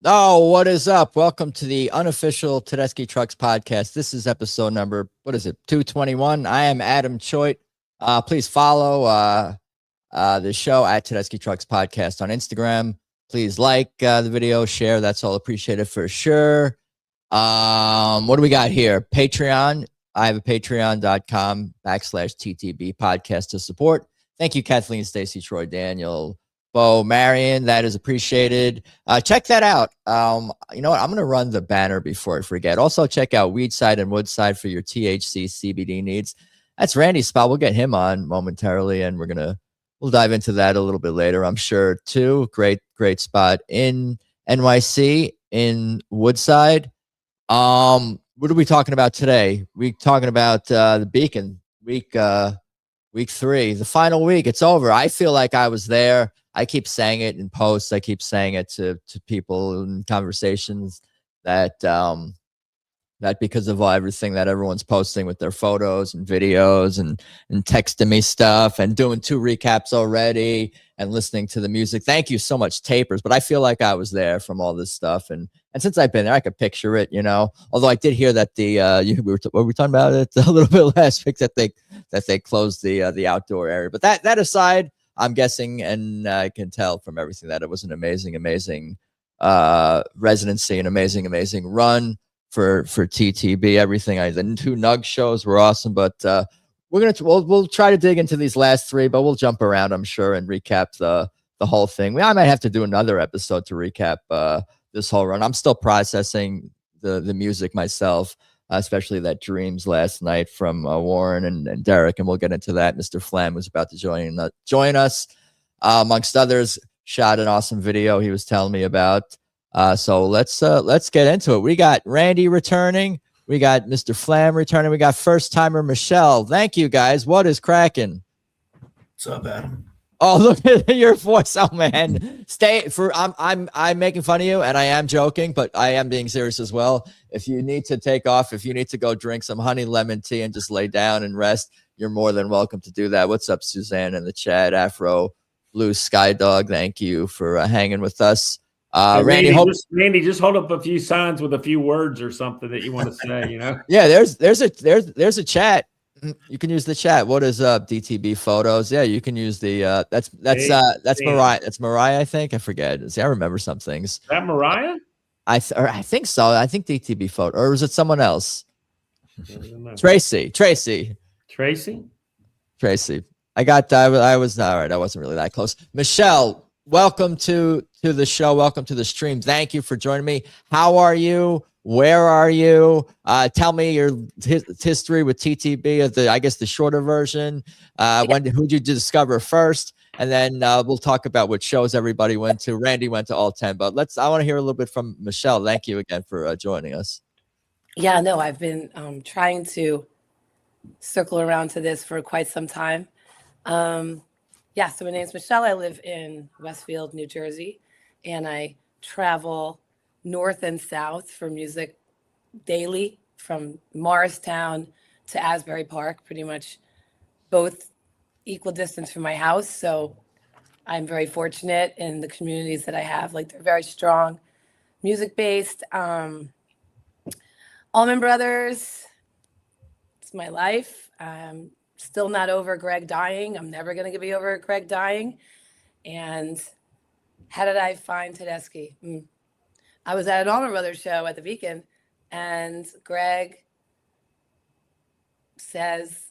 Oh, what is up? Welcome to the Unofficial Tedeschi Trucks podcast. This is episode number, 221. I am Adam Choit. Please follow the show at Tedeschi Trucks Podcast on Instagram. Please like the video, share. That's all appreciated for sure. What do we got here? Patreon. I have a patreon.com/TTB podcast to support. Thank you, Kathleen, Stacy, Troy, Daniel, Bo, Marion. That is appreciated. Check that out. You know what? I'm going to run the banner before I forget. Also, check out Weedside and Woodside for your THC CBD needs. That's Randy's spot. We'll get him on momentarily, and we'll dive into that a little bit later, I'm sure, too. Great spot in NYC in Woodside. What are we talking about today? We're talking about the Beacon week 3, the final week. It's over. I feel like I was there. I keep saying it in posts. I keep saying it to people in conversations that because of everything that everyone's posting with their photos and videos and texting me stuff and doing 2 recaps already and listening to the music. Thank you so much, Tapers. But I feel like I was there from all this stuff. And since I've been there, I could picture it, you know, although I did hear that we were talking about it a little bit last week, that they closed the outdoor area. But that aside, I'm guessing, and I can tell from everything, that it was an amazing residency, an amazing run for TTB. Everything, the 2 Nug shows were awesome, but we'll try to dig into these last 3, but we'll jump around, I'm sure, and recap the whole thing. I might have to do another episode to recap this whole run. I'm still processing the music myself, especially that Dreams last night from Warren and Derek, and we'll get into that. Mr. Flamm was about to join us, amongst others. Shot an awesome video he was telling me about. So let's get into it. We got Randy returning. We got Mr. Flamm returning. We got first timer Michelle. Thank you, guys. What is cracking? What's up, Adam? Oh, look at your voice. Oh man, I'm making fun of you, and I am joking, but I am being serious as well. If you need to take off, if you need to go drink some honey lemon tea and just lay down and rest, you're more than welcome to do that. What's up, Suzanne in the chat? Afro Blue Sky Dog, thank you for hanging with us. Randy, just hold up a few signs with a few words or something that you want to say. You know? Yeah, there's a chat. You can use the chat. What is up, DTB photos? Yeah, you can use the that's Mariah. That's Mariah, I think. I forget. See, I remember some things. Is that Mariah? I think so. I think DTB photo, or was it someone else? Tracy. I was all right. I wasn't really that close. Michelle, welcome to the show. Welcome to the stream. Thank you for joining me. How are you? Where are you? Tell me your history with TTB, I guess the shorter version. Who'd you discover first? And then we'll talk about what shows everybody went to. Randy went to all 10, but I want to hear a little bit from Michelle. Thank you again for joining us. Yeah, no, I've been trying to circle around to this for quite some time. So my name's Michelle. I live in Westfield, New Jersey, and I travel north and south for music daily, from Morristown to Asbury Park, pretty much both equal distance from my house. So I'm very fortunate in the communities that I have. Like, they're very strong, music-based. Allman Brothers, it's my life. I'm still not over Greg dying. I'm never going to be over Greg dying. And how did I find Tedeschi? I was at an Allman Brothers show at the Beacon, and Greg says,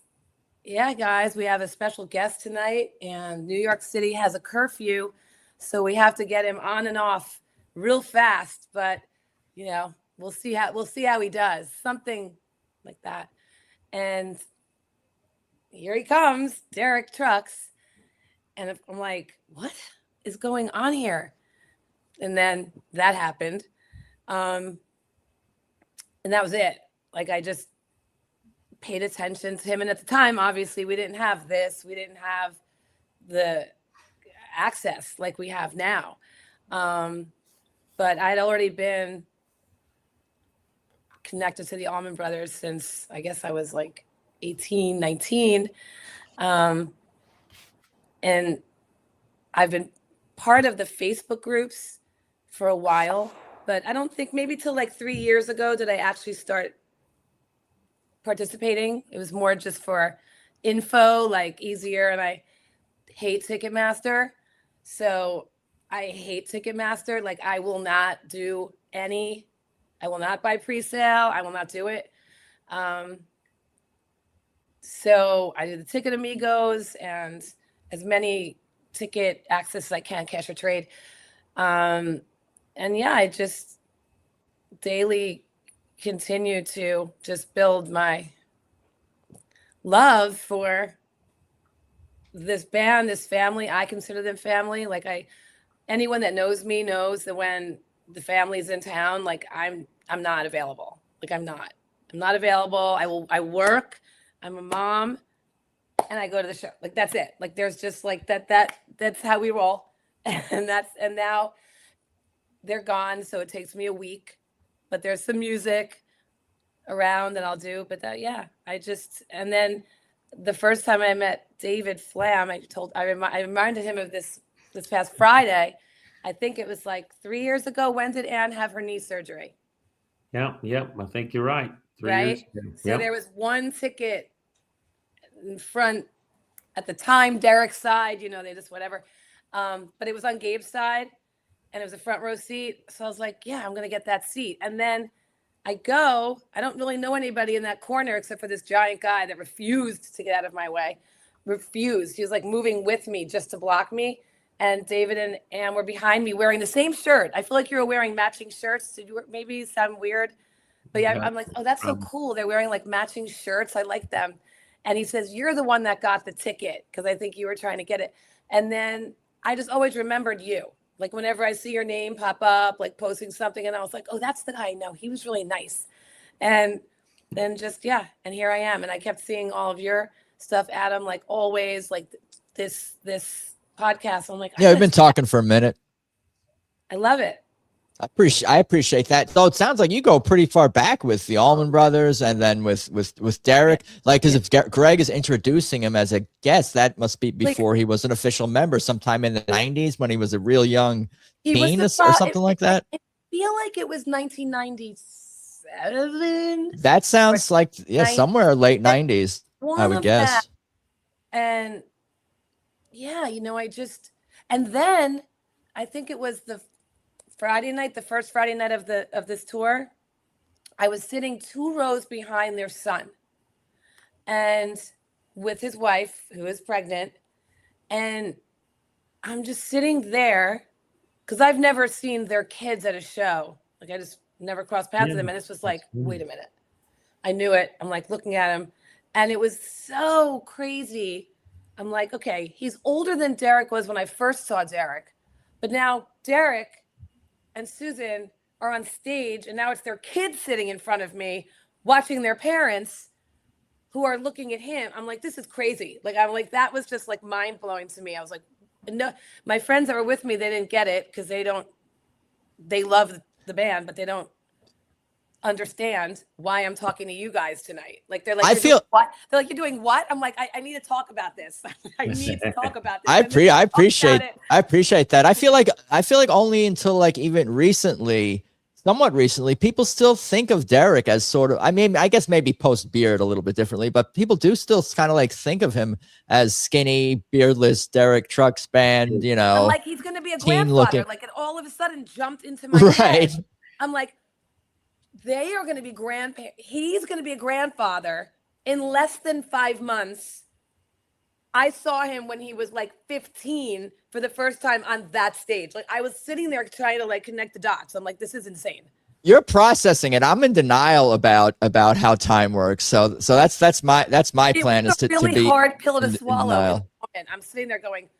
yeah, guys, we have a special guest tonight, and New York City has a curfew, so we have to get him on and off real fast. But, you know, we'll see how he does, something like that. And here he comes, Derek Trucks. And I'm like, what is going on here? And then that happened. And that was it. Like, I just paid attention to him. And at the time, obviously, we didn't have this. We didn't have the access like we have now. But I'd already been connected to the Allman Brothers since, I guess I was like 18, 19. And I've been part of the Facebook groups for a while. but I don't think maybe till like 3 years ago did I actually start participating. It was more just for info, like easier. And I hate Ticketmaster. So I hate Ticketmaster. Like I will not buy pre-sale. I will not do it. So I did the Ticket Amigos and as many ticket access as I can, cash or trade. And yeah, I just daily continue to just build my love for this band, this family. I consider them family. Like anyone that knows me knows that when the family's in town, like I'm not available. Like I'm not available. I work. I'm a mom and I go to the show. Like that's it. Like there's just like that's how we roll. And now they're gone. So it takes me a week, but there's some music around that I'll do. But and then the first time I met David Flamm, I reminded him of this past Friday. I think it was like 3 years ago. When did Anne have her knee surgery? Yeah. I think you're right. 3 right? years. So there was one ticket in front at the time, Derek's side, they just whatever. But it was on Gabe's side and it was a front row seat. So I was like, yeah, I'm going to get that seat. And then I don't really know anybody in that corner except for this giant guy that refused to get out of my way. Refused. He was like moving with me just to block me. And David and Anne were behind me wearing the same shirt. I feel like you were wearing matching shirts. Did you maybe sound weird? But yeah, I'm like, oh, that's so cool. They're wearing like matching shirts. I like them. And he says, you're the one that got the ticket because I think you were trying to get it. And then I just always remembered you. Like whenever I see your name pop up, like posting something, and I was like, oh, that's the guy I know. He was really nice. And then and here I am. And I kept seeing all of your stuff, Adam, like always, like this podcast. I'm like, yeah, we've been talking for a minute. I love it. I appreciate that. So it sounds like you go pretty far back with the Allman brothers and then with Derek. Like, because if Greg is introducing him as a guest, that must be before he was an official member, sometime in the 90s when he was a real young teen or something like that. I feel like it was 1997. That sounds like, somewhere late 90s, I would guess. That. And and then I think it was the first Friday night of this tour, I was sitting 2 rows behind their son and with his wife who is pregnant. And I'm just sitting there because I've never seen their kids at a show. Like I just never crossed paths with them. And this was like, wait a minute. I knew it. I'm like looking at him and it was so crazy. I'm like, okay, he's older than Derek was when I first saw Derek, but now Derek and Susan are on stage and now it's their kids sitting in front of me watching their parents who are looking at him. I'm like, this is crazy. Like, I'm like, that was just like mind blowing to me. I was like, no, my friends that were with me, they didn't get it because they love the band, but they don't understand why I'm talking to you guys tonight. Like they're like, what? They're like, you're doing what? I'm like, I need to talk about this. I need to talk about this. I appreciate that. I feel like only until like even somewhat recently, people still think of Derek as sort of, I mean, I guess maybe post beard a little bit differently, but people do still kind of like think of him as skinny, beardless Derek Trucks band, I'm like he's going to be a grandfather. Like it all of a sudden jumped into my head. I'm like, they are going to be grandparents. He's going to be a grandfather in less than 5 months. I saw him when he was like 15 for the first time on that stage. Like I was sitting there trying to like connect the dots. I'm like, this is insane. You're processing it. I'm in denial about how time works. So that's my plan is to really be hard pill to swallow. I'm sitting there going,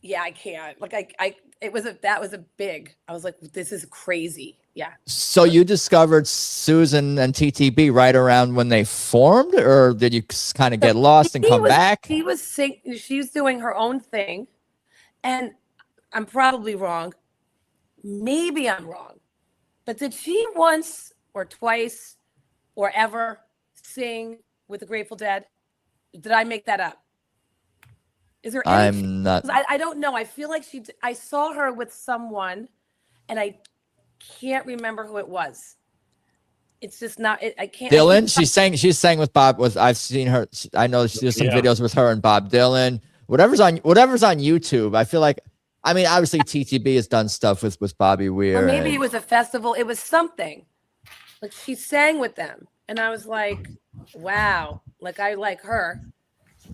yeah, I can't. Like that was a big. I was like, this is crazy. Yeah. So you discovered Susan and TTB right around when they formed, or did you kind of get lost and come back? She was doing her own thing, and I'm probably wrong. Maybe I'm wrong, but did she once or twice or ever sing with the Grateful Dead? Did I make that up? Is there? I'm not. I don't know. I feel like I saw her with someone, and I can't remember who it was. It's just not. I can't. Dylan. She's sang with Bob. I've seen her. I know there's some videos with her and Bob Dylan. Whatever's on YouTube. I feel like. I mean, obviously TTB has done stuff with Bobby Weir. Or maybe it was a festival. It was something. Like she sang with them, and I was like, "Wow!" Like I like her,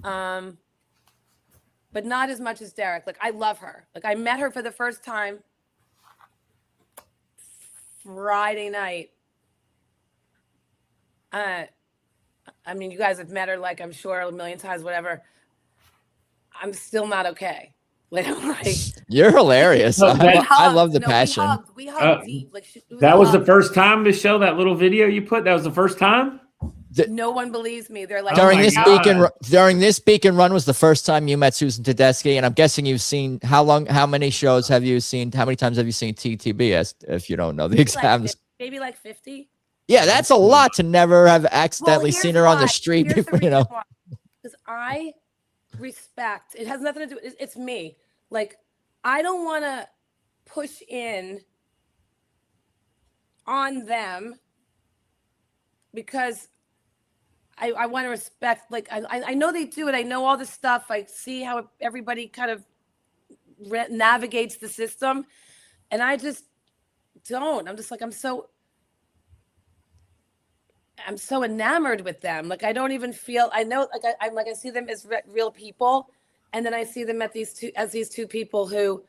but not as much as Derek. Like I love her. Like I met her for the first time Friday night. I mean, you guys have met her, like I'm sure a million times, whatever. I'm still not okay. Like, I'm like, you're hilarious. I love the passion. We hugged deep. Like that was the first time, Michelle. That little video you put. That was the first time. No one believes me. They're like, during this Beak and Run was the first time you met Susan Tedeschi, and I'm guessing you've seen how many shows have you seen? How many times have you seen TTB? If you don't know the exact, maybe like 50. Yeah, that's a lot to never have accidentally seen her on the street before, you know. Because I respect, it has nothing to do, it's me. Like, I don't want to push in on them because I want to respect, like, I know they do it. I know all this stuff. I see how everybody kind of navigates the system. And I just don't. I'm just like, I'm so enamored with them. Like, I don't even feel, I know, like, I'm like, I see them as real people. And then I see them as these two people who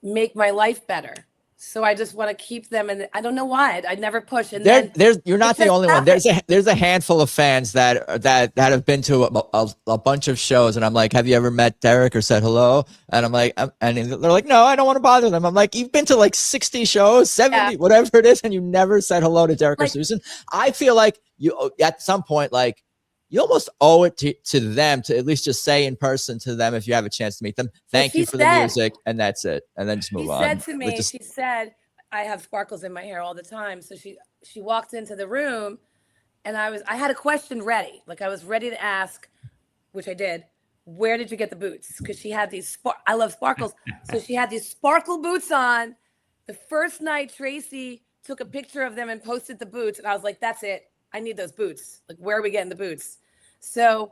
make my life better. So I just want to keep them. And I don't know why I never push. And you're not the only one. There's a handful of fans that have been to a bunch of shows. And I'm like, have you ever met Derek or said hello? And I'm like, and they're like, no, I don't want to bother them. I'm like, you've been to like 60 shows, 70, whatever it is. And you never said hello to Derek or Susan. I feel like you, at some point, like, you almost owe it to them to at least just say in person to them, if you have a chance to meet them, thank you for the music, and that's it, and then just move on. She said to me, she said, I have sparkles in my hair all the time. So she walked into the room, and I had a question ready. Like, I was ready to ask, which I did. Where did you get the boots? Because she had these, I love sparkles. So she had these sparkle boots on. The first night, Tracy took a picture of them and posted the boots. And I was like, that's it. I need those boots. Like, where are we getting the boots? So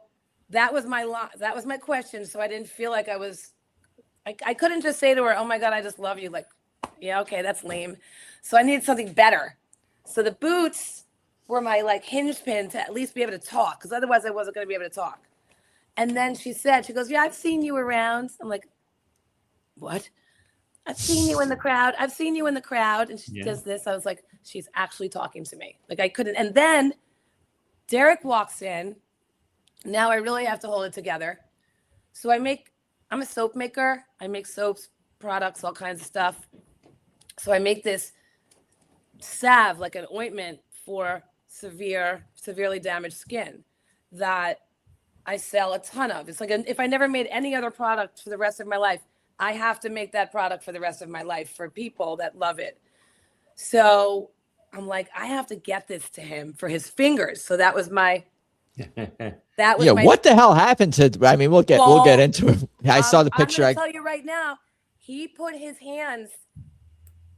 that was my question. So I didn't feel like I couldn't just say to her, oh my God, I just love you. Like, yeah, okay, that's lame. So I needed something better. So the boots were my like hinge pin to at least be able to talk. Because otherwise I wasn't going to be able to talk. And then she goes, yeah, I've seen you around. I'm like, what? I've seen you in the crowd. I've seen you in the crowd. And she does this. I was like, she's actually talking to me. Like, I couldn't. And then Derek walks in. Now I really have to hold it together. So I'm a soap maker. I make soaps, products, all kinds of stuff. So I make this salve, like an ointment for severely damaged skin that I sell a ton of. It's like, if I never made any other product for the rest of my life, I have to make that product for the rest of my life for people that love it. So I'm like, I have to get this to him for his fingers. So that was my, what the hell happened to, I mean, we'll get into it. I saw the picture. I'm going to tell you right now, he put his hands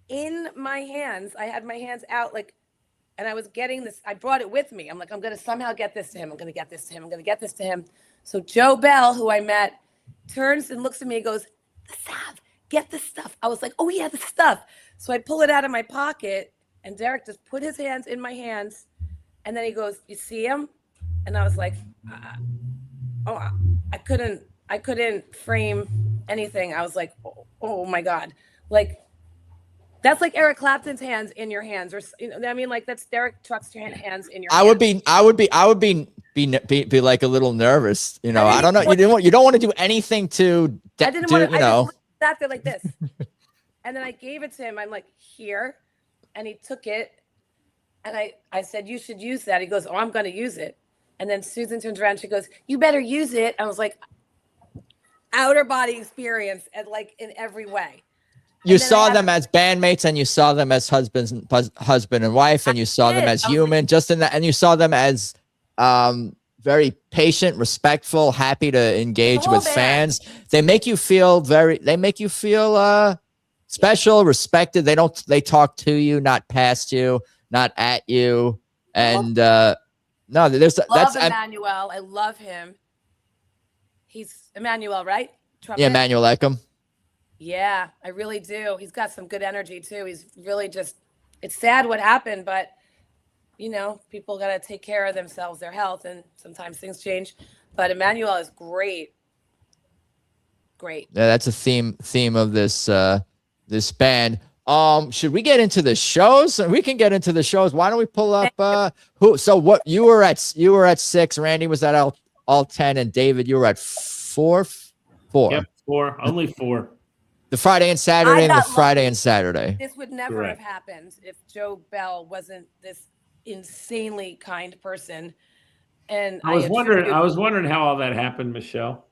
in my hands. I had my hands out, like, and I was getting this. I brought it with me. I'm like, I'm going to somehow get this to him. I'm going to get this to him. I'm going to get this to him. So Joe Bell, who I met, turns and looks at me and goes, the salve, get the stuff. I was like, oh yeah, the stuff. So I pull it out of my pocket, and Derek just put his hands in my hands, and then he goes, you see him? And I was like, I couldn't frame anything. I was like, oh my God. Like, that's like Eric Clapton's hands in your hands, or, you know, I mean, like, that's Derek Trucks' hands in your hands. I would be like a little nervous, you know. I don't know. You don't want to do anything to, I didn't want to, you know. I just sat there like this. And then I gave it to him. I'm like, here. And he took it. And I said, you should use that. He goes, oh, I'm going to use it. And then Susan turns around. She goes, you better use it. I was like, outer body experience, and like in every way. You saw them as bandmates, and you saw them as husband and wife, and you saw them as human, just in that, and you saw them as very patient, respectful, happy to engage with fans. They make you feel special, respected. They talk to you, not past you, not at you. And no, that's Emmanuel. I love him. He's Emmanuel, right? Trumpet? Yeah, Emmanuel Echem. Yeah, I really do. He's got some good energy too. He's really just, it's sad what happened, but you know, people got to take care of themselves, their health, and sometimes things change. But Emmanuel is great. Great. Yeah, that's a theme of this this band. Should we get into the shows? We can get into the shows. Why don't we pull up who? So what you were at 6. Randy was at all 10, and David, you were at 4. Yep, 4. Only 4. The Friday and Saturday, and the Friday and Saturday. This would never have happened if Joe Bell wasn't this insanely kind person. And I was wondering how all that happened, Michelle.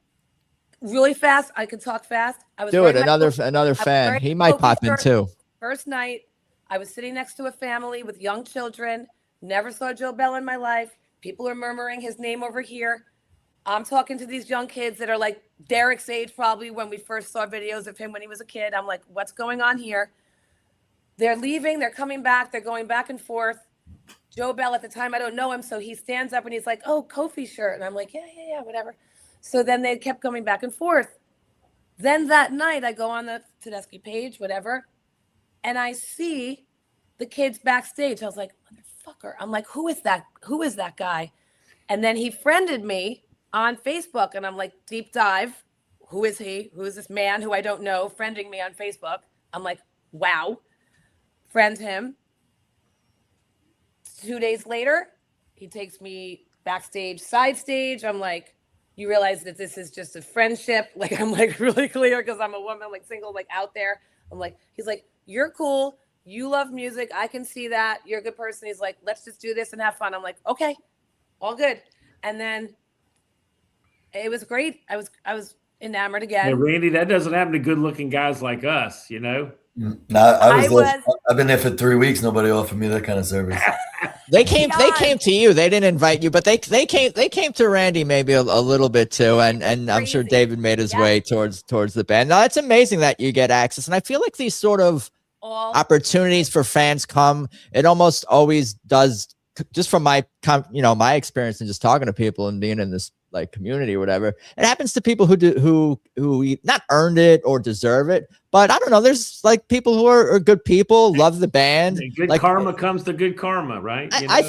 Really fast. I could talk fast. I was do it. Another fan. He might pop in too. First night, I was sitting next to a family with young children. Never saw Joe Bell in my life. People are murmuring his name over here. I'm talking to these young kids that are like Derek's age, probably when we first saw videos of him when he was a kid. I'm like, what's going on here? They're leaving. They're coming back. They're going back and forth. Joe Bell, at the time, I don't know him. So he stands up and he's like, oh, Kofi shirt. And I'm like, yeah, whatever. So then they kept coming back and forth. Then that night, I go on the Tedeschi page, whatever, and I see the kids backstage. I was like, motherfucker. I'm like, who is that? Who is that guy? And then he friended me on Facebook, and I'm like, deep dive. Who is he? Who is this man who I don't know friending me on Facebook? I'm like, wow. Friend him. 2 days later, he takes me backstage, side stage. I'm like, you realize that this is just a friendship. Like, I'm like really clear because I'm a woman, like single, like out there. I'm like, he's like, you're cool. You love music. I can see that. You're a good person. He's like, let's just do this and have fun. I'm like, okay, all good. And then it was great. I was enamored again. Hey, Randy, that doesn't happen to good looking guys like us, you know? No, I've been there for 3 weeks. Nobody offered me that kind of service. They came to you. They didn't invite you, but they came to Randy maybe a little bit too. And I'm sure David made his way towards the band. Now it's amazing that you get access. And I feel like these sort of opportunities for fans come, it almost always does, just from my experience and just talking to people and being in this like community or whatever. It happens to people who not earned it or deserve it, but I don't know. There's like people who are good people, love the band. Good karma comes to good karma, right? I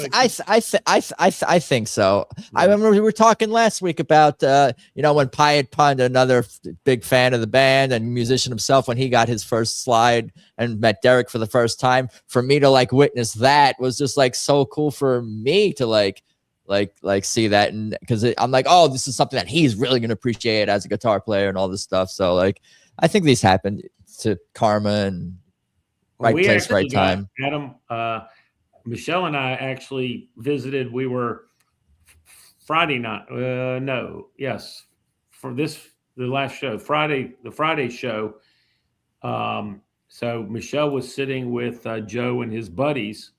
think so. I remember we were talking last week about when Pyatt Pund, another big fan of the band and musician himself, when he got his first slide and met Derek for the first time. For me to like witness that was just like so cool for me to like see that, and because I'm like, oh, this is something that he's really gonna appreciate as a guitar player and all this stuff. So like, I think these happen to karma and right place, right time. Adam, Michelle and I actually visited. We were Friday night. For the last show, the Friday show. So Michelle was sitting with Joe and his buddies.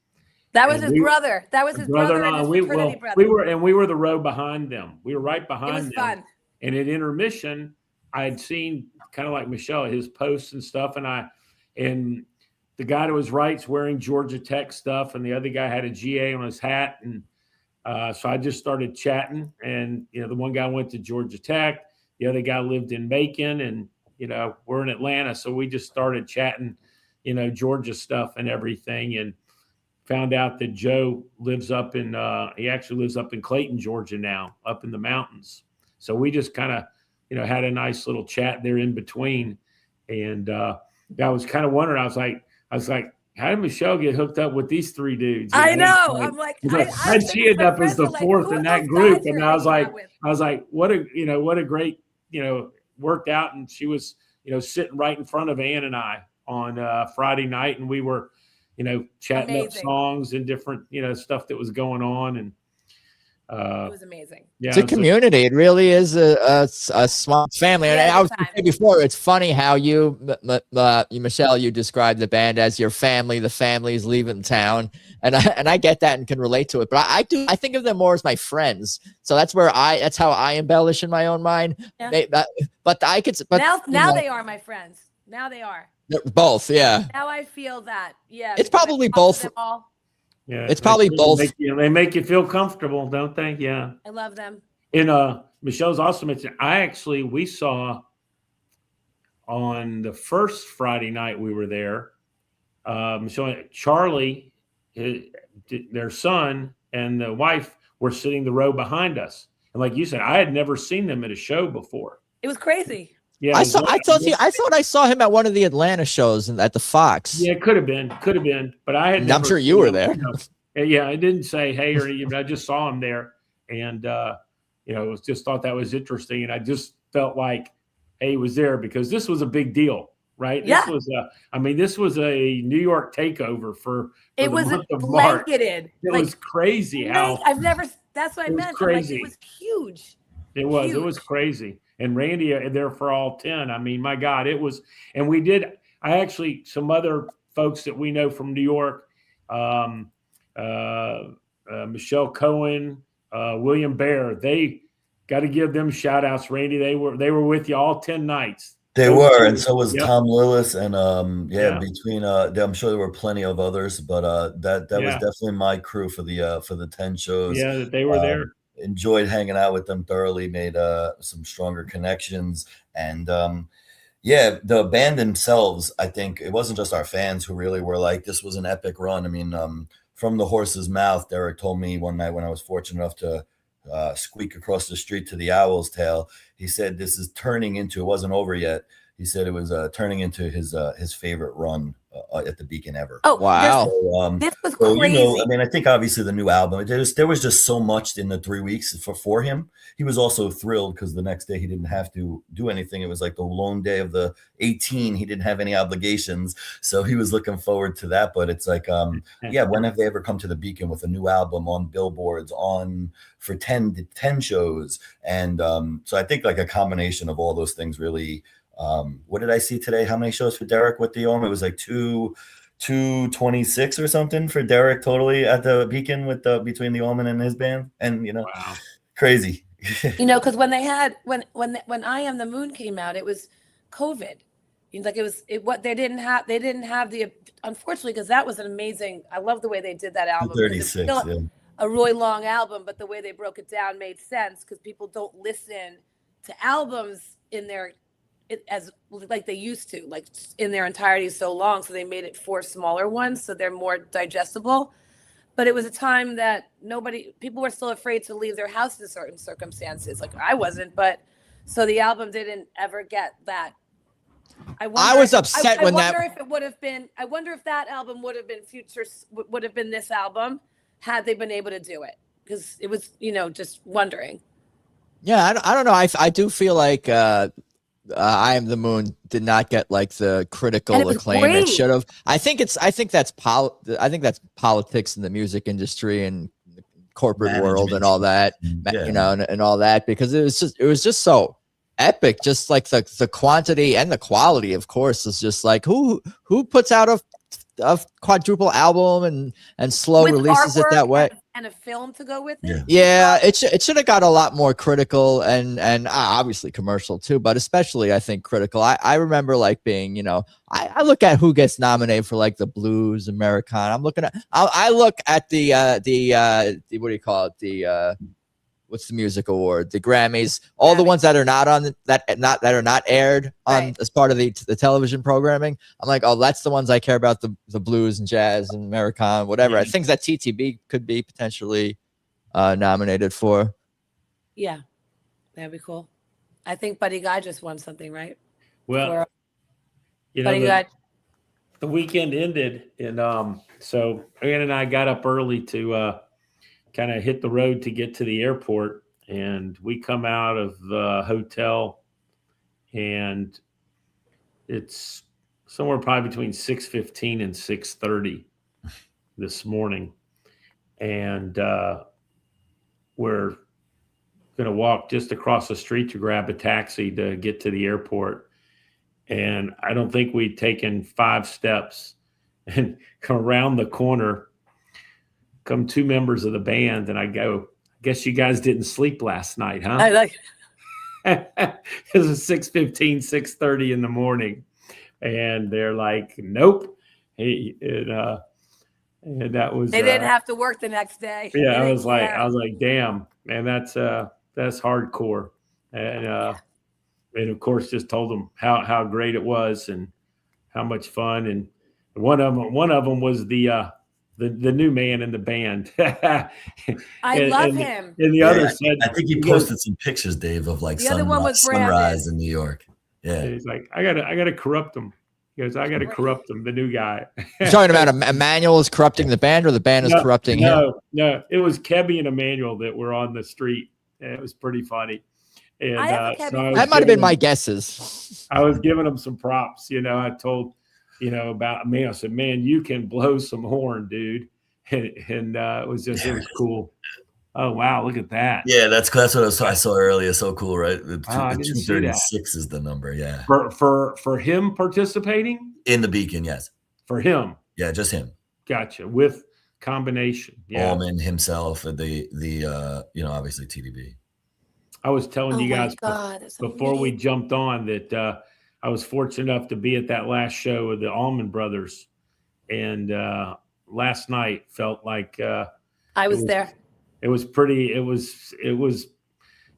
That was his brother. That was his brother and his fraternity brother. We were the row behind them. We were right behind them. It was fun. And at intermission, I had seen, kind of like Michelle, his posts and stuff, and the guy to his right's wearing Georgia Tech stuff, and the other guy had a GA on his hat, and so I just started chatting. And the one guy went to Georgia Tech, the other guy lived in Macon, and we're in Atlanta, so we just started chatting, Georgia stuff and everything, and found out that Joe lives up in he actually lives up in Clayton, Georgia now, up in the mountains. So we just kind of had a nice little chat there in between, and I was kind of wondering. I was like, how did Michelle get hooked up with these 3 dudes? I know. I'm like, how'd she end up as the fourth in that group? And I was like, what a great, worked out. And she was, sitting right in front of Ann and I on Friday night, and we were, chatting up songs and different, stuff that was going on. And it was amazing. Yeah, it's a community. It really is a small family. And I was saying before, it's funny how you, Michelle, you described the band as your family. The family's leaving town, and I get that and can relate to it. But I think of them more as my friends. So that's how I embellish in my own mind. Yeah. But I could. But now they are my friends. Now they are. Both, yeah. Now I feel that. Yeah. It's probably both. Yeah, it's probably both. They make you feel comfortable, don't they? Yeah. I love them. And Michelle's also mentioned, we saw on the first Friday night we were there, Michelle, Charlie, their son, and the wife were sitting the row behind us. And like you said, I had never seen them at a show before. It was crazy. Yeah, I thought I saw him at one of the Atlanta shows at the Fox. Yeah, it could have been, but I had. I'm sure you were there. Yeah, I didn't say hey or anything, but I just saw him there, and just thought that was interesting, and I just felt like, hey, he was there because this was a big deal, right? Yeah. This was a New York takeover for it was month of blanketed. March. It was crazy how I've never. That's what I meant. Crazy. It was huge. It was crazy. And Randy there for all 10. I mean, my God, it was. And some other folks that we know from New York, Michelle Cohen, William Bear, they got to give them shout outs. Randy, they were with you all 10 nights. They were, and so was Yep. Tom Lillis, and between I'm sure there were plenty of others, but that was definitely my crew for the 10 shows. Yeah, that they were there. Enjoyed hanging out with them thoroughly, made some stronger connections, and the band themselves, I think it wasn't just our fans who really were like, this was an epic run. I mean, from the horse's mouth, Derek told me one night when I was fortunate enough to squeak across the street to the Owl's Tail, he said this is turning into, it wasn't over yet, he said it was turning into his favorite run at the Beacon ever. Oh, wow. This was crazy. I think obviously the new album, there was just so much in the 3 weeks for him. He was also thrilled because the next day he didn't have to do anything. It was like the lone day of the 18. He didn't have any obligations. So he was looking forward to that. But it's like, when have they ever come to the Beacon with a new album on billboards for 10 shows? And so I think like a combination of all those things really. What did I see today? How many shows for Derek with the Allman? It was like 226 or something for Derek totally at the Beacon with between the Allman and his band, and Wow. Crazy. Because when I Am the Moon came out, it was COVID. They didn't have the, unfortunately, because that was an amazing. I love the way they did that album. 36, a really long album, but the way they broke it down made sense because people don't listen to albums as like they used to, like in their entirety so long. So they made it 4 smaller ones so they're more digestible. But it was a time that people were still afraid to leave their house in certain circumstances. Like I wasn't, but so the album didn't ever get that. I was upset when that. I wonder if that album would have been this album had they been able to do it, because it was, just wondering. Yeah, I don't know. I do feel like I Am the Moon did not get like the critical acclaim it should have. I think that's politics in the music industry and the corporate world and all that, and all that, because it was just so epic. Just like the quantity and the quality, of course, is just like who puts out a quadruple album and slow with releases it that way. And a film to go with it. Yeah, it should have got a lot more critical and obviously commercial too, but especially I think critical. I remember like being, I look at who gets nominated for like the Blues Americana. I look at the what do you call it? What's the music award? The Grammys, all the ones that are not on that are not aired on as part of the television programming. I'm like, oh, that's the ones I care about, the blues and jazz and Americana, whatever. Yeah. I think that TTB could be potentially nominated for. Yeah, that'd be cool. I think Buddy Guy just won something, right? Well, the weekend ended, and so Ann and I got up early to kind of hit the road to get to the airport, and we come out of the hotel and it's somewhere probably between 6:15 and 6:30 this morning. And we're going to walk just across the street to grab a taxi to get to the airport. And I don't think we'd taken 5 steps and come around the corner, come 2 members of the band, and I go, I guess you guys didn't sleep last night, huh? I like it was 6:15, 6:30 in the morning. And they're like, nope. And that was, They didn't have to work the next day. yeah, They I didn't was like, care. damn, man, that's hardcore. And of course, just told them how great it was and how much fun. And one of them was the new man in the band. I love him. And the other said, I think he posted some pictures, Dave, of like The other one was sunrise Brandon. in New York. Yeah. and he's like, I gotta corrupt him. He goes, I gotta corrupt him, the new guy. You're talking about Emmanuel is corrupting the band, or the band is corrupting him? No, it was Kebbi and Emmanuel that were on the street. And it was pretty funny. And That might have been my guesses. I was giving him some props. I told, about me. I said, man, you can blow some horn, dude. And it was cool. Oh, wow. Look at that. Yeah, that's what I saw earlier. So cool, right? The I didn't see 236 is the number. Yeah. For him participating? In the Beacon, yes. For him. Yeah, just him. Gotcha. With combination. Yeah. Allman himself, the obviously TDB. I was telling you guys before we amazing. jumped on that I was fortunate enough to be at that last show of the Allman Brothers, and last night felt like I was there. It was pretty. It was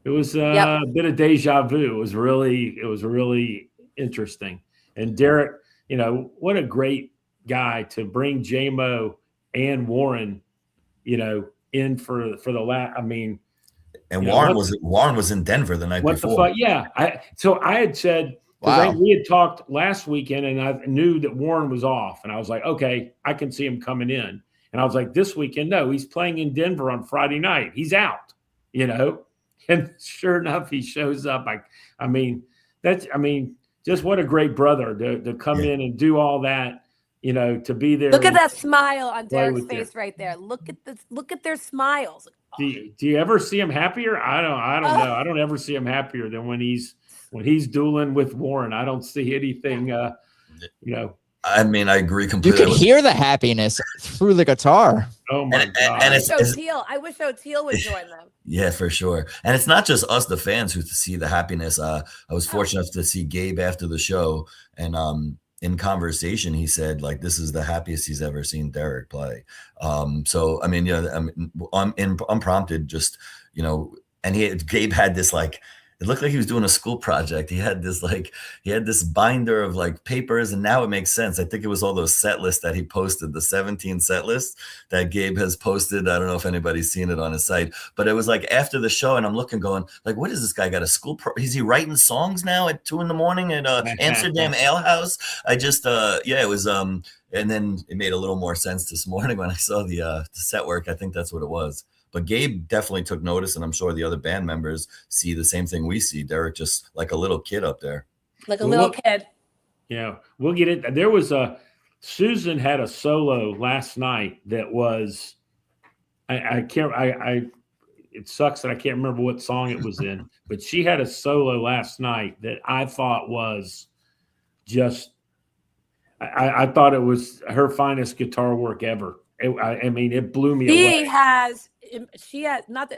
a bit of deja vu. It was really interesting. And Derek, what a great guy to bring J-Mo and Warren, in for the last. I mean. And Warren was in Denver the night before. What the fuck? Yeah. So I had said, wow. We had talked last weekend, and I knew that Warren was off, and I was like, okay, I can see him coming in. And I was like, this weekend, no, he's playing in Denver on Friday night. He's out, And sure enough, he shows up. Just what a great brother to come in and do all that. To be there. Look at that smile on Derek's face right there. Look at their smiles. Do you ever see him happier? I don't know. I don't ever see him happier than when he's dueling with Warren. I don't see anything. I mean, I agree completely. You can hear the happiness through the guitar. Oh my God! And I wish O'Teal would join them. Yeah, for sure. And it's not just us, the fans, who see the happiness. I was fortunate enough to see Gabe after the show, and in conversation, he said, like, this is the happiest he's ever seen Derek play. So, I mean, unprompted, just, and Gabe had this, like, it looked like he was doing a school project. He had this binder of like papers, and now it makes sense. I think it was all those set lists that he posted, the 17 set lists that Gabe has posted. I don't know if anybody's seen it on his site, but it was like after the show, and I'm looking, going like, what is this guy got a school? Is he writing songs now at 2 a.m. at Amsterdam Ale House? I just, it was, and then it made a little more sense this morning when I saw the set work. I think that's what it was. But Gabe definitely took notice, and I'm sure the other band members see the same thing we see. Derek just like a little kid up there. Like a little kid. Yeah, we'll get it. There was Susan had a solo last night that was, it sucks that I can't remember what song it was in, but she had a solo last night that I thought was just, I thought it was her finest guitar work ever. It blew me away. She had not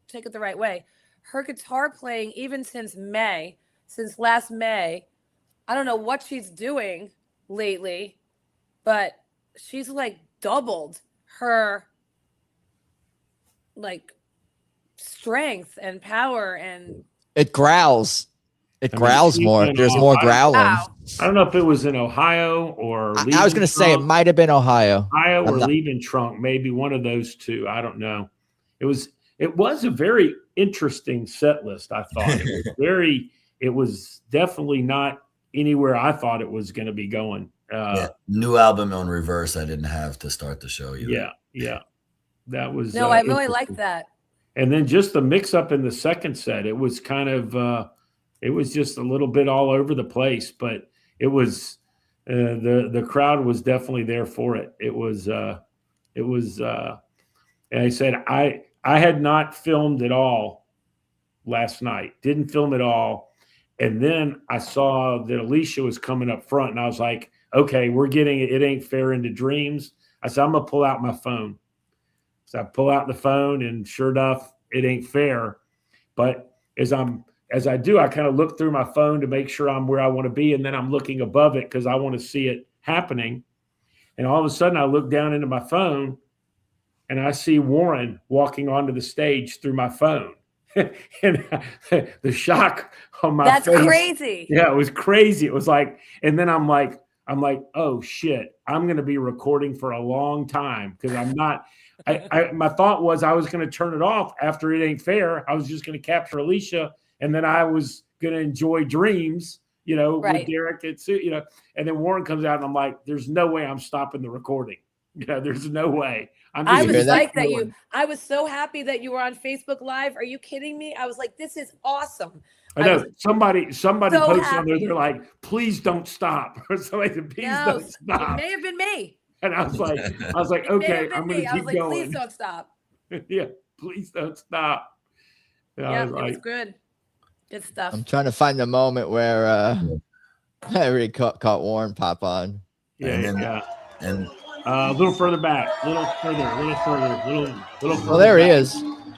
take it the right way. Her guitar playing, even since last May, I don't know what she's doing lately, but she's like doubled her like strength and power, and it growls. It growls more. There's more growling. Wow. I don't know if it was in Ohio or I was going to say it might have been Ohio. Or Leaving Trunk, maybe one of those two. I don't know. It was a very interesting set list, I thought. It was definitely not anywhere I thought it was going to be going. New album on reverse I didn't have to start the show either. Yeah. That was I really like that. And then just the mix up in the second set, it was kind of it was just a little bit all over the place, but it was the crowd was definitely there for it. It was and I said I had not filmed at all last night. Didn't film at all. And then I saw that Alecia was coming up front, and I was like, okay, we're getting it. It Ain't Fair into Dreams. I said, I'm going to pull out my phone. So I pull out the phone, and sure enough, It Ain't Fair. But as I'm as I do, I kind of look through my phone to make sure I'm where I want to be. And then I'm looking above it because I want to see it happening. And all of a sudden I look down into my phone and I see Warren walking onto the stage through my phone. And the shock on my face. That's crazy. Yeah, it was crazy. It was like, and then I'm like, oh shit, I'm going to be recording for a long time because I'm not. My thought was I was going to turn it off after It Ain't Fair. I was just going to capture Alecia, and then I was going to enjoy Dreams, with Derek and Sue, And then Warren comes out, and I'm like, there's no way I'm stopping the recording. There's no way. I was like that. I was so happy that you were on Facebook Live. Are you kidding me? I was like, this is awesome. I know somebody so posted on there. They're like, please don't stop. Or somebody said, please don't stop. It may have been me. And I was like, okay, I'm going to keep going. Please don't stop. Yeah, please don't stop. Yeah, it was good. Good stuff. I'm trying to find the moment where I really caught Warren pop on. Yeah. And a little further back, a little further. Well, there he is.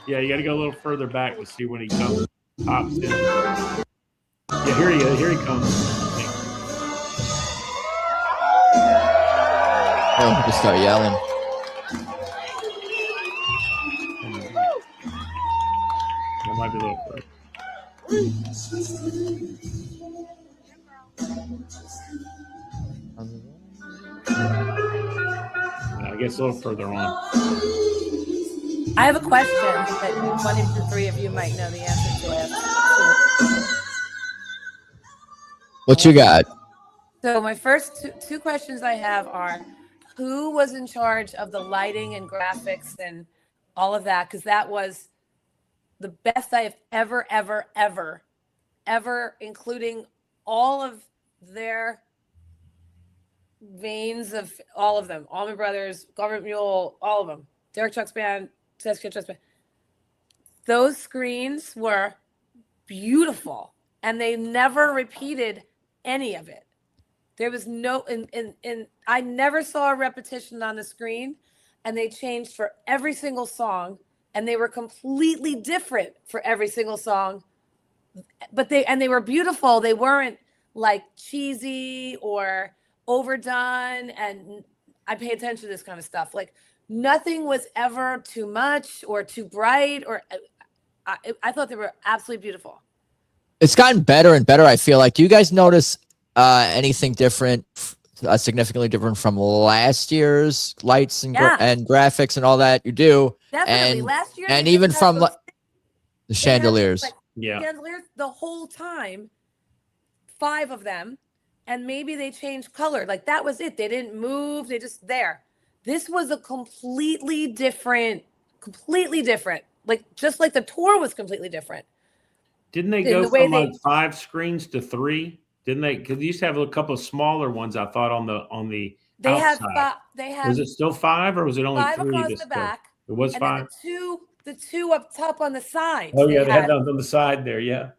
Yeah, you got to go a little further back to see when he comes. Pops in. Yeah, here he is. Here he comes. Oh, just start yelling. That might be a little further. I guess a little further on. I have a question that one of the three of you might know the answer to. What you got? So my first two questions I have are, who was in charge of the lighting and graphics and all of that? Because that was the best I have ever, including all of their veins of all of them. Allman Brothers, Government Mule, all of them. Derek Chuck's band, Tedeschi Chuck's band. Those screens were beautiful, and they never repeated any of it. There was no, and I never saw a repetition on the screen, and they changed for every single song, and they were completely different for every single song. But they were beautiful. They weren't like cheesy or overdone. And I pay attention to this kind of stuff. Like nothing was ever too much or too bright, or I thought they were absolutely beautiful. It's gotten better and better. I feel like. Do you guys notice anything different, significantly different from last year's lights and graphics and all that? You do. Definitely. And last year, and even from the chandeliers. Chandeliers the whole time, 5 of them, and maybe they changed color. Like that was it. They didn't move. They just there. This was a completely different. Like just like the tour was completely different. Didn't they go from like 5 screens to 3? Didn't they? Because they used to have a couple of smaller ones. I thought on the they outside. They had. Was it still 5 or was it only 5 3? across the back? It was 5. The two up top on the side. Oh yeah, they had those on the side there. Yeah.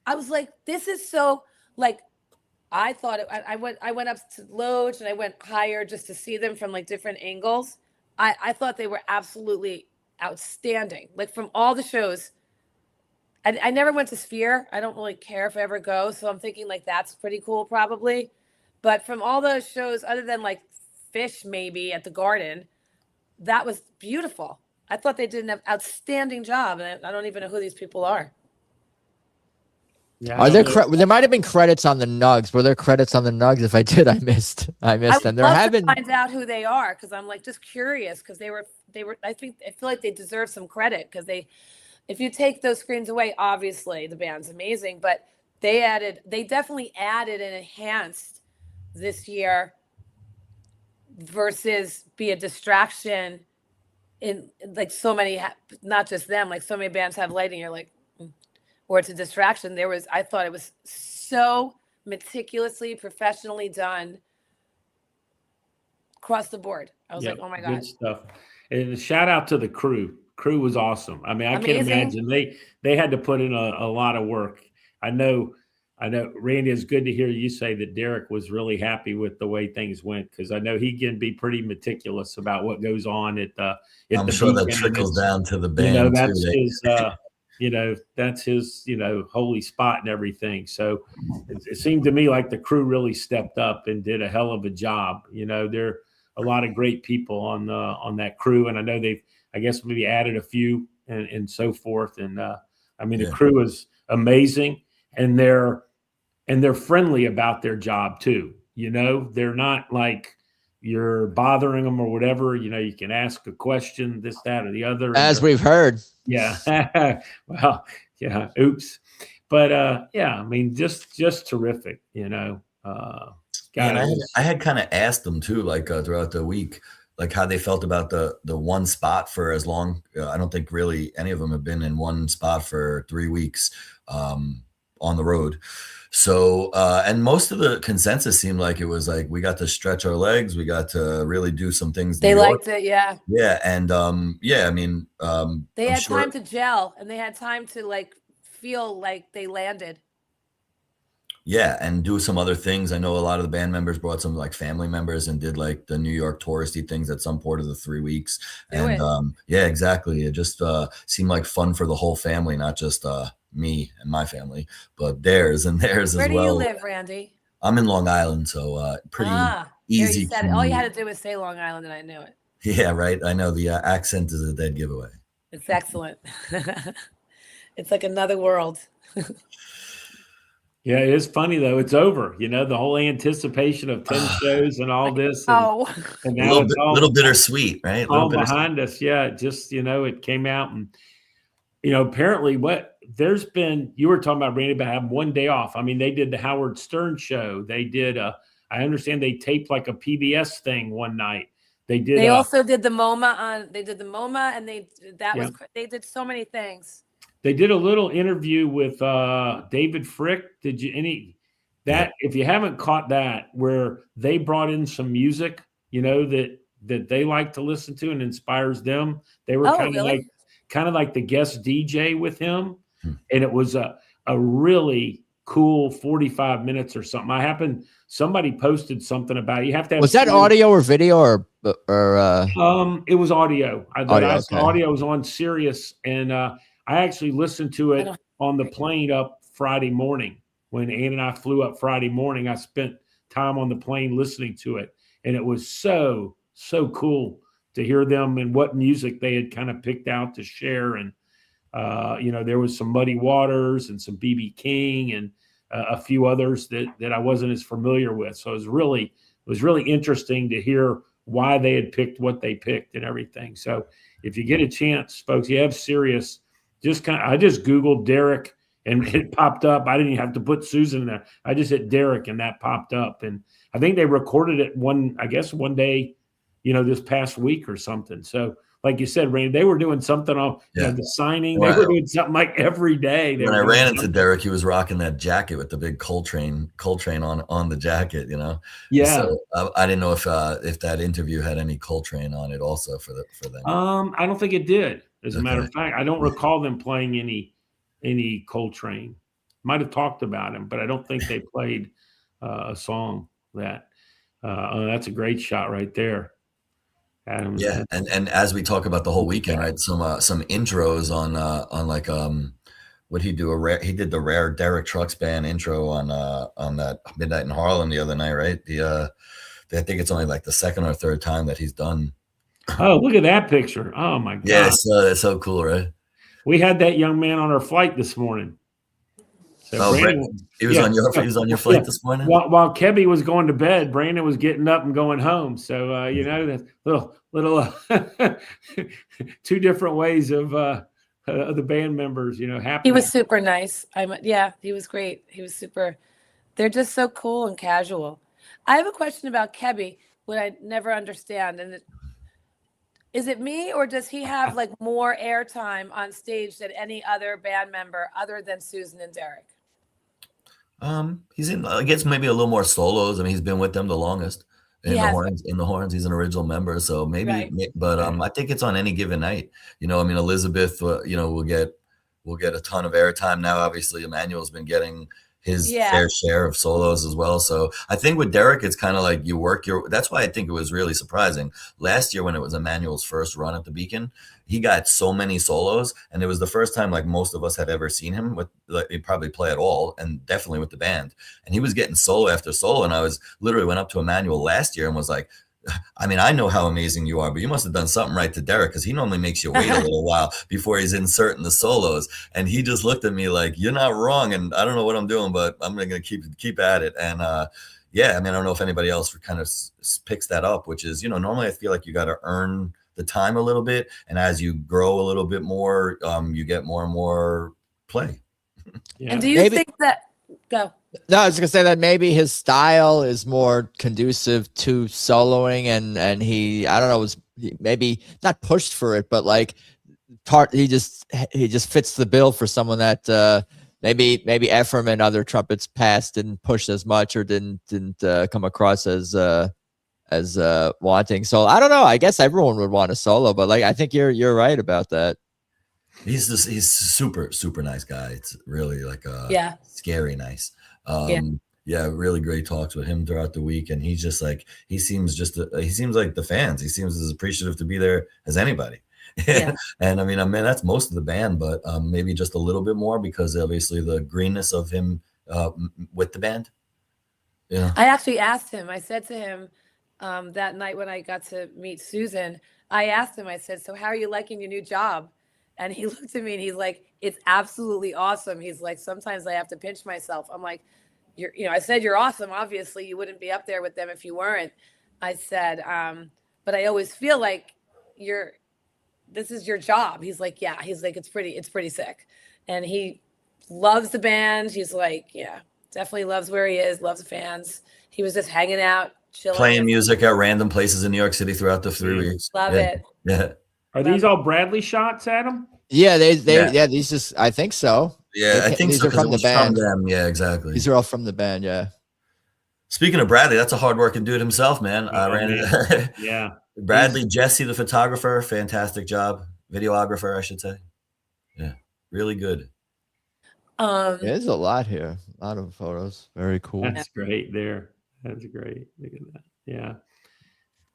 I was like, this is so like. I thought I went up to Loge and I went higher just to see them from like different angles. I thought they were absolutely outstanding. Like from all the shows. I never went to Sphere. I don't really care if I ever go. So I'm thinking like that's pretty cool probably. But from all those shows, other than like Fish maybe at the Garden, that was beautiful. I thought they did an outstanding job. And I don't even know who these people are. Yeah, are there there might have been credits on the Nugs. Were there credits on the Nugs? If I did, I missed them. There have been. Find out who they are because I'm like just curious because they were. I feel like they deserve some credit because if you take those screens away, obviously the band's amazing, but they definitely added and enhanced this year versus be a distraction in like so many, not just them, like so many bands have lighting. You're like, or it's a distraction. I thought it was so meticulously, professionally done across the board. I was like, oh my God. Good stuff. And a shout out to the crew. Crew was awesome. I mean, I can't imagine they had to put in a lot of work. I know, Randy, it's good to hear you say that Derek was really happy with the way things went because I know he can be pretty meticulous about what goes on at the. I'm sure that trickles down to the band. That's too. his. that's his, holy spot and everything. So it seemed to me like the crew really stepped up and did a hell of a job. There are a lot of great people on that crew, and I know I guess maybe added a few and so forth. And the crew is amazing, and they're friendly about their job too. They're not like you're bothering them or whatever. You can ask a question, this, that, or the other. As we've heard. Yeah. Well, yeah. Oops. But just terrific. I had kind of asked them too, like throughout the week, like how they felt about the one spot for as long. I don't think really any of them have been in one spot for 3 weeks on the road. So, and most of the consensus seemed like it was like, we got to stretch our legs. We got to really do some things. They liked it. Yeah. Yeah. And, they had time to gel, and they had time to like feel like they landed. Yeah. And do some other things. I know a lot of the band members brought some like family members and did like the New York touristy things at some point of the 3 weeks. Yeah, exactly. It just seemed like fun for the whole family, not just, me and my family, but theirs as well. Where do you live, Randy? I'm in Long Island, so pretty easy. You said it. All you had to do was say Long Island, and I knew it. Yeah, right. I know the accent is a dead giveaway. It's excellent. It's like another world. Yeah, it is funny though. It's over. The whole anticipation of 10 shows and all this. And now it's all little bittersweet, right? All behind us. Yeah, just it came out, and apparently there's been, you were talking about, Randy, about having one day off. They did the Howard Stern show. They did I understand they taped like a PBS thing one night. They also did the MoMA and they did so many things. They did a little interview with David Frick. Did you if you haven't caught that, where they brought in some music, that they like to listen to and inspires them. They were kind of like the guest DJ with him. And it was a really cool 45 minutes or something. Somebody posted something about it. You have to have. Was that audio or video or it was audio. Audio was on Sirius, and I actually listened to it on the plane up Friday morning. When Ann and I flew up Friday morning, I spent time on the plane listening to it, and it was so cool to hear them and what music they had kind of picked out to share. And there was some Muddy Waters and some B.B. King and a few others that I wasn't as familiar with. So it was really interesting to hear why they had picked what they picked and everything. So if you get a chance, folks, you have Sirius, I just Googled Derek and it popped up. I didn't even have to put Susan in there. I just hit Derek and that popped up. And I think they recorded it one day, this past week or something. So like you said, Randy, they were doing something on the signing. They were doing something like every day. When I ran into Derek, he was rocking that jacket with the big Coltrane on the jacket, Yeah. So I didn't know if that interview had any Coltrane on it also for them. I don't think it did. As a matter of fact, I don't recall them playing any Coltrane. Might have talked about him, but I don't think they played a song that. That's a great shot right there. Yeah, and as we talk about the whole weekend, right? Some intros on like what he do? He did the Rare Derek Trucks Band intro on that Midnight in Harlem the other night, right? I think it's only like the second or third time that he's done. Oh, look at that picture! Oh my God! Yeah, it's so cool, right? We had that young man on our flight this morning. So he was on your flight this morning. While Kebbi was going to bed, Brandon was getting up and going home. So that little two different ways of the band members, happening. He was super nice. He was great. He was super. They're just so cool and casual. I have a question about Kebbi, what I never understand, and is it me, or does he have like more airtime on stage than any other band member other than Susan and Derek? He's I guess maybe a little more solos. He's been with them the longest in the horns. He's an original member, so maybe. Right. But I think it's on any given night. Elizabeth, will get a ton of airtime now. Obviously, Emmanuel's been getting his fair share of solos as well. So I think with Derek, it's kind of like you work that's why I think it was really surprising. Last year when it was Emmanuel's first run at the Beacon, he got so many solos, and it was the first time like most of us had ever seen him with he probably play at all, and definitely with the band. And he was getting solo after solo, and I was literally went up to Emmanuel last year and was like, I mean, I know how amazing you are, but you must have done something right to Derek, because he normally makes you wait a little while before he's inserting the solos. And he just looked at me like, you're not wrong. And I don't know what I'm doing, but I'm going to keep at it. And yeah, I mean, I don't know if anybody else kind of picks that up, which is, normally I feel like you got to earn the time a little bit. And as you grow a little bit more, you get more and more play. Yeah. And do you think that, go. No, I was gonna say that maybe his style is more conducive to soloing, and he, I don't know, was maybe not pushed for it, but like he just fits the bill for someone that maybe Echem and other trumpets past didn't push as much or didn't come across as wanting. So I don't know. I guess everyone would want a solo, but like I think you're right about that. He's super, super nice guy. It's really like scary nice. Yeah, really great talks with him throughout the week, and he's just like he seems like the fans. He seems as appreciative to be there as anybody. Yeah. And I mean, that's most of the band, but maybe just a little bit more because obviously the greenness of him with the band. Yeah, I actually asked him. I said to him that night when I got to meet Susan, I asked him. I said, "So how are you liking your new job?" And he looked at me and he's like, "It's absolutely awesome." He's like, "Sometimes I have to pinch myself." I'm like, I said, "You're awesome. Obviously you wouldn't be up there with them if you weren't." I said, "But I always feel like this is your job." He's like, "Yeah." He's like, it's pretty sick. And he loves the band. He's like, yeah, definitely loves where he is, loves the fans. He was just hanging out, chilling. Playing music at random places in New York City throughout the 3 weeks. Love it. Yeah. Are these all Bradley shots, Adam? Yeah, these just, I think so. Yeah, I think these so, are from the band. From them. Yeah, exactly. These are all from the band. Yeah. Speaking of Bradley, that's a hard-working dude himself, man. Yeah. Bradley, Jesse, the photographer, fantastic job. Videographer, I should say. Yeah, really good. There's a lot here. A lot of photos. Very cool. That's great there. That's great. Look at that. Yeah.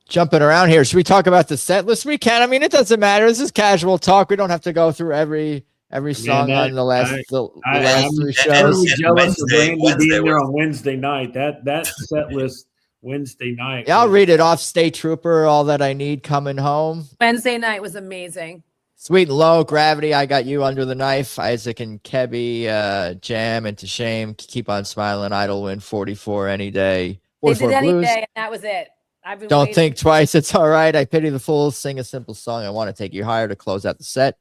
Jumping around here. Should we talk about the set list? We can. I mean, it doesn't matter. This is casual talk. We don't have to go through every song on the last three shows. I'm jealous of Randy being there on Wednesday night. That set list Wednesday night. Yeah, I'll read it off. State Trooper, All That I Need, Coming Home. Wednesday night was amazing. Sweet and Low, Gravity, I Got You, Under the Knife, Isaac and Kebbi, Jam, and To Shame, Keep on Smiling, Idle Win, 44, Any Day, 44 They did Blues. Any Day, and that was it. Don't Think Twice, It's All Right, I Pity the Fools, Sing a Simple Song, I Want to Take You Higher to close out the set,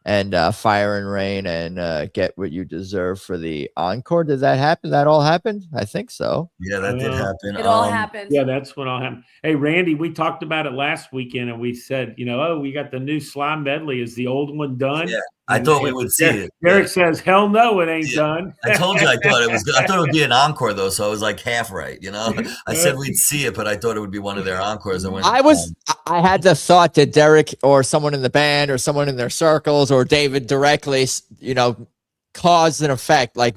and Fire and Rain, and Get What You Deserve for the encore. Did that happen? That all happened? I think so. Yeah, that did happen. It all happened. Yeah, that's what all happened. Hey, Randy, we talked about it last weekend, and we said, we got the new slime medley. Is the old one done? Yeah, I thought we would see it. Derek says, hell no, it ain't done. I told you I thought it was good. I thought it would be an encore, though, so I was like half right, I said we'd see it, but I thought it would be one of their encores. And I had the thought that Derek or someone in the band or someone in their circles or David directly, cause and effect, like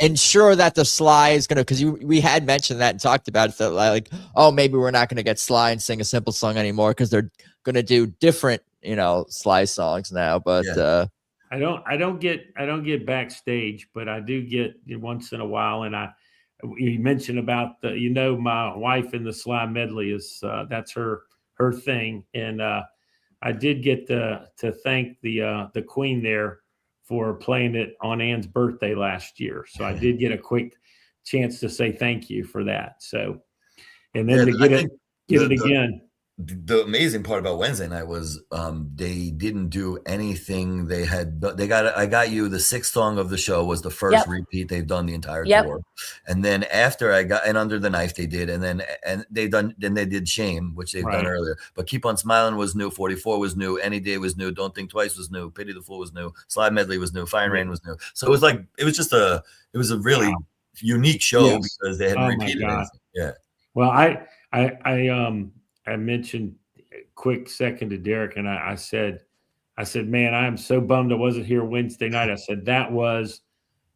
ensure that the Sly is going to, because we had mentioned that and talked about it, that like, oh, maybe we're not going to get Sly and Sing a Simple Song anymore because they're going to do different, Sly songs now. But I don't get backstage, but I do get once in a while. And you mentioned about my wife in the Sly medley is that's her thing, and I did get to thank the Queen there for playing it on Ann's birthday last year. So I did get a quick chance to say thank you for that. So, and then to get it again. The amazing part about Wednesday night was they didn't do anything. I Got You, the sixth song of the show, was the first repeat they've done the entire tour. And then after and Under the Knife they did, and they did Shame, which they've done earlier. But Keep on Smiling was new, 44 was new, Any Day was new, Don't Think Twice was new, Pity the Fool was new, Slide Medley was new, Fire and Rain was new. So it was a really unique show because they hadn't repeated anything. Yeah. Well, I mentioned a quick second to Derek, and I said, man, I am so bummed I wasn't here Wednesday night. I said that was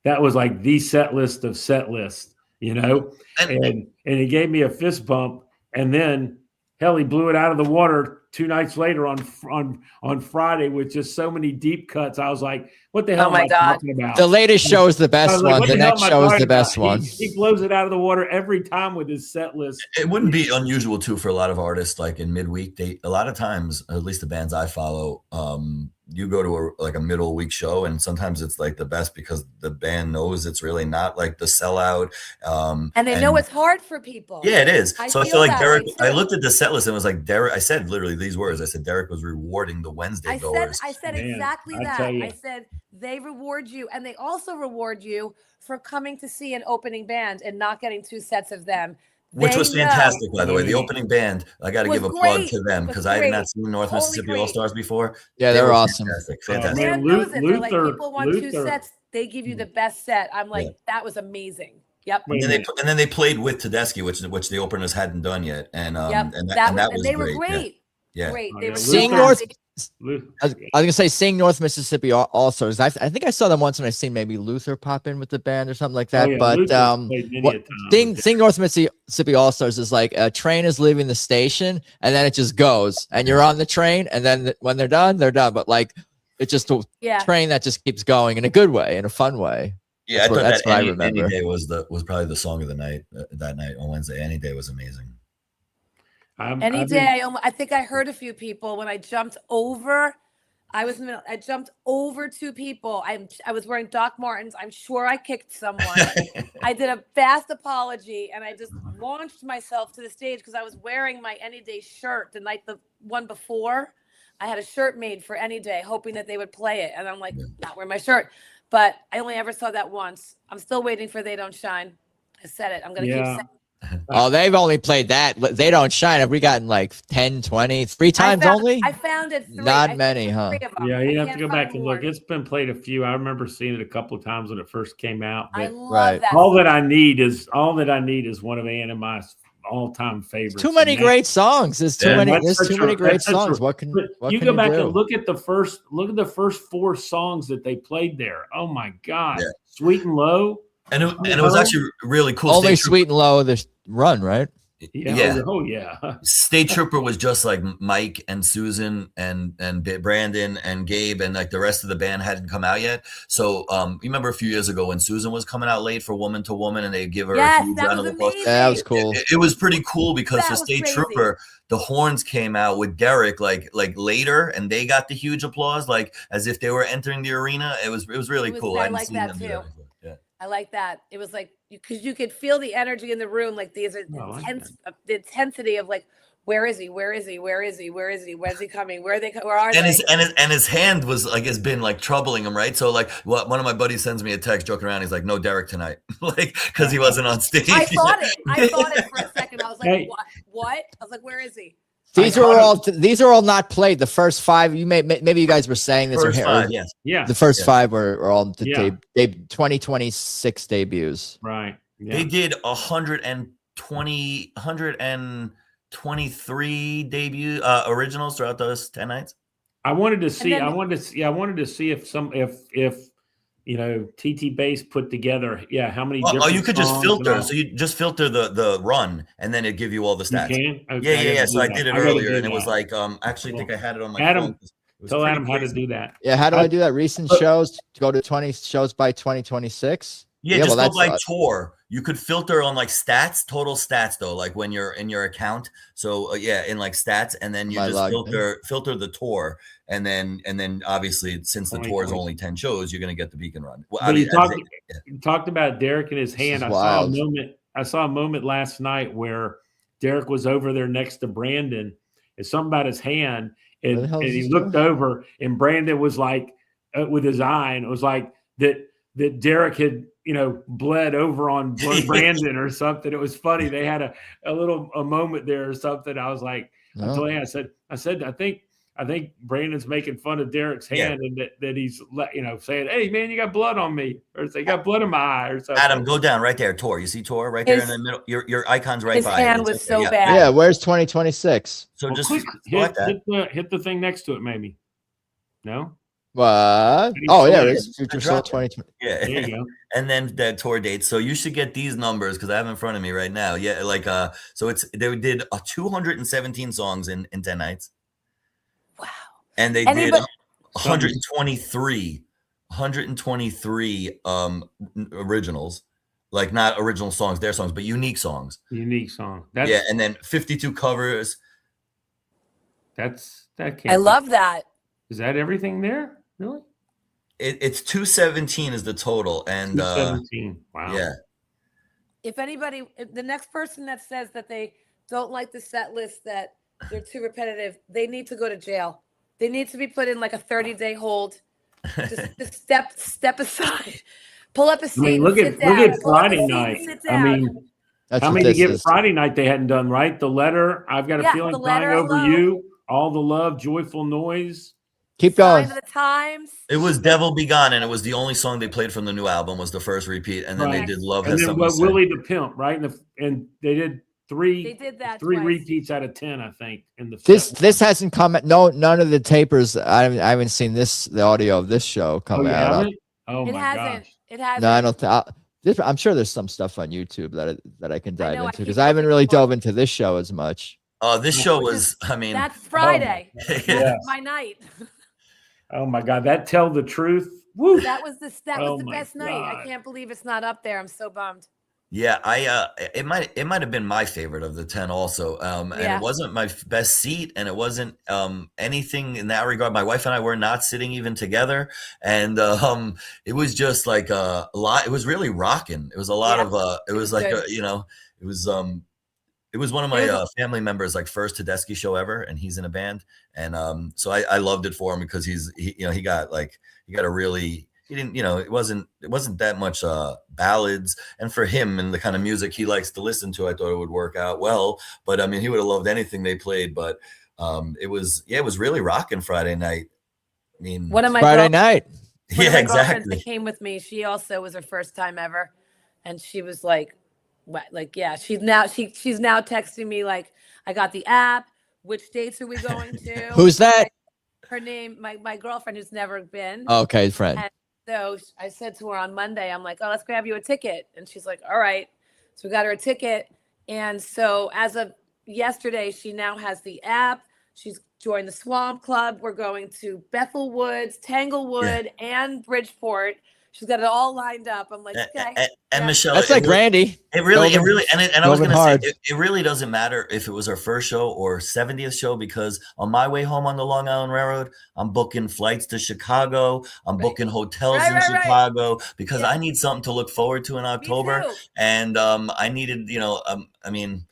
that was like the set list of set lists, you know, and he gave me a fist bump, and then hell, he blew it out of the water 2 nights later on Friday with just so many deep cuts. I was like, what the hell am I talking about? The latest show is the best one. The next show is the best one. He blows it out of the water every time with his set list. It wouldn't be unusual too for a lot of artists, like in midweek. A lot of times, at least the bands I follow, you go to a middle week show, and sometimes it's like the best because the band knows it's really not like the sellout. And they know it's hard for people. Yeah, it is. So I feel like Derek, I looked at the set list and was like, Derek, I said literally these words. I said, Derek was rewarding the Wednesday goers. I said exactly that. I said, they reward you, and they also reward you for coming to see an opening band and not getting 2 sets of them. Which was fantastic, by the way. The opening band, I got to give a plug to them because I had not seen North Mississippi All-Stars before. Yeah, they were awesome. Fantastic. Man knows it. They're like, people want 2 sets. They give you the best set. I'm like, that was amazing. Yep. And then they played with Tedeschi, which the openers hadn't done yet, and that was they great. were great. Yeah. Great. They were seeing North. I was gonna say seeing North Mississippi All-Stars. I think I saw them once when I seen maybe Luther pop in with the band or something like that. But seeing North Mississippi All-Stars is like a train is leaving the station and then it just goes, and you're on the train, and then when they're done, they're done. But like it's just a train that just keeps going in a good way, in a fun way. Yeah, I thought that's what I remember. Any Day was probably the song of the night that night on Wednesday. Any Day was amazing. I think I heard a few people when I jumped over. I jumped over 2 people. I was wearing Doc Martens. I'm sure I kicked someone. I did a fast apology, and I just launched myself to the stage because I was wearing my Any Day shirt the night the one before. I had a shirt made for Any Day, hoping that they would play it, and I'm like, not wearing my shirt. But I only ever saw that once. I'm still waiting for They Don't Shine. I said it. I'm gonna keep saying it. Oh, they've only played that. They Don't Shine. Have we gotten like 10, 20, 3 times only? I found it 3. Not many, huh? Yeah, you have to go back and look. It's been played a few. I remember seeing it a couple of times when it first came out. I love that. All that I need is one of Ann and my all-time favorites. Too many great songs. There's too many great songs. What can you go back do? and look at the first 4 songs that they played there? Oh my God. Yeah. Sweet and Low. And it was actually really cool. Only Sweet and Low this run, right? Yeah. Oh yeah. State Trooper was just like Mike and Susan and Brandon and Gabe, and like the rest of the band hadn't come out yet. So you remember a few years ago when Susan was coming out late for Woman to Woman, and they give her a huge round of applause. Yeah, that was cool. It was pretty cool because for State Trooper, the horns came out with Derek like later, and they got the huge applause, like as if they were entering the arena. It was really cool. I like that too. I like that. It was like because you could feel the energy in the room, like these are the intensity of like, where is he? Where is he? Where is he? Where is he? When's he coming? Where are they? Where are they? And his hand was like has been like troubling him, right? So like, one of my buddies sends me a text joking around. He's like, "No Derek tonight," like because he wasn't on stage. I thought it for a second. I was like, "What?" I was like, "Where is he?" These are all not played. The first 5, maybe you guys were saying this. First 5, yes. Yeah. The first 5 were all the 2026 debuts. Right. Yeah. They did 123 debut originals throughout those 10 nights. I wanted to see if TT Bass put together, how many different you could just filter. songs. So you just filter the run, and then it'd give you all the stats. You can? Okay, yeah. So I did it earlier, and it was like, actually, I think I had it on my phone. Tell Adam how to do that. Yeah, how do I do that? Recent shows, to go to 20 shows by 2026? Yeah, just go by tour. You could filter on like stats, total stats though, like when you're in your account. So in like stats, and then you filter the tour, and then obviously since the tour is only 10 shows, you're gonna get the beacon run. Well, you talked about Derek and his hand. I saw a moment last night where Derek was over there next to Brandon. It's something about his hand, and he looked over, and Brandon was like with his eye, and it was like that Derek had bled over on Brandon or something. It was funny. They had a moment there or something. I was like, I said, I think Brandon's making fun of Derek's hand, and that he's saying, "Hey man, you got blood on me," or say, "You got blood in my eye," or something. Adam, go down right there. Tor, you see Tor right there in the middle. Your icon's right by. His hand was so bad. Yeah, where's 2026? So just hit the thing next to it, maybe. No. What? Any Oh, yeah, tour it's dates? Future I Soul dropped it. 2020. Yeah. There you go. And then the tour dates. So you should get these numbers because I have them in front of me right now. Yeah, like so they did 217 songs in 10 nights. Wow. And they did 123 originals. Like not original songs, their songs, but unique songs. Unique song. Yeah, and then 52 covers. That can't. I love that. Is that everything there? Really? It's 217 is the total, and 217. Wow. yeah. If the next person that says that they don't like the set list, that they're too repetitive, they need to go to jail. They need to be put in like a 30-day hold. Just step aside. Pull up a seat. I mean, look at Friday night. I mean, That's how what many to this get is. Friday night they hadn't done, right? The Letter, I've Got a Feeling, The Crying Letter, Over Love. You, All the Love, Joyful Noise. Keep Sign going. of the Times. It was Devil Be Gone, and it was the only song they played from the new album was the first repeat, and then Right. they did Love And Has then Something to Say. Willie the Pimp, right? And they did three. They did that three twice. repeats out of 10, I think. In the This hasn't come. None of the tapers. I haven't seen the audio of this show come you out. haven't? Oh It my hasn't. gosh. It hasn't. No, I don't. I'm sure there's some stuff on YouTube that I can dive know, I into keep because I haven't looking really for- dove into this show as much. This show Which was, I mean, That's Friday. Yeah. My night. Oh my God. That Tell the Truth. Woo. That was the Oh the my best night. I God. can't believe it's not up there. I'm so bummed. yeah, it might have been my favorite of the 10 also. And Yeah. it wasn't my best seat, and it wasn't anything in that regard. My wife and I were not sitting even together, and it was just like a lot. It was really rocking. It was a lot of it was like good. it was one of my family members' like first Tedeschi show ever, and he's in a band, and so I loved it for him because he got a really, he didn't, it wasn't that much ballads, and for him and the kind of music he likes to listen to, I thought it would work out well. But I mean, he would have loved anything they played, but it was really rocking Friday night. I mean, One of my Friday girl- night. one of yeah, my girlfriends exactly. that came with me. She also was her first time ever, and she was like, "What?" Like, yeah. She's now texting me like, "I got the app. Which dates are we going to?" Who's that? Her name, my girlfriend who's never been. Okay, friend. And so I said to her on Monday, I'm like, "Oh, let's grab you a ticket." And she's like, "All right." So we got her a ticket. And so as of yesterday, she now has the app. She's joined the Swamp Club. We're going to Bethel Woods, Tanglewood, and Bridgeport. She's got it all lined up. I'm like, okay. And Yeah. Michelle, That's like Randy. It really, Going- and I was going going to hard. say, it really doesn't matter if it was her first show or 70th show, because on my way home on the Long Island Railroad, I'm booking flights to Chicago. I'm booking hotels in Right. Chicago because Yeah. I need something to look forward to in October. Me too. And I needed, I mean,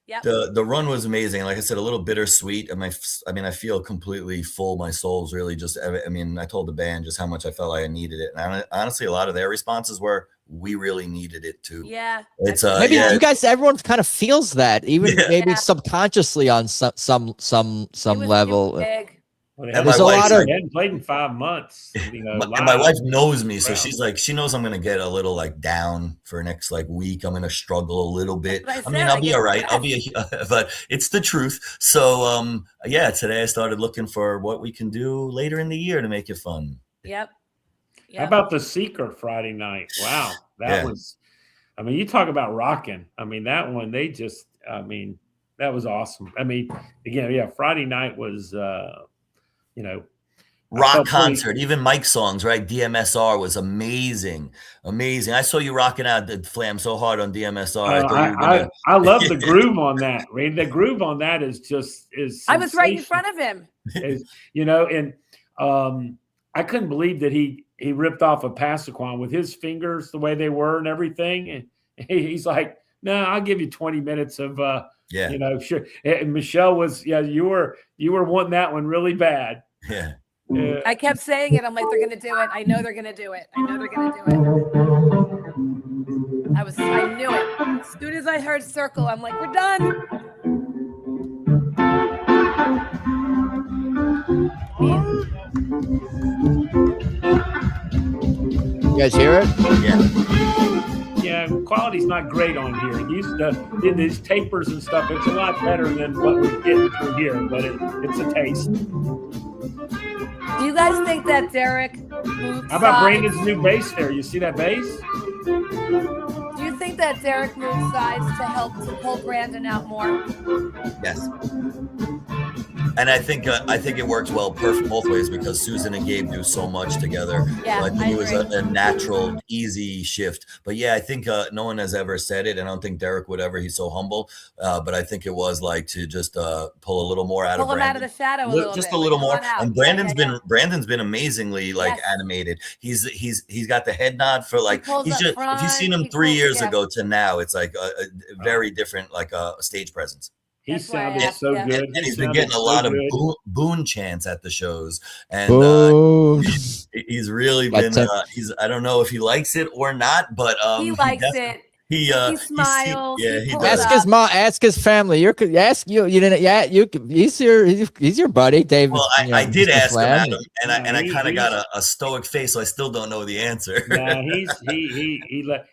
Yep. the run was amazing. Like I said, a little bittersweet. I feel completely full. My soul's really just, I told the band just how much I felt I needed it. And honestly, a lot of their responses were, we really needed it too. Yeah. It's Maybe yeah. you guys, everyone kind of feels that, even Yeah. maybe Yeah. subconsciously on some It was level. big. Well, they And There's my a wife's lot of- like- they hadn't played in 5 months. and my live. wife knows me, so Wow. she's like, she knows I'm gonna get a little like down for next like week. I'm gonna struggle a little bit. That's I what I mean, said, I'll I be get all right. stressed. I'll be, but it's the truth. So yeah, today I started looking for what we can do later in the year to make it fun. Yep. How about the Seeker Friday night? Wow. That Yeah. was, you talk about rocking. That one, that was awesome. Again, yeah, Friday night was, Rock felt pretty- concert, even Mike songs, right? DMSR was amazing. I saw you rocking out the Flamm so hard on DMSR. I thought you were gonna, I love the groove on that. I mean, the groove on that is I was right in sensational. front of him. And I couldn't believe that he ripped off a Passaquan with his fingers the way they were and everything. And he's like, "No, I'll give you 20 minutes of yeah, sure." And Michelle was, you were wanting that one really bad. yeah. Yeah. I kept saying it. I'm like, they're going to do it. I know they're going to do it. I know they're going to do it. I knew it. As soon as I heard circle, I'm like, we're done. You guys hear it? Yeah. Yeah, quality's not great on here. These tapers and stuff, it's a lot better than what we're getting through here, but it's a taste. Do you guys think that Derek moved How about sides? Brandon's new bass there? You see that bass? Do you think that Derek moved sides to help to pull Brandon out more? Yes. And I think it works well both ways because Susan and Gabe do so much together. Yeah, so I think I it was agree. a natural, easy shift. But yeah, I think no one has ever said it, and I don't think Derek would ever. He's so humble. But I think it was like to just pull a little more out of Pull him out Brandon. of the shadow a little Just bit. a little Like, more. come on out. And Yeah. Brandon's been amazingly like Yes. animated. He's got the head nod for like pulls he's up just front, if you've seen him he 3 pulls- years yeah. ago to now, it's like a very different like a stage presence. He That's why I sounded asked, so yeah. good. And he's been sounded getting a so lot of good. Boone chants at the shows, and Boone. he's really been. I don't know if he likes it or not, but He likes it. He smiles, he he pulls does. Ask his mom. Ask his family. You didn't. Yeah, he's your buddy, David. Well, I did Mr. ask him, Flamm. Adam, and I kind of got a stoic face, so I still don't know the answer. Nah,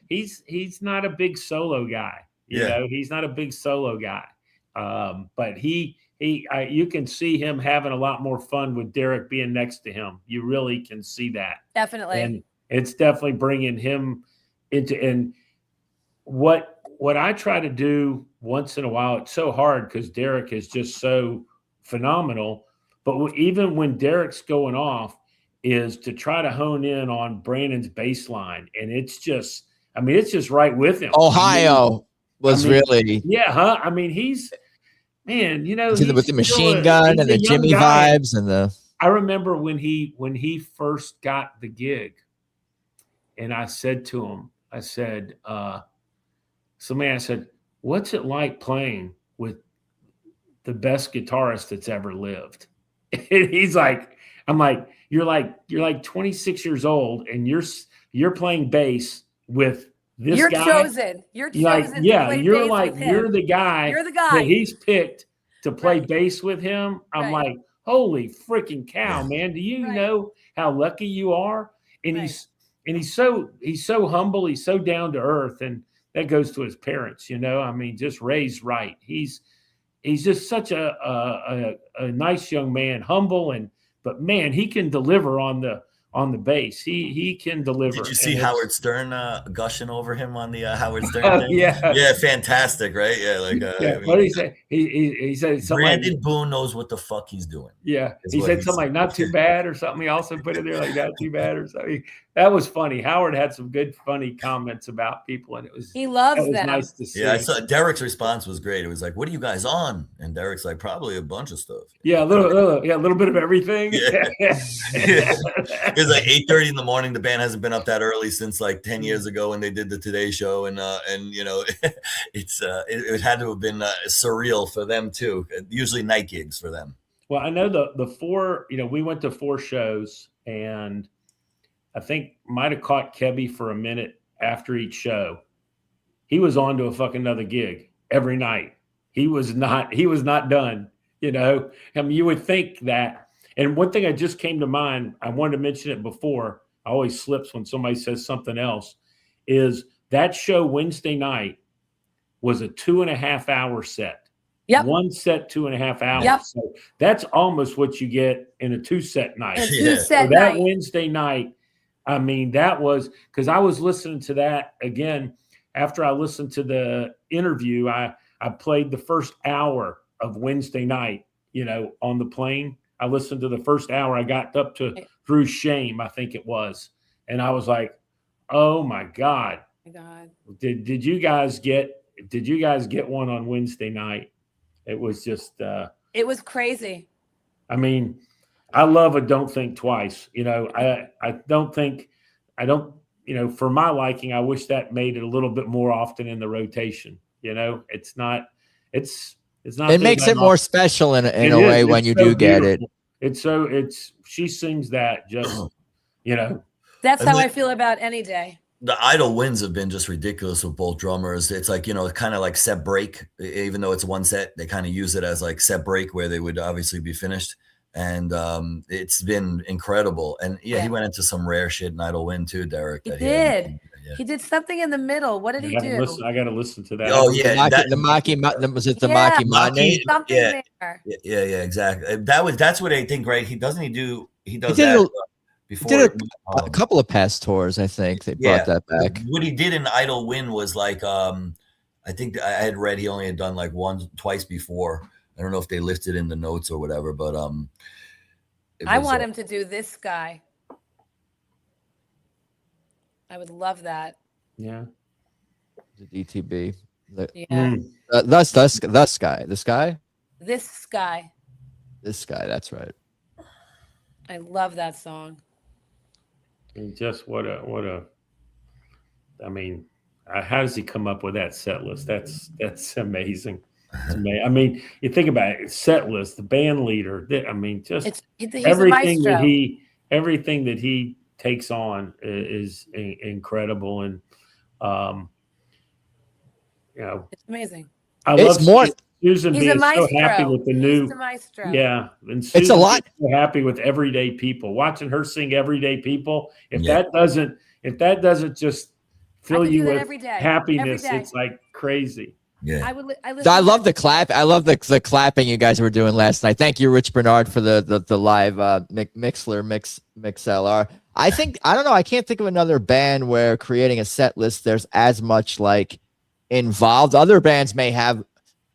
he's not a big solo guy. You know, he's not a big solo guy. But you can see him having a lot more fun with Derek being next to him. You really can see that. Definitely. And it's definitely bringing him into, and what I try to do once in a while, it's so hard because Derek is just so phenomenal. But even when Derek's going off, is to try to hone in on Brandon's bass line. And it's just right with him. Ohio was really. Yeah, huh? I mean, man, you know, with the he's still machine gun and the young Jimmy guy. vibes and the. I remember when he first got the gig, and I said to him, I said, what's it like playing with the best guitarist that's ever lived? And he's like, I'm like, you're like 26 years old, and you're playing bass with this You're guy. chosen. You're chosen. Like, to yeah, play you're bass like, with him. you're the guy. You're the guy. that he's picked to play Right. bass with him. I'm Right. like, holy freaking cow, man! Do you Right. know how lucky you are? And Right. he's so humble. He's so down to earth, and that goes to his parents. You know, I mean, just raised right. He's just such a nice young man, humble, but man, he can deliver on the bass. He can deliver. Did you see And Howard Stern gushing over him on the Howard Stern thing? Yeah. Fantastic, right? Yeah, like Yeah, what did he say? He said something Brandon like, Boone knows what the fuck he's doing. yeah. is He what said he something like not too bad or something. He also put it there like not too bad or something. That was funny. Howard had some good funny comments about people, and He loves that was them. nice to see. Yeah, I saw Derek's response was great. It was like, "What are you guys on?" And Derek's like, "Probably a bunch of stuff." Yeah, a little bit of everything. Yeah. It's like 8:30 in the morning. The band hasn't been up that early since like 10 years ago when they did the Today Show, and you know, it had to have been surreal for them too. Usually night gigs for them. Well, I know the four. You know, we went to 4 shows, and I think might have caught Kebbi for a minute after each show. He was on to a fucking another gig every night. He was not done. You know, I mean, you would think that. And one thing that just came to mind, I wanted to mention it before. I always slips when somebody says something else. Is that show Wednesday night was a 2.5 hour set. Yep. One set, 2.5 hours. Yep. So that's almost what you get in a 2-set night. A Yeah. 2-set So that night. Wednesday night, I mean, that was because I was listening to that again after I listened to the interview. I played the first hour of Wednesday night, you know, on the plane. I listened to the first hour. I got up to Through Shame, I think it was, and I was like, "Oh my God, Oh my God. did you guys get one on Wednesday night?" It was just, It was crazy. I mean, I love a Don't Think Twice. You know, I don't, you know, for my liking, I wish that made it a little bit more often in the rotation. You know, it's not. It makes it more special in a way when you do get it. She sings that just, you know. That's And how the- I feel about any day. The idle wins have been just ridiculous with both drummers. It's like, you know, kind of like set break, even though it's one set, they kind of use it as like set break where they would obviously be finished. And it's been incredible. And yeah, he went into some rare shit in idle win too, Derek. He that did. Yeah. He did something in the middle. What did he do? I got to listen to that. Oh yeah, The Maki, was it the Yeah, Maki Mane? Something Yeah. there. Yeah, exactly. That's what I think, right? He he does He did that a- before. Did a couple of past tours, I think. They brought that back. What he did in Idle Wind was like, I think I had read he only had done like twice before. I don't know if they listed in the notes or whatever, but I want him to do This Guy. I would love that. Yeah. The DTB. Yeah. The Sky. This Guy? This Sky. This Guy, that's right. I love that song. And just what a I mean, how does he come up with that set list? That's amazing. I mean, you think about it, set list, the band leader. I mean, just he's everything that he takes on is incredible, and you know, it's amazing. I love Susan he's being so happy with the new. He's a maestro. Yeah, and Susan it's a lot. So happy with Everyday People. Watching her sing Everyday People, if that doesn't just fill you with happiness, it's like crazy. Yeah, I love the clap. I love the clapping you guys were doing last night. Thank you, Rich Barnard, for the live Mixlr. I don't know. I can't think of another band where creating a set list there's as much like involved. Other bands may have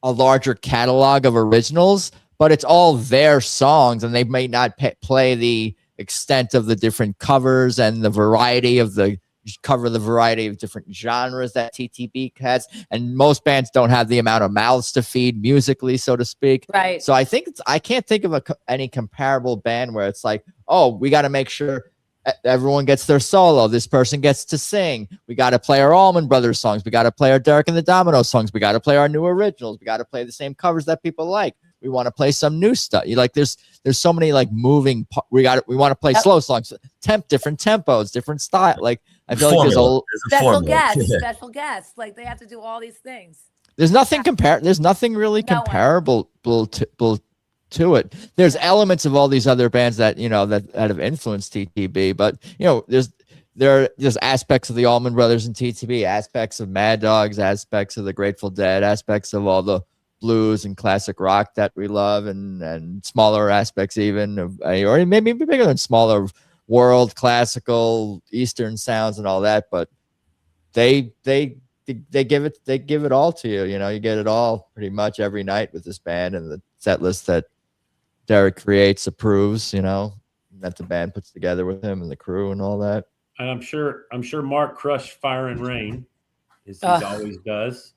a larger catalog of originals, but it's all their songs, and they may not play the extent of the different covers and the variety of the variety of different genres that TTB has, and most bands don't have the amount of mouths to feed musically, so to speak. Right. So I think I can't think of any comparable band where it's like, oh, we got to make sure everyone gets their solo. This person gets to sing. We got to play our Allman Brothers songs. We got to play our Derek and the Domino songs. We got to play our new originals. We got to play the same covers that people like. We want to play some new stuff. There's so many like moving. We want to play slow songs, different tempos, different style. Like I feel like there's special guests. Like they have to do all these things. There's nothing There's nothing really comparable to it. There's elements of all these other bands that that have influenced TTB, but there's aspects of the Allman Brothers and TTB, aspects of Mad Dogs, aspects of the Grateful Dead, aspects of all the blues and classic rock that we love, and smaller aspects even of, or maybe bigger than smaller, world classical Eastern sounds and all that. But they give it all to you. You get it all pretty much every night with this band, and the set list that Derek creates, approves, that the band puts together with him and the crew and all that. And I'm sure Mark crushed Fire and Rain, as he always does.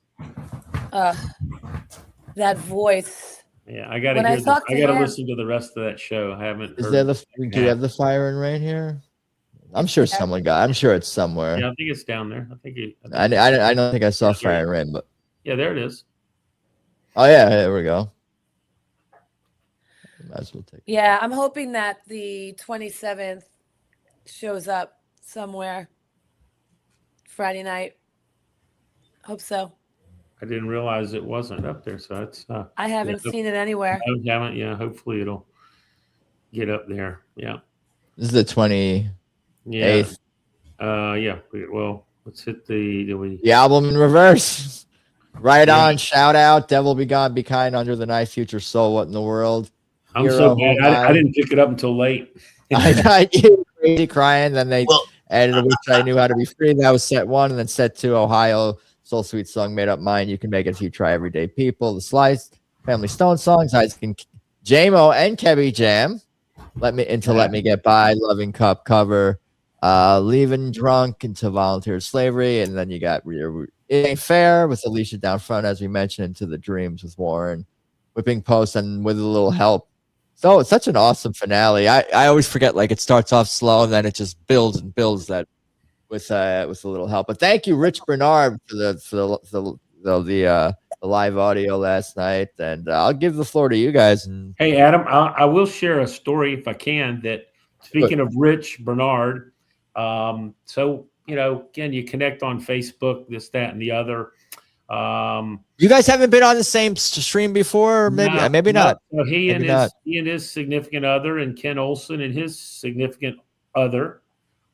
That voice. Yeah, I gotta listen to the rest of that show. I haven't. Do you have the Fire and Rain here? I'm sure someone got. I'm sure it's somewhere. Yeah, I think it's down there. I don't think I saw Fire and Rain, but yeah, there it is. Oh yeah, there we go. Might as well take it. Yeah, I'm hoping that the 27th shows up somewhere Friday night. Hope so. I didn't realize it wasn't up there, so it's. I haven't seen it anywhere. I haven't. Yeah, hopefully it'll get up there. Yeah. This is the 28th. Yeah. Well, let's hit the album in reverse. Right on. Shout out. Devil Be Gone, Be Kind, Under the Knife, Future Soul, What in the World. I'm so bad. I didn't pick it up until late. I got you crazy crying. Then they added Which I Knew How to Be Free. That was set 1. And then set 2, Ohio. Soul Sweet Song, Made Up Mind, You Can Make It If You Try, Everyday People, The Slice, Family Stone songs, Isaac and J-Mo and Kebbi Jam, Let Me Get By, Loving Cup cover, Leaving Drunk Into Volunteer Slavery, and then you got It Ain't Fair with Alecia down front, as we mentioned, Into the Dreams with Warren, Whipping Post, and With a Little Help. So it's such an awesome finale. I always forget, like it starts off slow and then it just builds and builds that. With a little help, but thank you, Rich Barnard, for the live audio last night, and I'll give the floor to you guys. And hey, Adam, I will share a story if I can. That speaking of Rich Barnard, so again, you connect on Facebook, this, that, and the other. You guys haven't been on the same stream before, or maybe not. So he and his significant other, and Ken Olson and his significant other.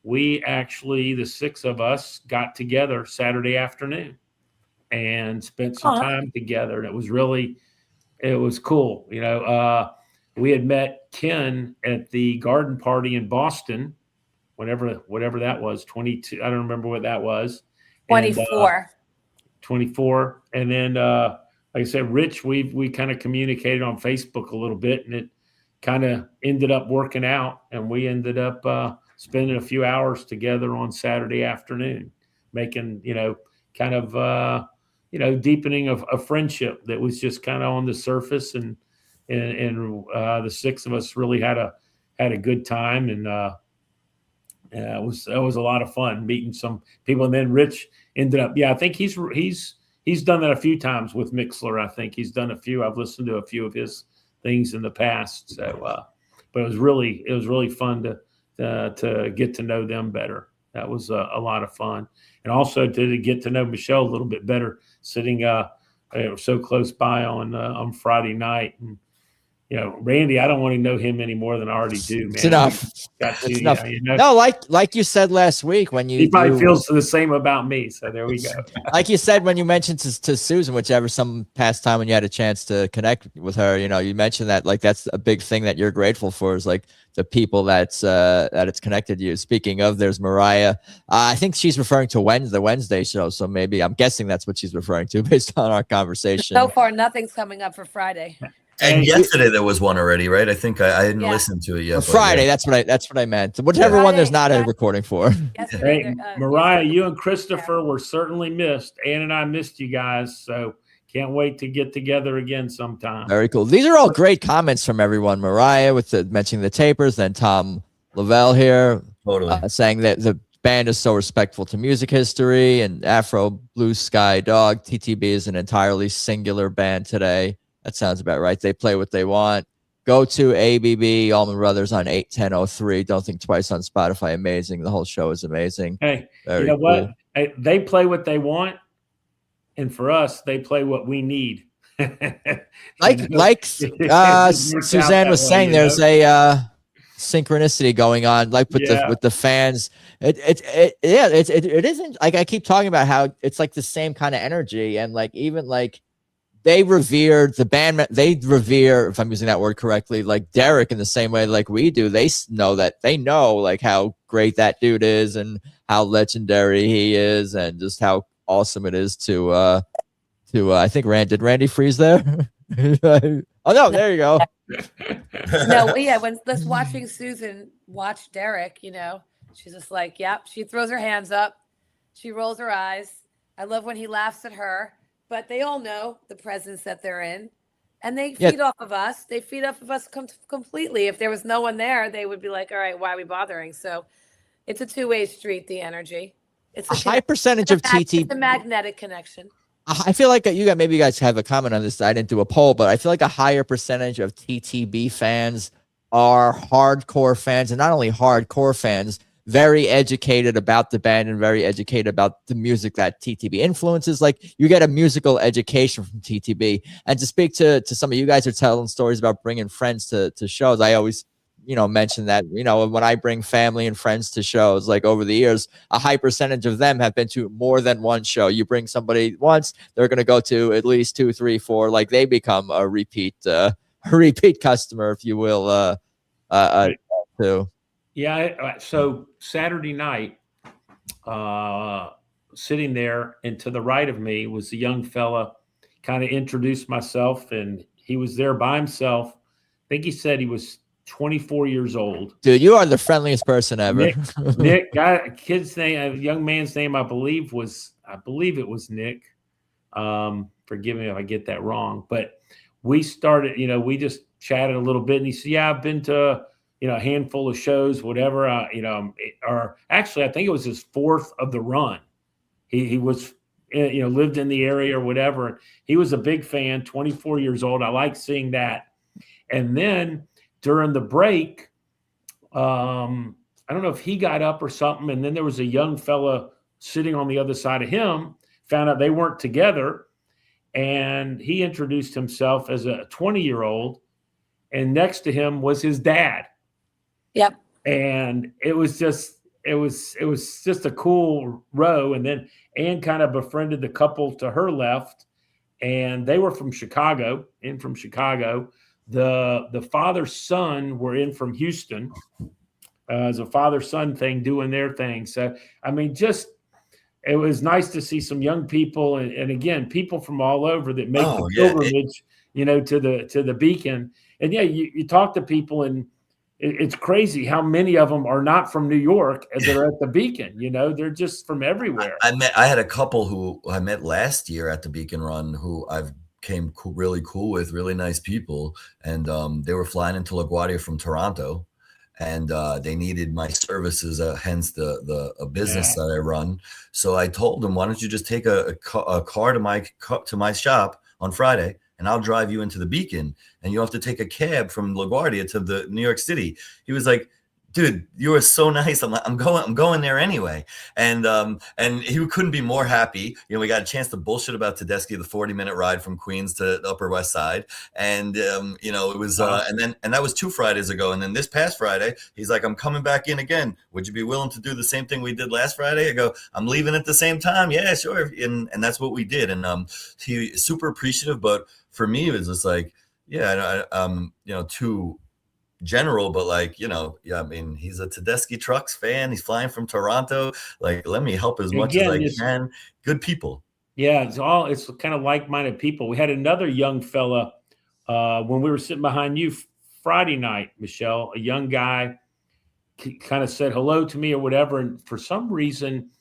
We actually, the 6 of us, got together Saturday afternoon and spent some time together. And it was cool. we had met Ken at the garden party in Boston, whatever that was, 22. I don't remember what that was. 24. 24. And then, like I said, Rich, we kind of communicated on Facebook a little bit, and it kind of ended up working out. And we ended up spending a few hours together on Saturday afternoon, making, kind of, deepening of a friendship that was just kind of on the surface. And the six of us really had a good time. And it was a lot of fun meeting some people. And then Rich ended up, I think he's done that a few times with Mixler. I think he's done a few. I've listened to a few of his things in the past. So, but it was really fun to get to know them better. That was a lot of fun, and also to get to know Michelle a little bit better, sitting so close by on Friday night. And Randy, I don't want to know him any more than I already do, man. It's enough. It's enough. No, like you said last week, when he probably feels the same about me. So there we go. Like you said, when you mentioned to Susan, whichever some past time when you had a chance to connect with her, you mentioned that like that's a big thing that you're grateful for, is like the people that it's connected to you. Speaking of, there's Mariah. I think she's referring to the Wednesday show. So maybe I'm guessing that's what she's referring to based on our conversation. So far, nothing's coming up for Friday. And yesterday there was one already, right? I think I didn't listen to it yet. Friday, that's what I meant. Whichever one there's not a recording for. Hey, Mariah, you and Christopher were certainly missed. Ann and I missed you guys, so can't wait to get together again sometime. Very cool. These are all great comments from everyone. Mariah with mentioning the tapers, then Tom Lavelle here, totally saying that the band is so respectful to music history, and Afro Blue Sky Dog. TTB is an entirely singular band today. That sounds about right. They play what they want. Go to ABB, Allman Brothers on 81003. Don't think twice on Spotify. Amazing. The whole show is amazing. Hey, Very you know cool. what? Hey, they play what they want, and for us, they play what we need. like Suzanne was saying, there's a synchronicity going on, like with the fans. It isn't like I keep talking about how it's like the same kind of energy, and like even like. They revere the band. They revere, if I'm using that word correctly, like Derek in the same way like we do. They know like how great that dude is and how legendary he is, and just how awesome it is to I think did Randy freeze there? Oh no, there you go. No, yeah. When just watching Susan watch Derek, she's just like, yep. She throws her hands up, she rolls her eyes. I love when he laughs at her. But they all know the presence that they're in, and they feed off of us. They feed off of us completely. If there was no one there, they would be like, all right, why are we bothering? So it's a two-way street, the energy. It's a high percentage of TT. It's a magnetic connection. I feel like maybe you guys have a comment on this. I didn't do a poll, but I feel like a higher percentage of TTB fans are hardcore fans, and not only hardcore fans, very educated about the band and very educated about the music that TTB influences. Like you get a musical education from TTB. And to speak to some of you guys are telling stories about bringing friends to shows. I always, mention that, when I bring family and friends to shows, like over the years, a high percentage of them have been to more than one show. You bring somebody once, they're going to go to at least 2, 3, 4, like they become a repeat customer, if you will, too. Yeah. So Saturday night, sitting there, and to the right of me was a young fella, kind of introduced myself, and he was there by himself. I think he said he was 24 years old. Dude, you are the friendliest person ever. Nick, kid's name, a young man's name, I believe it was Nick. Forgive me if I get that wrong, but we started, we just chatted a little bit, and he said, yeah, I've been to, a handful of shows, whatever, or actually, I think it was his 4th of the run. He was, lived in the area or whatever. He was a big fan, 24 years old. I like seeing that. And then during the break, I don't know if he got up or something. And then there was a young fella sitting on the other side of him, found out they weren't together. And he introduced himself as a 20-year-old. And next to him was his dad. Yep. And it was just a cool row. And then Ann kind of befriended the couple to her left, and they were from Chicago. the father-son were in from Houston as a father-son thing, doing their thing. So, I mean, it was nice to see some young people and again, people from all over that make the pilgrimage, to the Beacon. And yeah, you talk to people and it's crazy how many of them are not from New York and they're at the Beacon. They're just from everywhere. I had a couple who I met last year at the Beacon Run who I've came really cool with, really nice people. And they were flying into LaGuardia from Toronto. And they needed my services, hence the business that I run. So I told them, why don't you just take a car to my shop on Friday, and I'll drive you into the Beacon, and you don't have to take a cab from LaGuardia to the New York City. He was like, dude, you were so nice. I'm like, I'm going there anyway. And he couldn't be more happy. We got a chance to bullshit about Tedeschi, the 40-minute ride from Queens to the Upper West Side. And, it was, and that was 2 Fridays ago. And then this past Friday, he's like, I'm coming back in again. Would you be willing to do the same thing we did last Friday? I go, I'm leaving at the same time. Yeah, sure. And that's what we did. And he super appreciative. But for me, it was just like, too general, but I mean, he's a Tedeschi Trucks fan. He's flying from Toronto. Like, let me help as much as I can. Good people. Yeah, it's kind of like-minded people. We had another young fella when we were sitting behind you Friday night, Michelle, a young guy kind of said hello to me or whatever. And for some reason,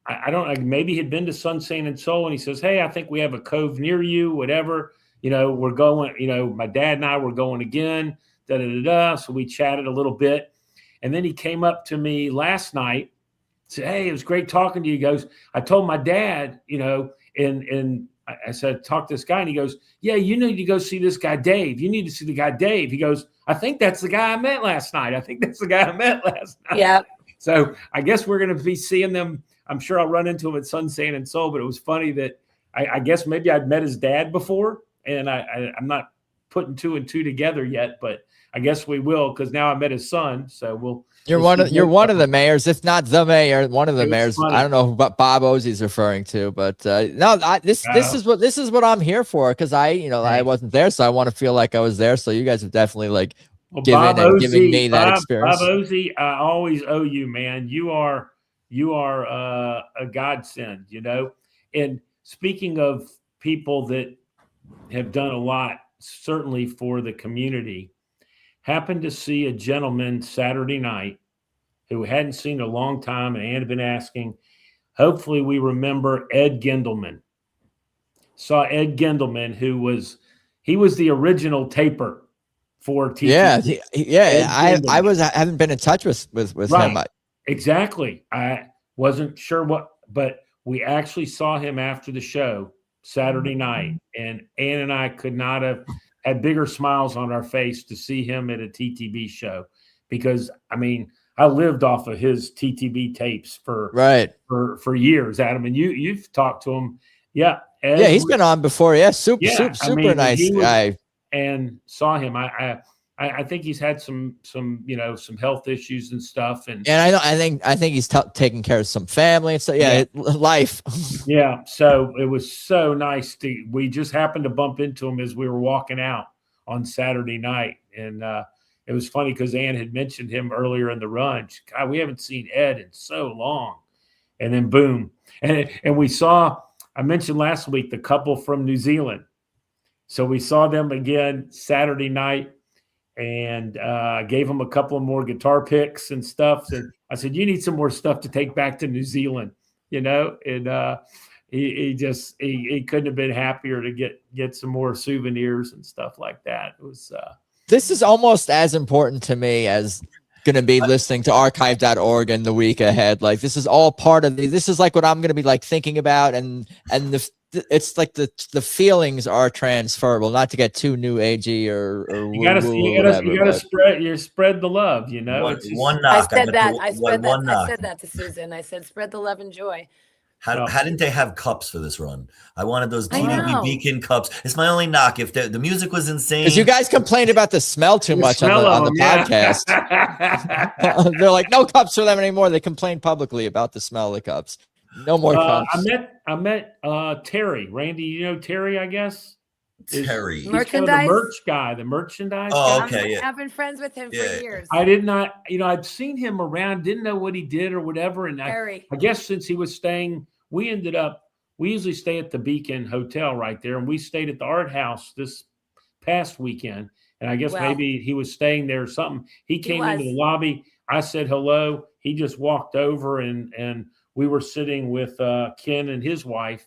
I don't, maybe he'd been to Sun, Sand, and Soul, and he says, hey, I think we have a cove near you, whatever. We're going, my dad and I were going again. So we chatted a little bit. And then he came up to me last night, said, hey, it was great talking to you. He goes, I told my dad, and I said, talk to this guy. And he goes, yeah, you need to go see this guy, Dave. You need to see the guy, Dave. He goes, I think that's the guy I met last night. Yeah. So I guess we're going to be seeing them. I'm sure I'll run into him at Sun, Sand, and Soul, but it was funny that I guess maybe I'd met his dad before, and I'm not putting 2 and 2 together yet, but I guess we will, because now I met his son. So You're one of the mayors, if not the mayor, one of the mayors. Funny. I don't know what Bob Ozie's referring to, but this is what I'm here for, because I wasn't there, so I want to feel like I was there. So you guys have definitely giving me that experience. Bob Ozie, I always owe you, man. You are a godsend, And speaking of people that have done a lot, certainly for the community. Happened to see a gentleman Saturday night who hadn't seen in a long time, and Ann had been asking. Hopefully we remember Ed Gendelman. Saw Ed Gendelman, he was the original taper for TV. Yeah. I haven't been in touch with him. Exactly. I wasn't sure but we actually saw him after the show Saturday night, and Ann and I could not have had bigger smiles on our face to see him at a TTB show, because I mean, I lived off of his TTB tapes for years, Adam, and you've talked to him. Yeah. Ed, he's been on before. Yeah. Super nice guy. And saw him. I think he's had some health issues and stuff. And I think he's taking care of some family and so life. Yeah. So it was so nice we just happened to bump into him as we were walking out on Saturday night. And it was funny because Ann had mentioned him earlier in the run. God, we haven't seen Ed in so long. And then boom. And we saw, I mentioned last week, the couple from New Zealand. So we saw them again Saturday night. And gave him a couple of more guitar picks and stuff. And I said, you need some more stuff to take back to New Zealand, and he couldn't have been happier to get some more souvenirs and stuff like that. It was this is almost as important to me as going to be listening to archive.org in the week ahead. Like, this is all part of this is like what I'm going to be like thinking about, and it's like the feelings are transferable, not to get too new agey or you gotta spread the love, One knock. I said that to Susan. I said, spread the love and joy. How didn't they have cups for this run? I wanted those TDB Beacon cups. It's my only knock. If the music was insane, because you guys complained about the smell too much on the podcast. They're like, no cups for them anymore. They complained publicly about the smell of the cups. No more cups. I met Terry. Randy, you know Terry, I guess. Terry. He's kind of the Merchandise? the merchandise Oh, guy. okay. Yeah. I've been friends with him for Yeah. years. I did not, I'd seen him around, didn't know what he did or whatever. And Terry. I guess since he was staying, we usually stay at the Beacon Hotel right there. And we stayed at the Art House this past weekend. And I guess maybe he was staying there or something. He came into the lobby. I said hello. He just walked over and we were sitting with Ken and his wife.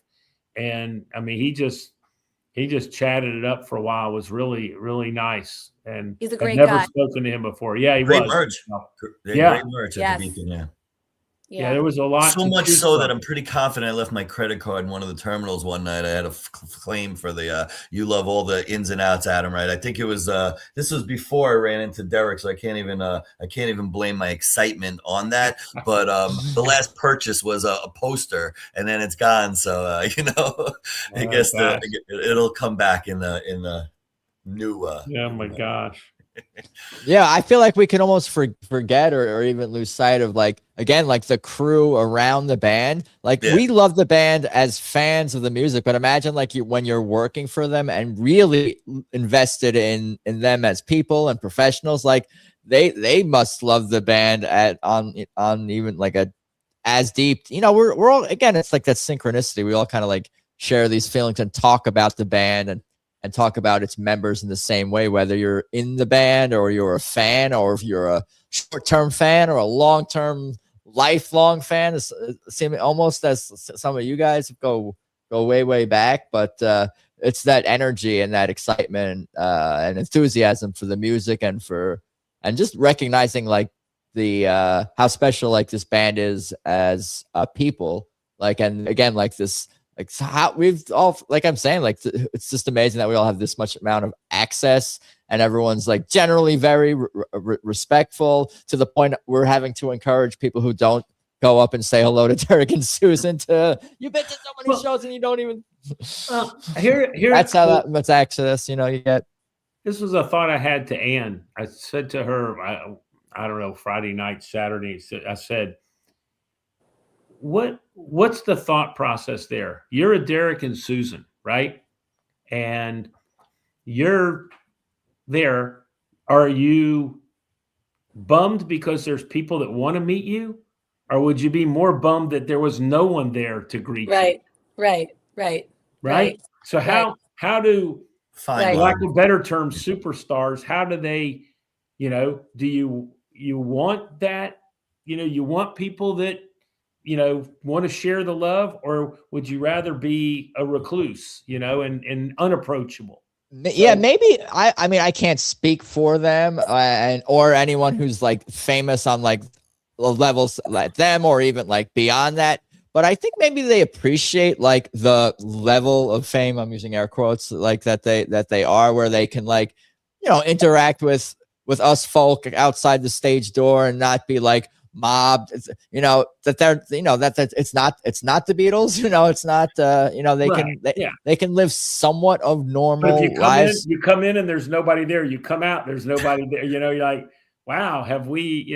And I mean, he just chatted it up for a while. It was really, really nice. And he's a great never guy. spoken to him before. Yeah, he Great was. merch. Yeah. Great merch Yes. at the Beacon. Yeah. Yeah, there was a lot. So much so that I'm pretty confident I left my credit card in one of the terminals one night. I had a claim for the you love all the ins and outs, Adam, right? I think it was this was before I ran into Derek, so I can't even blame my excitement on that. But the last purchase was a poster, and then it's gone. So I guess it'll come back in the new. Oh my gosh. Yeah, I feel like we can almost forget or even lose sight of like the crew around the band. Like we love the band as fans of the music, but imagine like when you're working for them and really invested in them as people and professionals. Like they must love the band on even like a as deep. We're all, again, it's like that synchronicity. We all kind of like share these feelings and talk about the band and talk about its members in the same way, whether you're in the band or you're a fan, or if you're a short-term fan or a long-term, lifelong fan. It's seeming almost as some of you guys go way, way back, but it's that energy and that excitement and enthusiasm for the music and just recognizing like the how special like this band is as people. Like, and again, like this. Like how we've all, like I'm saying, like it's just amazing that we all have this much amount of access, and everyone's like generally very respectful, to the point we're having to encourage people who don't go up and say hello to Derek and Susan. You've been to so many shows and you don't even. Here. That's how much access you get. This was a thought I had to Ann. I said to her, I don't know, Friday night, Saturday. I said, what's the thought process there? You're a Derek and Susan, right? And you're there. Are you bummed because there's people that want to meet you? Or would you be more bummed that there was no one there to greet you? Right. So how do, for lack of a better term, superstars, how do they, do you want that, you want people that, want to share the love, or would you rather be a recluse, and unapproachable? Yeah, maybe. I mean, I can't speak for them or anyone who's like famous on like levels like them or even like beyond that. But I think maybe they appreciate like the level of fame, I'm using air quotes, like that they are, where they can like, interact with us folk outside the stage door and not be like mobbed. That they're, that it's not the Beatles. It's not. They can live somewhat of normal lives. You come in and there's nobody there. You come out, there's nobody there. You're like, wow, have we?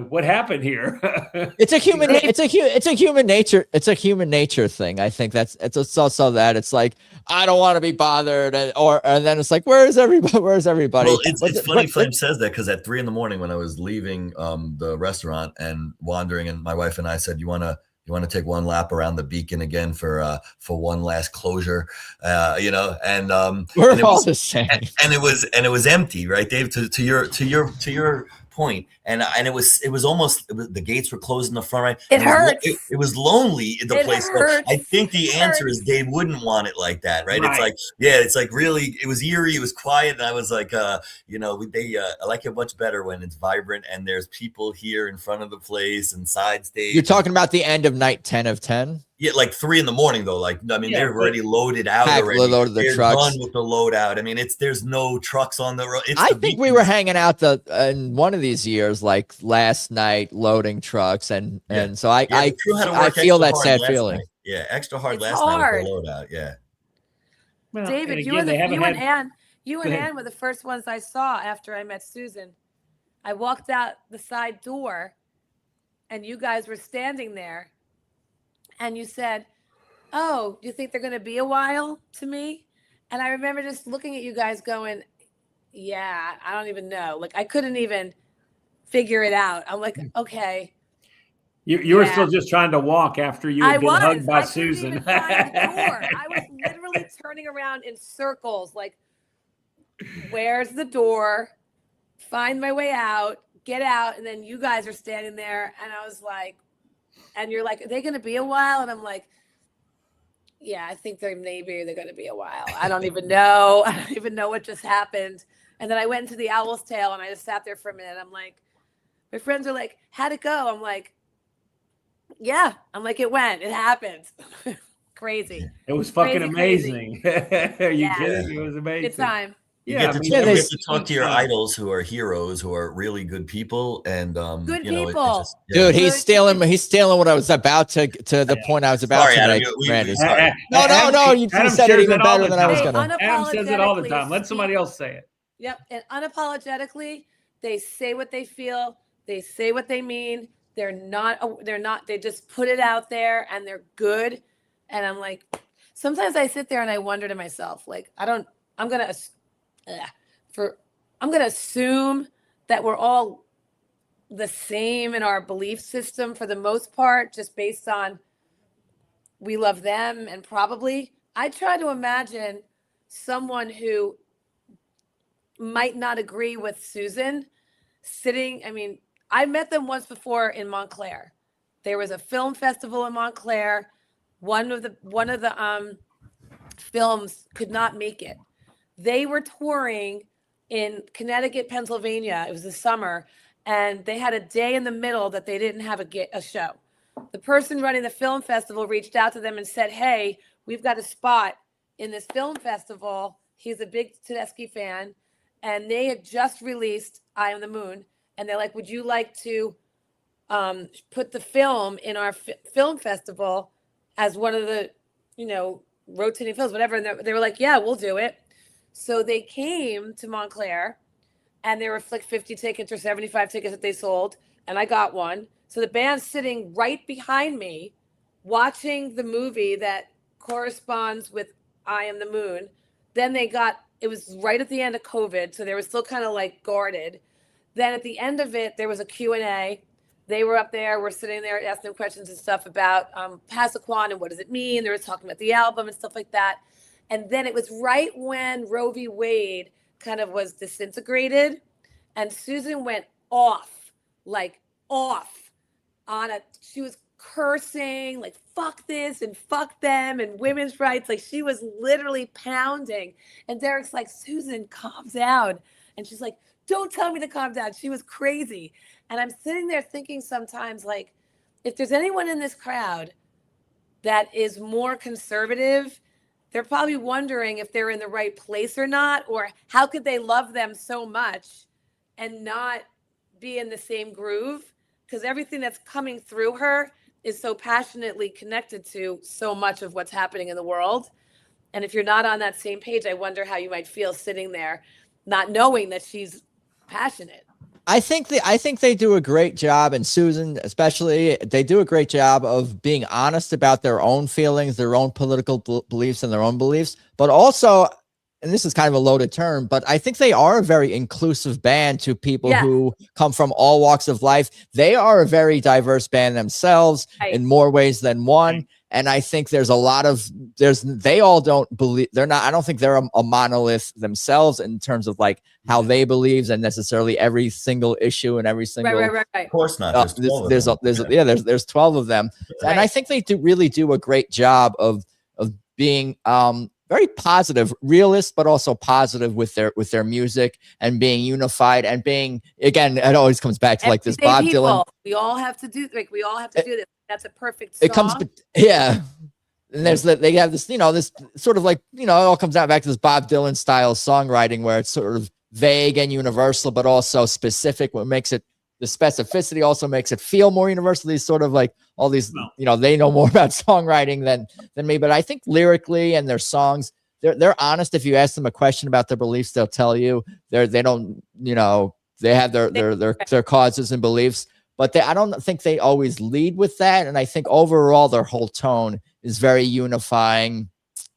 What happened here? It's a human. It's a human nature. It's a human nature thing. I think it's also that it's like, I don't want to be bothered, and then it's like, where's everybody? Well, it's funny Flamm says that, because at 3 a.m. when I was leaving the restaurant and wandering, and my wife and I said, you want to take one lap around the Beacon again for one last closure, and we're all the same. And it was empty, right, Dave? To your point, and it was almost, the gates were closed in the front, right? It hurts. It was lonely in the place. Hurts. I think the answer is they wouldn't want it like that, right? It's like really, it was eerie, it was quiet, and I was like, I like it much better when it's vibrant and there's people here in front of the place and side stage. You're talking about the end of night 10 of 10? Yeah, like 3 a.m. though. Like, I mean, they're already loaded out already. Loaded the trucks. Done with the load out. I mean, there's no trucks on the road. I think we were hanging out in one of these years, like last night, loading trucks, and so I feel that sad feeling. Night. Yeah, extra hard last night with the load out. Yeah. Well, David, you and Ann were the first ones I saw after I met Susan. I walked out the side door, and you guys were standing there. And you said, "Oh, do you think they're going to be a while?" to me. And I remember just looking at you guys going, yeah, I don't even know. Like I couldn't even figure it out. I'm like, okay. You were still just trying to walk after you had been hugged by Susan. Couldn't even find the door. I was literally turning around in circles, like, where's the door? Find my way out, get out. And then you guys are standing there. And I was like, and you're like, are they going to be a while? And I'm like, yeah, I think they're going to be a while. I don't even know. I don't even know what just happened. And then I went into the Owl's Tail and I just sat there for a minute. I'm like, my friends are like, how'd it go? I'm like, yeah. I'm like, it went. It happened. Crazy. It was fucking amazing. Are you kidding? It was amazing. Good time. You get to talk to your idols who are heroes, who are really good people, and good people. Dude, he's stealing what I was about to the point I was about to make. No, you said it even better than I was gonna. Adam says it all the time. Let somebody else say it. Yep, and unapologetically, they say what they feel. They say what they mean. They're not. They just put it out there, and they're good. And I'm like, sometimes I sit there and I wonder to myself, like, I'm gonna assume that we're all the same in our belief system for the most part, just based on we love them. And probably I try to imagine someone who might not agree with Susan sitting. I mean, I met them once before in Montclair. There was a film festival in Montclair. One of the films could not make it. They were touring in Connecticut, Pennsylvania. It was the summer, and they had a day in the middle that they didn't have a show. The person running the film festival reached out to them and said, hey, we've got a spot in this film festival. He's a big Tedeschi fan, and they had just released Eye on the Moon, and they're like, would you like to put the film in our film festival as one of the, rotating films, whatever. And they were like, yeah, we'll do it. So they came to Montclair, and there were like 50 tickets or 75 tickets that they sold. And I got one. So the band's sitting right behind me, watching the movie that corresponds with I Am the Moon. Then it was right at the end of COVID. So they were still kind of like guarded. Then at the end of it, there was a Q&A. They were up there. We're sitting there asking them questions and stuff about Passaquan and what does it mean. They were talking about the album and stuff like that. And then it was right when Roe v. Wade kind of was disintegrated. And Susan went off on it. She was cursing, like, fuck this and fuck them and women's rights. Like, she was literally pounding. And Derek's like, Susan, calm down. And she's like, don't tell me to calm down. She was crazy. And I'm sitting there thinking sometimes, like, if there's anyone in this crowd that is more conservative, they're probably wondering if they're in the right place or not, or how could they love them so much and not be in the same groove? Because everything that's coming through her is so passionately connected to so much of what's happening in the world. And if you're not on that same page, I wonder how you might feel sitting there, not knowing that she's passionate. I think they do a great job, and Susan especially, they do a great job of being honest about their own feelings, their own political beliefs, and their own beliefs. But also, and this is kind of a loaded term, but I think they are a very inclusive band to people who come from all walks of life. They are a very diverse band themselves in more ways than one. And I think there's a lot of, they all don't believe, I don't think they're a monolith themselves in terms of like how they believe and necessarily every single issue and every single. Right. Of course not. There's 12 of them. Right. And I think they really do a great job of being very positive, realist, but also positive with their music and being unified and being, again, it always comes back to like this Bob Dylan. We all have to do this. That's a perfect song. It comes, and they have this, this sort of like, it all comes out back to this Bob Dylan style songwriting where it's sort of vague and universal, but also specific. What makes it, the specificity also makes it feel more universal. These sort of like all these, they know more about songwriting than me, but I think lyrically and their songs, they're honest. If you ask them a question about their beliefs, they'll tell you. They don't, they have their causes and beliefs. But I don't think they always lead with that. And I think overall their whole tone is very unifying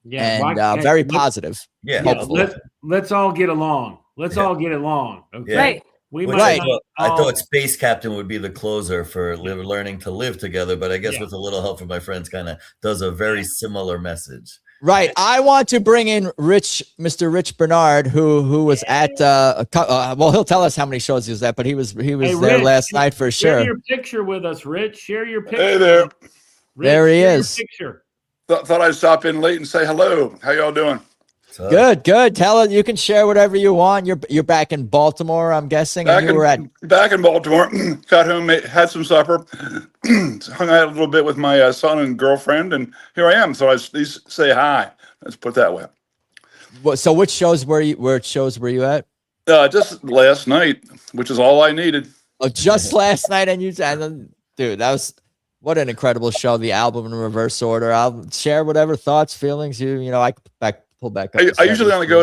and very positive. Yeah. Hopefully. Let's all get along. Let's all get along. Okay. Right. We Right. I thought Space Captain would be the closer for learning to live together, but I guess with a little help from my friends, kind of does a very similar message. Right. I want to bring in Mr. Rich Barnard, who was at well, he'll tell us how many shows he was at, but he was there Rich, last night for sure. Share your picture with us, Rich. Share your picture. Hey there. Rich, there he share your is. Picture. Thought I'd stop in late and say hello. How y'all doing? Good. Tell it. You can share whatever you want. You're back in Baltimore, I'm guessing. Back and in Baltimore. Got home, had some supper, hung out a little bit with my son and girlfriend, and here I am. So I just say hi. Let's put it that way. So which shows were you at? Just last night, which is all I needed. Oh, just last night, and dude, that was what an incredible show. The album in reverse order. I'll share whatever thoughts, feelings I pull back up. I usually only go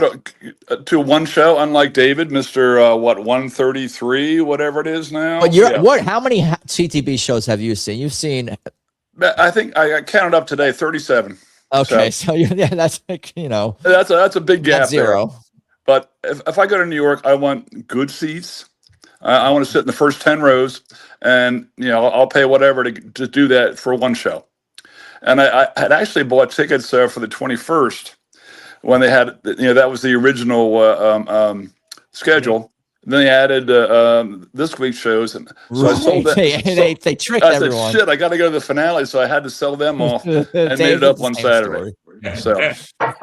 to one show, unlike David, Mr. 133, whatever it is now. But how many CTB shows have you seen? You've seen, I think I counted up today 37. Okay, so that's like, that's a big gap. Zero. There. But if I go to New York, I want good seats. I want to sit in the first 10 rows, and I'll pay whatever to do that for one show. And I had actually bought tickets for the 21st when they had that was the original schedule. And then they added this week's shows, and so I sold that. They tricked everyone. I said, shit, I got to go to the finale, so I had to sell them off and made it up on Saturday. So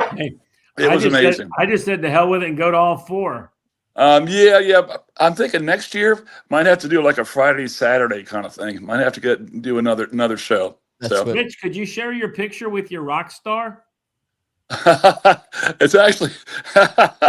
it was amazing. I just said, the hell with it and go to all four. Yeah. I'm thinking next year might have to do like a Friday, Saturday kind of thing. Might have to do another show. Rich, could you share your picture with your rock star? It's actually I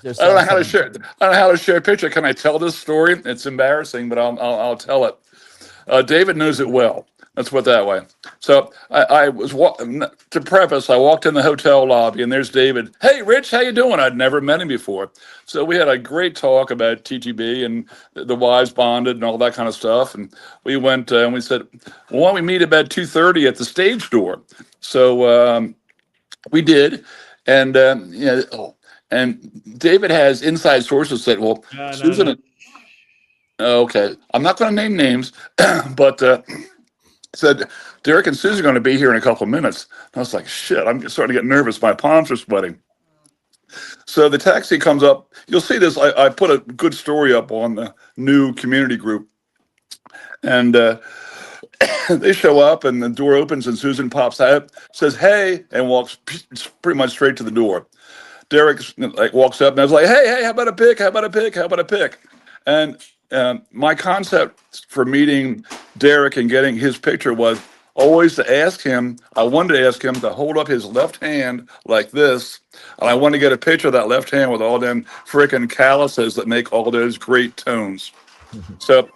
don't know how to share. I don't know how to share a picture. Can I tell this story? It's embarrassing, but I'll tell it. David knows it well. Let's put it that way. So I was to preface. I walked in the hotel lobby, and there's David. Hey, Rich, how you doing? I'd never met him before. So we had a great talk about TTB and the wives bonded and all that kind of stuff. And we went and we said, well, why don't we meet about 2:30 at the stage door? So we did, and and David has inside sources that Susan. Okay, I'm not going to name names, but. Said Derek and Susan are going to be here in a couple of minutes. And I was like, shit, I'm starting to get nervous. My palms are sweating. So the taxi comes up. You'll see this. I put a good story up on the new community group. And they show up, and the door opens, and Susan pops out, says, hey, and walks pretty much straight to the door. Derek walks up, and I was like, hey, how about a pic? How about a pic? How about a pic? And my concept for meeting Derek and getting his picture was always to ask him. I wanted to ask him to hold up his left hand like this, and I wanted to get a picture of that left hand with all them freaking calluses that make all those great tones. So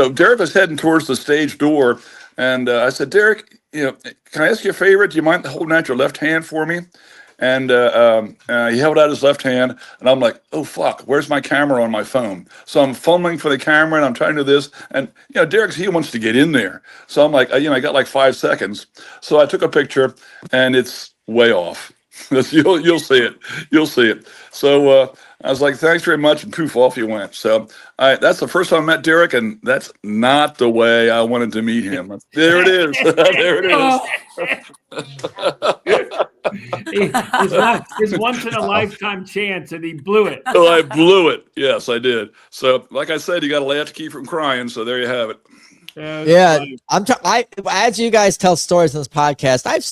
Derek was heading towards the stage door, and I said, Derek, can I ask you a favor? Do you mind holding out your left hand for me? And he held out his left hand, and I'm like, oh, fuck, where's my camera on my phone? So I'm fumbling for the camera, and I'm trying to do this. And, Derek, he wants to get in there. So I'm like, I got like 5 seconds. So I took a picture, and it's way off. You'll see it. You'll see it. So I was like, thanks very much, and poof, off you went. So that's the first time I met Derek, and that's not the way I wanted to meet him. There it is. There it is. It's once in a lifetime chance, and he blew it. Oh, I blew it. Yes, I did. So, like I said, you got to laugh to keep from crying. So there you have it. Yeah, as you guys tell stories in this podcast, I've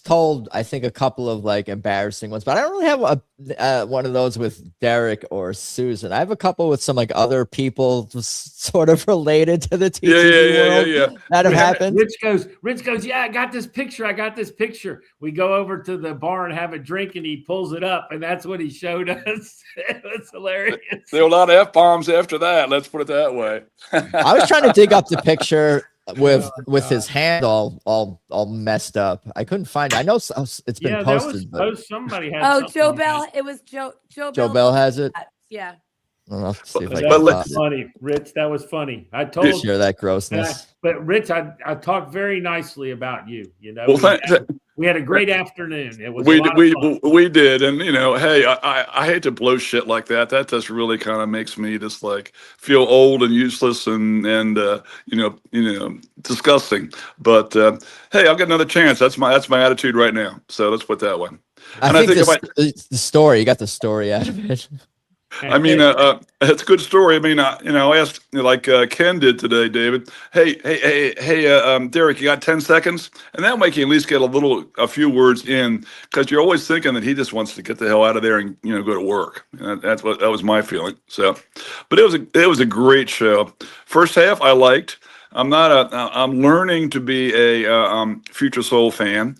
told I think a couple of like embarrassing ones, but I don't really have one of those with Derek or Susan. I have a couple with some like other people sort of related to the TTB world that have happened. Rich goes, yeah, I got this picture. We go over to the bar and have a drink, and he pulls it up, and that's what he showed us. It was hilarious. There were a lot of F-bombs after that. Let's put it that way. I was trying to dig up the picture with his hand all messed up. I couldn't find it. I know it's been posted. Somebody had. Joe Bell. It was Joe. Joe Bell has it. Yeah. I'll see if I that was funny, Rich. That was funny. I told you share that grossness. but Rich, I talked very nicely about you. Well, We had a great afternoon. It was We a lot of fun. we did, and hey, I hate to blow shit like that. That just really kind of makes me just like feel old and useless and disgusting. But hey, I'll get another chance. That's my attitude right now. So let's put it that way. I And think if I the story, you got the story out of it. I mean, it's a good story. I mean, I asked like Ken did today, David. Hey, Derek, you got 10 seconds? And that way you can at least get a few words in, because you're always thinking that he just wants to get the hell out of there and go to work. And that was my feeling. So, but it was a great show. First half I liked. I'm learning to be a future soul fan.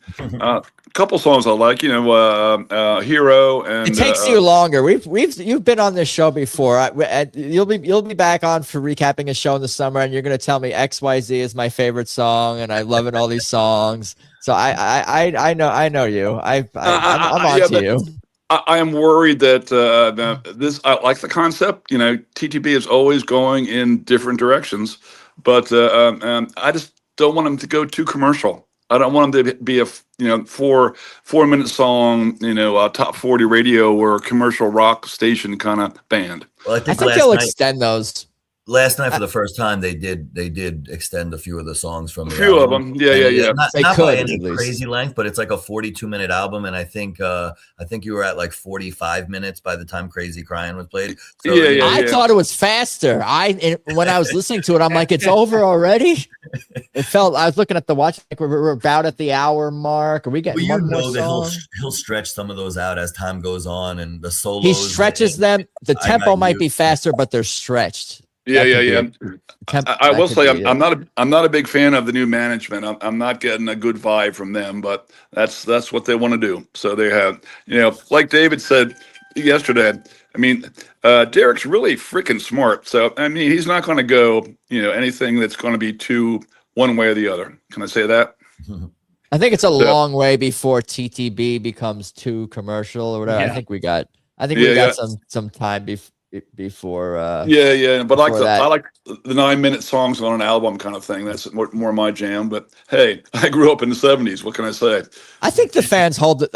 Couple songs I like, Hero, and It takes you longer. You've been on this show before. You'll be back on for recapping a show in the summer, and you're going to tell me XYZ is my favorite song, and I love it all these songs. So I know you. I'm on to you. I am worried that this. I like the concept. TTB is always going in different directions, but I just don't want them to go too commercial. I don't want them to be a 4-minute song, top 40 radio or commercial rock station kind of band. Well, I think they'll extend those. Last night, for the first time, they did extend a few of the songs from the few album. of them, yeah. Not by any crazy length, but it's like a 42-minute album, and I think you were at like 45 minutes by the time Crazy Crying was played. So, I thought it was faster. When I was listening to it, I'm like, it's over already. It felt. I was looking at the watch, like we're about at the hour mark. Are we getting one more song? He'll stretch some of those out as time goes on, and the solos. He stretches them. The tempo might be faster, but they're stretched. Yeah. I will say I'm not a big fan of the new management. I'm not getting a good vibe from them, but that's what they want to do. So they have, like David said yesterday. I mean, Derek's really freaking smart. So I mean, he's not going to go, anything that's going to be too one way or the other. Can I say that? I think it's a long way before TTB becomes too commercial or whatever. Yeah. I think we got some time before. But I like the 9-minute songs on an album kind of thing. That's more my jam. But hey, I grew up in the 70s. What can I say? I think the fans hold the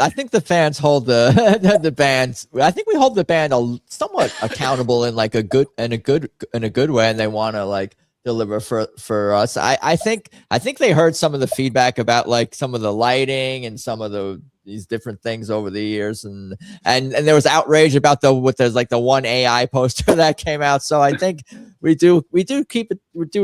bands. I think we hold the band somewhat accountable in like a good way, and they want to like deliver for us. I think they heard some of the feedback about like some of the lighting and some of these different things over the years, and there was outrage about there's like the one AI poster that came out. So I think we do a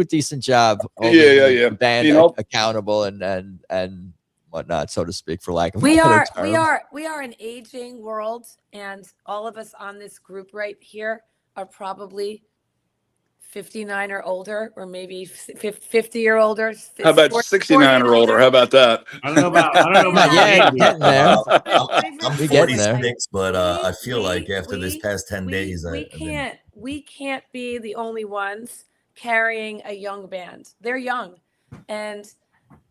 decent job. The band accountable and whatnot, so to speak, for lack of a better term. We are an aging world, and all of us on this group right here are probably 59 or older, or maybe 50 or older. How about 69 or older? How about that? I don't know about getting there. I'm 46, but I feel like after this past 10 days, we can't be the only ones carrying a young band. They're young, and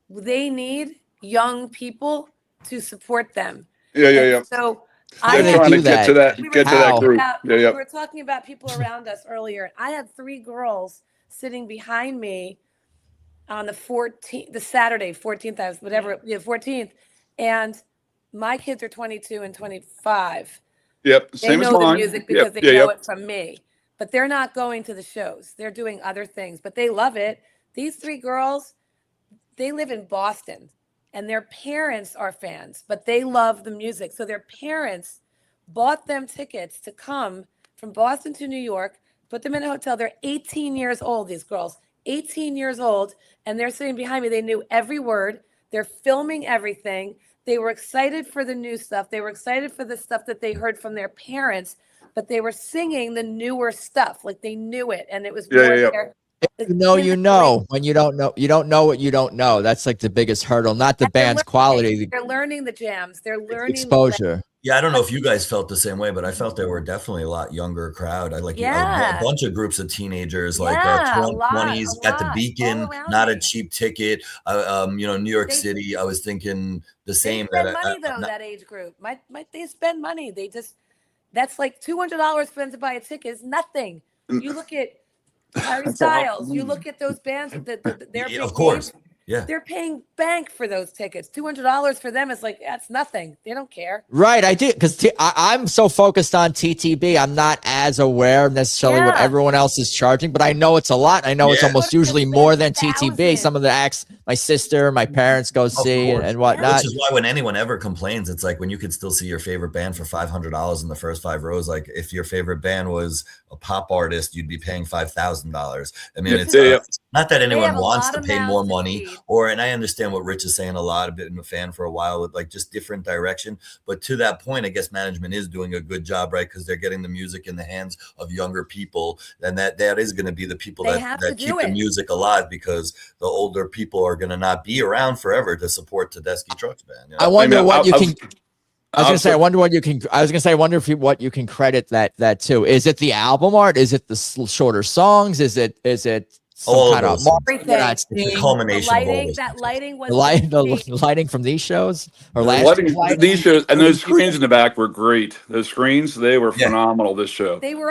they need young people to support them. Yeah. So they're trying to get to that group. We were talking about people around us earlier. I had 3 girls sitting behind me on the 14th, and my kids are 22 and 25. Yep, they same as know mine. The music because they know it from me, but they're not going to the shows. They're doing other things, but they love it. These 3 girls, they live in Boston. And their parents are fans, but they love the music. So their parents bought them tickets to come from Boston to New York, put them in a hotel. They're 18 years old, these girls, 18 years old. And they're sitting behind me. They knew every word. They're filming everything. They were excited for the new stuff. They were excited for the stuff that they heard from their parents, but they were singing the newer stuff. Like they knew it. And it was more their... When you don't know what you don't know. That's like the biggest hurdle, not the band's quality. They're learning the jams. They're learning exposure. Yeah, I don't know if you guys felt the same way, but I felt they were definitely a lot younger crowd. I like a bunch of groups of teenagers, like 20s at the Beacon, not a cheap ticket. New York City. I was thinking the same. They spend money though. That age group, they spend money. That's like $200 for them to buy a ticket. Is nothing. You look at Harry Styles. You look at those bands. Their of course. Yeah. They're paying bank for those tickets. $200 for them is like, that's nothing. They don't care. Right, I do, because I'm so focused on TTB, I'm not as aware necessarily what everyone else is charging, but I know it's a lot. I know it's almost usually more than TTB. Some of the acts, my sister, my parents go see and whatnot. Which is why when anyone ever complains, it's like when you could still see your favorite band for $500 in the first 5 rows. Like if your favorite band was a pop artist, you'd be paying $5,000. I mean, it's not that anyone wants to pay more money, and I understand what Rich is saying a lot. I've been a fan for a while with like just different direction. But to that point, I guess management is doing a good job, right? Because they're getting the music in the hands of younger people. And that is going to be the people that keep the music alive, because the older people are going to not be around forever to support Tedeschi Trucks Band. You know? I wonder what you can. I was gonna say, I wonder what you can. I was gonna say, I wonder if what you can credit that to. Is it the album art? Is it the shorter songs? Is it some kind of it's a culmination of all this. That lighting was the lighting from these shows or these shows, and those screens in the back were great. Those screens, they were phenomenal. This show, they were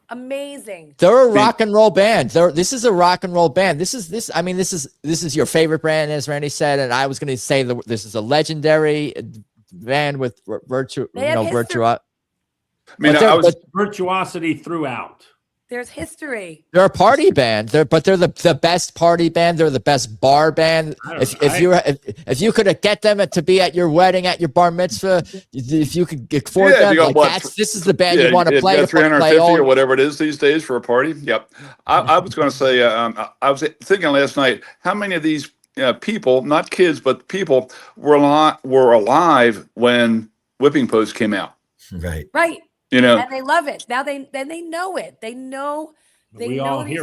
amazing. They're a rock and roll band. This is a rock and roll band. This is your favorite band, as Randy said, and I was going to say that this is a legendary band with virtuosity throughout. There's history. They're a party band. They're the best party band. They're the best bar band. If you could get them to be at your wedding, at your bar mitzvah, if you could afford them, this is the band you want to play. 350 or whatever it is these days for a party. Yep. I was going to say, I was thinking last night, how many of these people, not kids, but people were alive when Whipping Post came out. Right. You know, and they love it. Now they know it. They know these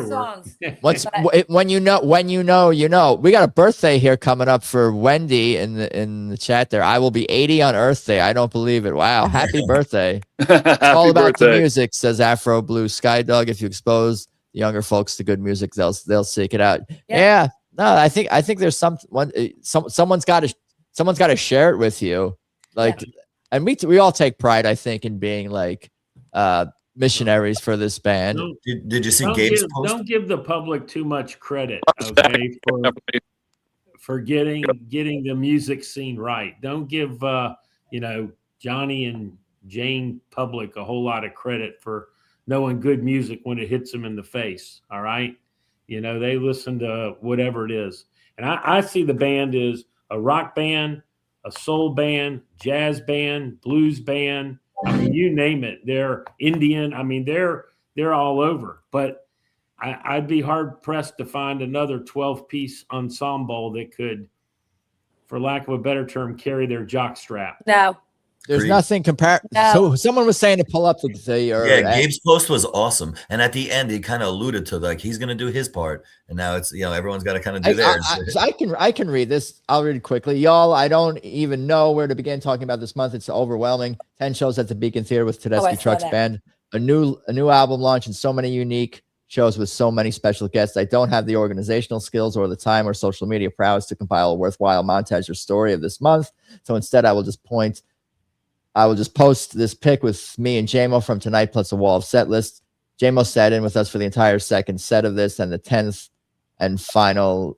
songs. When you know, you know. We got a birthday here coming up for Wendy in the chat there. I will be 80 on Earth Day. I don't believe it. Wow, happy birthday! It's all about the music, says Afro Blue Sky Dog. If you expose the younger folks to good music, they'll seek it out. Yeah. No, I think there's someone's got to share it with you, like. Yeah. And we all take pride, I think, in being like missionaries for this band. Did you see Gabe's post? Don't give the public too much credit, okay, for getting the music scene right. Don't give Johnny and Jane public a whole lot of credit for knowing good music when it hits them in the face. All right, they listen to whatever it is, and I see the band as a rock band, a soul band, jazz band, blues band. I mean, you name it. They're Indian. I mean, they're all over. But I'd be hard pressed to find another 12-piece ensemble that could, for lack of a better term, carry their jock strap. No. There's nothing comparable. No. So someone was saying to pull up Gabe's post was awesome, and at the end he kind of alluded to like he's going to do his part, and now it's everyone's got to kind of do theirs. I can read this. I'll read it quickly, y'all. I don't even know where to begin talking about this month. It's overwhelming. 10 shows at the Beacon Theater with Tedeschi Trucks Band. A new album launch and so many unique shows with so many special guests. I don't have the organizational skills or the time or social media prowess to compile a worthwhile montage or story of this month. So instead, I will just post this pic with me and JMO from tonight, plus a wall of set lists. JMO sat in with us for the entire second set of this and the 10th and final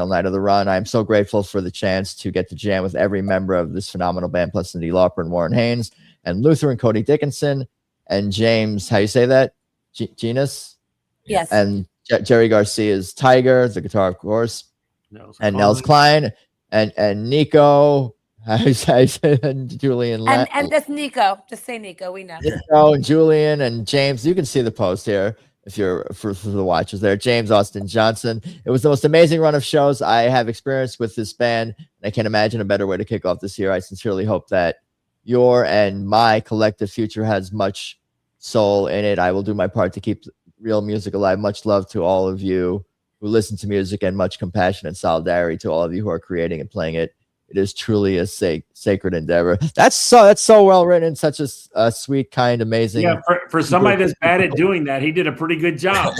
night of the run. I'm so grateful for the chance to get to jam with every member of this phenomenal band, plus Cindy Lauper and Warren Haynes and Luther and Cody Dickinson and James, how you say that? Genus? Yes. And Jerry Garcia's Tiger, the guitar, of course. Nels Klein and Nico. And Julian and that's Nico. Just say Nico. We know. Nico and Julian and James. You can see the post here if you're for the watchers there. James Austin Johnson. It was the most amazing run of shows I have experienced with this band. And I can't imagine a better way to kick off this year. I sincerely hope that your and my collective future has much soul in it. I will do my part to keep real music alive. Much love to all of you who listen to music, and much compassion and solidarity to all of you who are creating and playing it. It is truly a sacred endeavor. That's so well written. Such a sweet, kind, amazing. Yeah, for somebody that's bad at doing that, he did a pretty good job.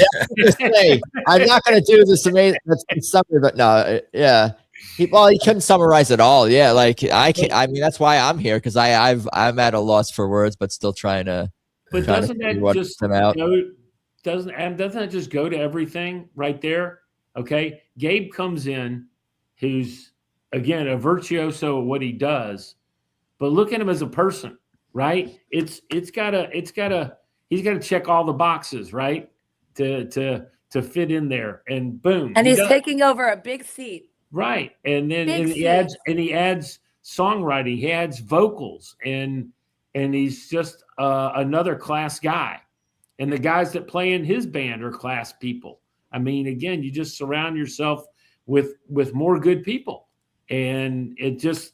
I'm not going to do this amazing summary, but no, yeah. He couldn't summarize it all. Yeah, like I mean, that's why I'm here, because I'm at a loss for words, but still trying to. But doesn't that just go to everything right there? Okay. Gabe comes in, who's again a virtuoso at what he does, but look at him as a person, right? He's got to check all the boxes, right? To fit in there. And boom. And he's taking over a big seat. Right. And then he adds songwriting, he adds vocals, and he's just another class guy. And the guys that play in his band are class people. I mean, again, you just surround yourself with more good people. And it just,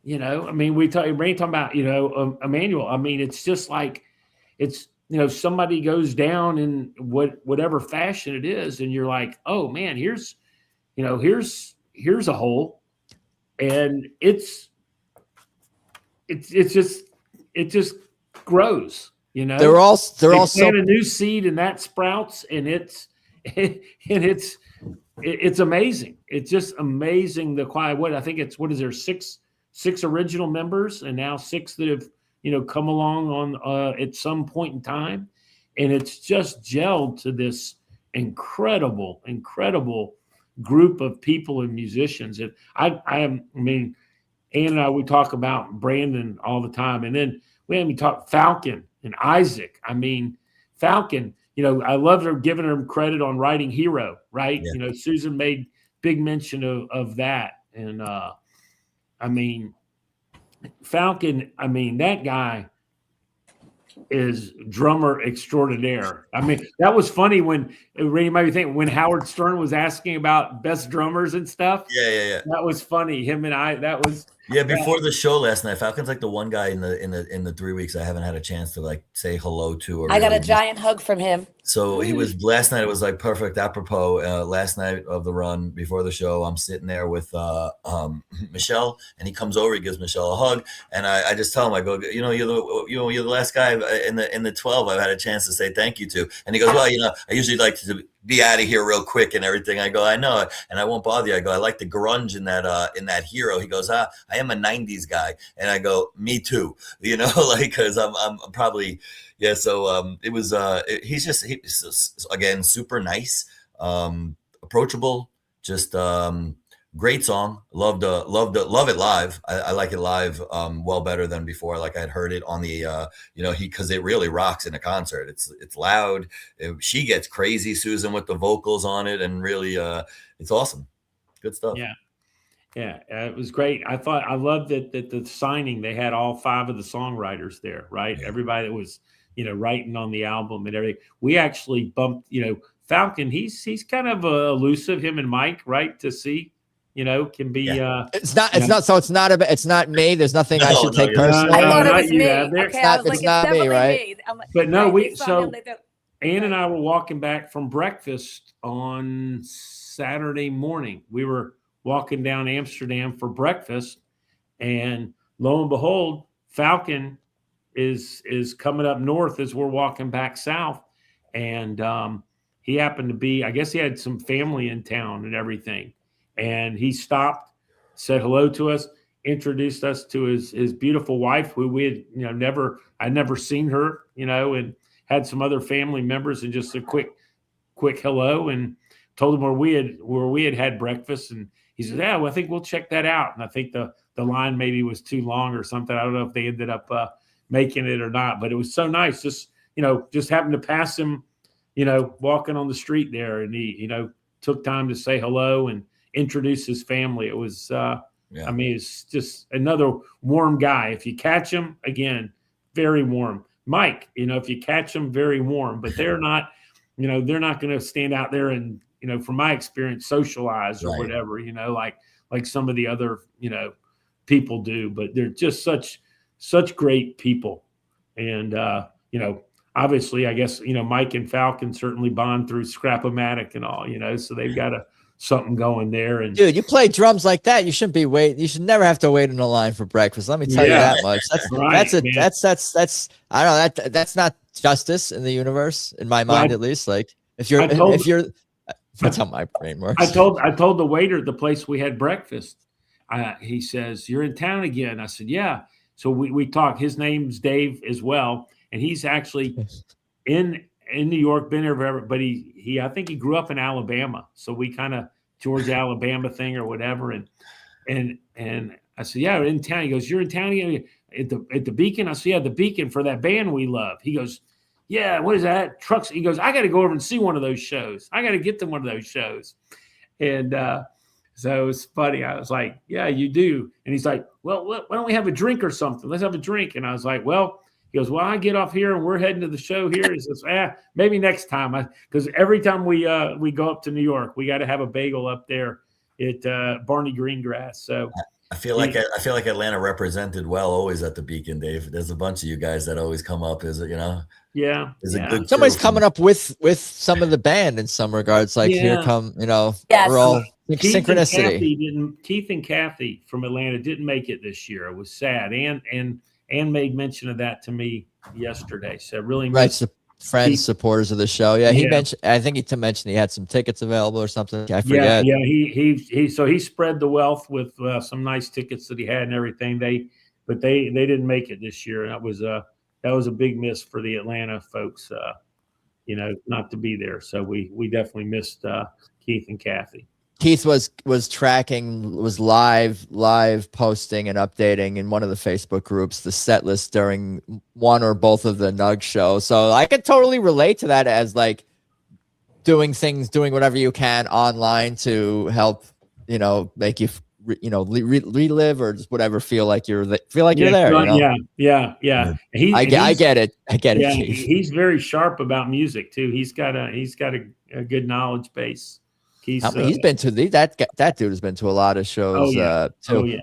you know, I mean, talking about, you know, Emmanuel. I mean, it's just like, it's, you know, somebody goes down in whatever fashion it is, and you're like, oh man, here's a hole, and it just grows. You know, they're all plant a new seed, and that sprouts, and it's amazing. It's just amazing the quiet. What is there, six original members, and now 6 that have, you know, come along on at some point in time, and it's just gelled to this incredible group of people and musicians. And I mean, Ann and I, we talk about Brandon all the time, and then we talk Falcon and Isaac. I mean, Falcon, you know, I love her giving her credit on writing Hero, right? Yeah. You know, Susan made big mention of that. And I mean, Falcon, I mean, that guy is drummer extraordinaire. I mean, that was funny when Randy might be thinking when Howard Stern was asking about best drummers and stuff. Yeah. That was funny. Him and I, that was. Yeah, before the show last night, Falcon's like the one guy in the 3 weeks I haven't had a chance to like say hello to. Or I got a giant hug from him. So he was last night. It was like perfect, apropos. Last night of the run before the show, I'm sitting there with Michelle, and he comes over. He gives Michelle a hug, and I just tell him, I go, you know, you're the last guy in the 12 I've had a chance to say thank you to. And he goes, well, you know, I usually like to be out of here real quick and everything. I go, I know, and I won't bother you. I go, I like the grunge in that Hero. He goes, I am a 90s guy, and I go, me too. You know, like because I'm probably. Yeah, so it was. He's again super nice, approachable, just great song. Loved it live. I like it live well better than before. Like I'd heard it on the you know, because it really rocks in a concert. It's loud. She gets crazy, Susan, with the vocals on it, and really it's awesome. Good stuff. Yeah, it was great. I loved that the signing, they had all 5 of the songwriters there, right? Yeah. Everybody that was, you know, writing on the album and everything. We actually bumped, you know, Falcon. He's kind of elusive, him and Mike, right? To see, you know, can be. Yeah. It's not me. There's nothing I should take personally. I thought it was me. It's not me, right? Like, but no, so Ann and I were walking back from breakfast on Saturday morning. We were walking down Amsterdam for breakfast, and lo and behold, Falcon is coming up north as we're walking back south, and he happened to be, I guess he had some family in town and everything, and he stopped, said hello to us, introduced us to his beautiful wife, who we had, you know, I'd never seen her, you know, and had some other family members, and just a quick hello, and told him where we had breakfast, and he said, yeah, well, I think we'll check that out. And I think the line maybe was too long or something. I don't know if they ended up making it or not, but it was so nice. Just happened to pass him, you know, walking on the street there, and he, you know, took time to say hello and introduce his family. It was, I mean, it's just another warm guy. If you catch him, again, very warm. Mike, you know, if you catch him, very warm, but they're not, you know, they're not going to stand out there and, you know, from my experience, socialize or whatever, you know, like some of the other, you know, people do, but they're just such great people. And, you know, obviously, I guess, you know, Mike and Falcon certainly bond through Scrap-O-Matic and all, you know, so they've got something going there. And dude, you play drums like that, you shouldn't be you should never have to wait in a line for breakfast. Let me tell you that much. That's I don't know, that's not justice in the universe, in my mind, at least. Like if you're that's how my brain works. I told the waiter at the place we had breakfast. He says, "You're in town again." I said, "Yeah." So we talked. His name's Dave as well, and he's actually in in New York, been there forever, but I think he grew up in Alabama. So we kind of Georgia, Alabama thing or whatever. And I said, yeah, in town. He goes, you're in town at the Beacon? I said, yeah, the Beacon for that band we love. He goes, yeah, what is that? Trucks. He goes, I got to go over and see one of those shows. I got to get them one of those shows. And so it was funny. I was like, yeah, you do. And he's like, well, why don't we have a drink or something? Let's have a drink. And I was like, well, he goes, well, I get off here and we're heading to the show here. He says, maybe next time. Because every time we go up to New York, we got to have a bagel up there at Barney Greengrass. So I feel like Atlanta represented well always at the Beacon, Dave. There's a bunch of you guys that always come up as, yeah. A good Somebody's crew. coming up with some of the band in some regards. Like here come, Yes. we're all synchronicity. Keith and Kathy from Atlanta didn't make it this year. It was sad. And made mention of that to me yesterday. So really Right. Friends, supporters of the show. Yeah, he Yeah. mentioned. I think he mentioned he had some tickets available or something. I forget. Yeah. He spread the wealth with some nice tickets that he had and everything. But they didn't make it this year. And that was a big miss for the Atlanta folks. Not to be there. So we definitely missed Keith and Kathy. Keith was live posting and updating in one of the Facebook groups the set list during one or both of the Nug shows. So I could totally relate to that as like doing whatever you can online to help, make you, relive or just whatever, feel like you're there. Yeah. I get it. Yeah, Keith. he's very sharp about music too. He's got a good knowledge base. He's been to that dude has been to a lot of shows. Too.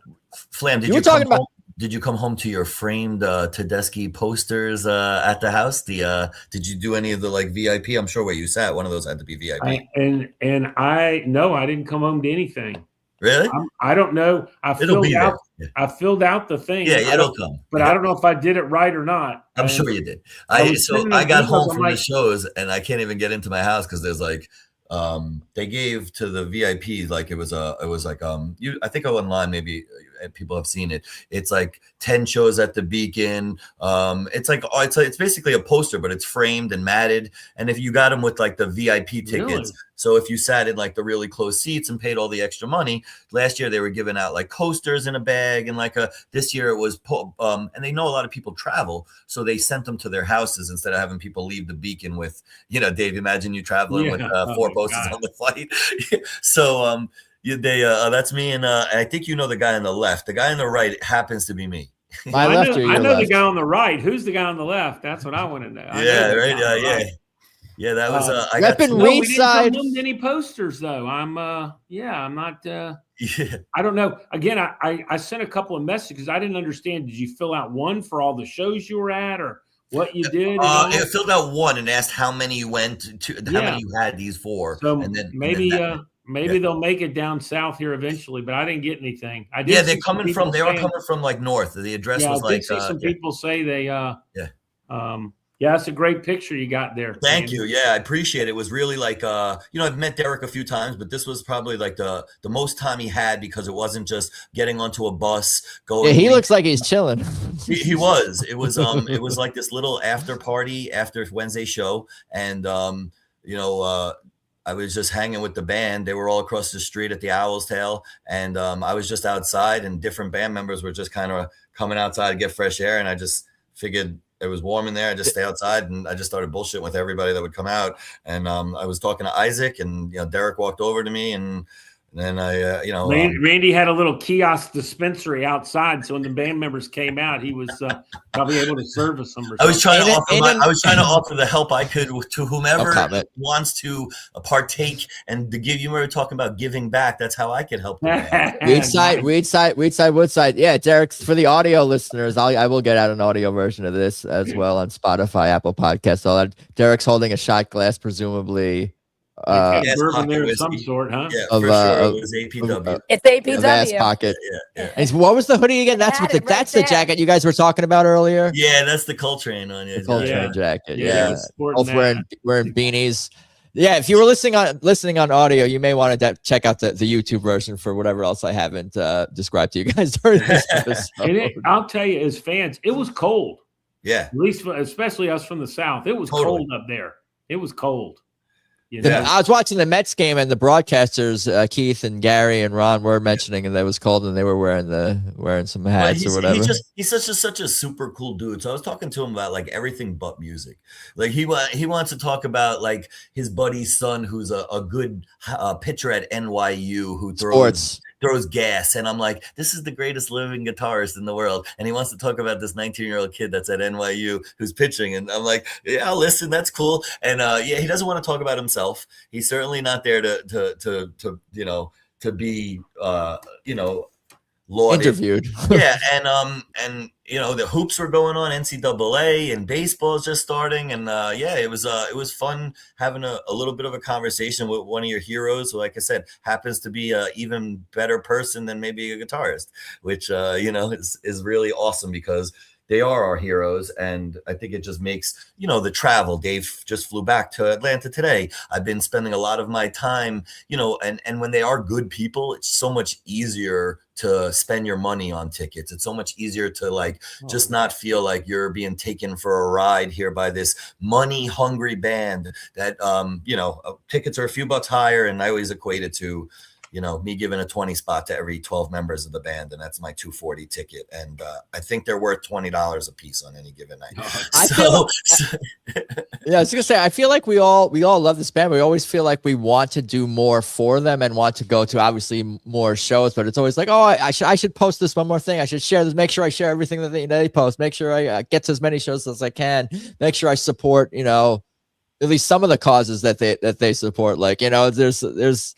Flamm, did you come home to your framed Tedeschi posters at the house? Did you do any of the like VIP? I'm sure where you sat, one of those had to be VIP. I didn't come home to anything. Really? I don't know. I filled out the thing. Yeah, it'll come. But I don't know if I did it right or not. I'm sure you did. I got home from the shows and I can't even get into my house because there's like they gave to the VIP like I think online maybe people have seen it. It's like 10 shows at the Beacon. It's basically a poster, but it's framed and matted. And if you got them with like the VIP tickets, Really? So if you sat in like the really close seats and paid all the extra money, last year they were giving out like coasters in a bag and this year it was and they know a lot of people travel, so they sent them to their houses instead of having people leave the Beacon with, Dave, imagine you traveling with 4 posters on the flight. So that's me, and I think the guy on the left. The guy on the right happens to be me. My left or your I know left? the guy on the right. Who's the guy on the left? That's what I want to know. Yeah, that was I got Reppin' Reed side. We didn't come any posters though. I'm not. Yeah. I don't know. Again, I sent a couple of messages. I didn't understand. Did you fill out one for all the shows you were at, or what you did? I filled out one and asked how many you went to, how many you had these for. So and then maybe they'll make it down south here eventually, but I didn't get anything. They were coming from like north. The address was I did see some people say they it's a great picture you got there. Thank you. Yeah, I appreciate it. It was really like I've met Derek a few times, but this was probably like the most time he had because it wasn't just getting onto a bus going. Yeah, he looks like he's chilling. He was. It was it was like this little after party after Wednesday show, and I was just hanging with the band. They were all across the street at the Owl's Tail, and I was just outside, and different band members were just kind of coming outside to get fresh air, and I just figured it was warm in there. I just stay outside, and I just started bullshitting with everybody that would come out. And I was talking to Isaac, and Derek walked over to me, and then I Randy had a little kiosk dispensary outside, so when the band members came out, he was probably able to service them. I was trying to offer the help I could to whomever wants to partake and to give. You were talking about giving back. That's how I could help. Weed side, Woodside. Yeah, Derek, for the audio listeners, I will get out an audio version of this as well on Spotify, Apple Podcasts, all that. Derek's holding a shot glass, presumably. Bourbon there of some sort, huh? Yeah, for sure. It was APW. It's APW. Vast pocket. Yeah. And what was the hoodie again? That's the jacket you guys were talking about earlier. Yeah, that's the Coltrane on it. The Coltrane jacket. Yeah. Both wearing beanies. Yeah, if you were listening on audio, you may want to check out the YouTube version for whatever else I haven't described to you guys during this episode. I'll tell you, as fans, it was cold. Yeah, At least, especially us from the South, it was cold up there. It was cold. Yeah. I was watching the Mets game, and the broadcasters, Keith and Gary and Ron, were mentioning and it was cold, and they were wearing some hats or whatever. He's such a super cool dude. So I was talking to him about like everything but music. Like he wants to talk about like his buddy's son, who's a good pitcher at NYU, who throws gas. And I'm like, this is the greatest living guitarist in the world. And he wants to talk about this 19-year-old kid that's at NYU who's pitching. And I'm like, yeah, listen, that's cool. And he doesn't want to talk about himself. He's certainly not there to be lauded. Interviewed. Yeah. And the hoops were going on, NCAA, and baseball is just starting. And it was fun having a little bit of a conversation with one of your heroes, who, like I said, happens to be an even better person than maybe a guitarist, which is really awesome, because they are our heroes. And I think it just makes, the travel. Dave just flew back to Atlanta today. I've been spending a lot of my time, and when they are good people, it's so much easier to spend your money on tickets. It's so much easier to just not feel like you're being taken for a ride here by this money hungry band that, tickets are a few bucks higher. And I always equate it to, me giving a 20 spot to every 12 members of the band, and that's my $240 ticket. And I think they're worth $20 a piece on any given night. I was gonna say, I feel like we all love this band. We always feel like we want to do more for them and want to go to obviously more shows, but it's always like, oh, I should post this one more thing. I should share this. Make sure I share everything that they post. Make sure I get to as many shows as I can. Make sure I support, at least some of the causes that they support. Like, there's.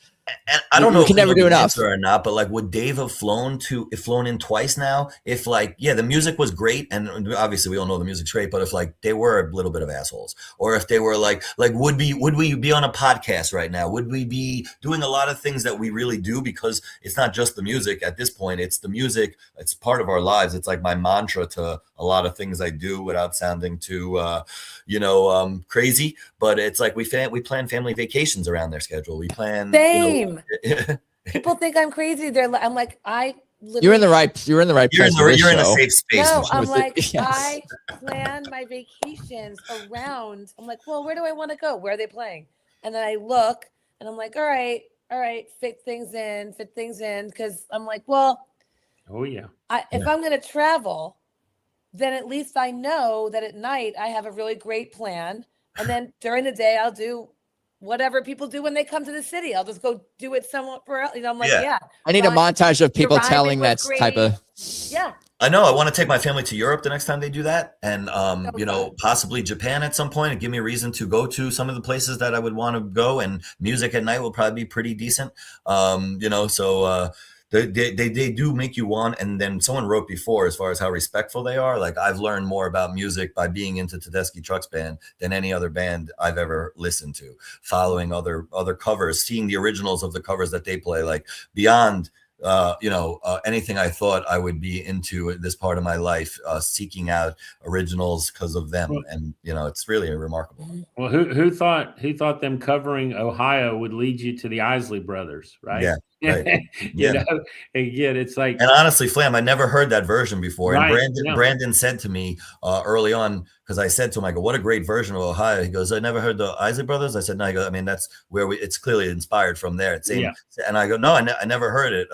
And I don't know if you can never do enough or not, but would Dave have flown in twice now? If the music was great, and obviously we all know the music's great, but if they were a little bit of assholes, or if they were would we be on a podcast right now? Would we be doing a lot of things that we really do? Because it's not just the music at this point; it's the music. It's part of our lives. It's like my mantra to a lot of things I do, without sounding too, crazy. But it's like we plan family vacations around their schedule. We plan. People think I'm crazy. I'm like, you're in the right place. You're in a safe space. No, I'm like, I plan my vacations around. I'm like, well, where do I want to go? Where are they playing? And then I look, and I'm like, all right, fit things in. Because I'm like, well, oh yeah. If I'm going to travel, then at least I know that at night I have a really great plan. And then during the day, I'll do whatever people do when they come to the city. I'll just go do it somewhere else. I'm like, yeah. I need a montage of people telling that type of. Yeah. I know. I want to take my family to Europe the next time they do that. And, possibly Japan at some point, and give me a reason to go to some of the places that I would want to go. And music at night will probably be pretty decent. They do make you want, and then someone wrote before, as far as how respectful they are. I've learned more about music by being into Tedeschi Trucks Band than any other band I've ever listened to, following other covers, seeing the originals of the covers that they play, beyond anything I thought I would be into at this part of my life, seeking out originals because of them. And, it's really remarkable. Well, who thought them covering Ohio would lead you to the Isley Brothers, right? Yeah. Right. Again, it's like, and honestly, Flamm, I never heard that version before. Right, And Brandon said to me early on, because I said to him, I go, what a great version of Ohio. He goes, I never heard the Isley Brothers. I said, no. He goes, I mean, that's where it's clearly inspired from there. And I go, no, I never heard it.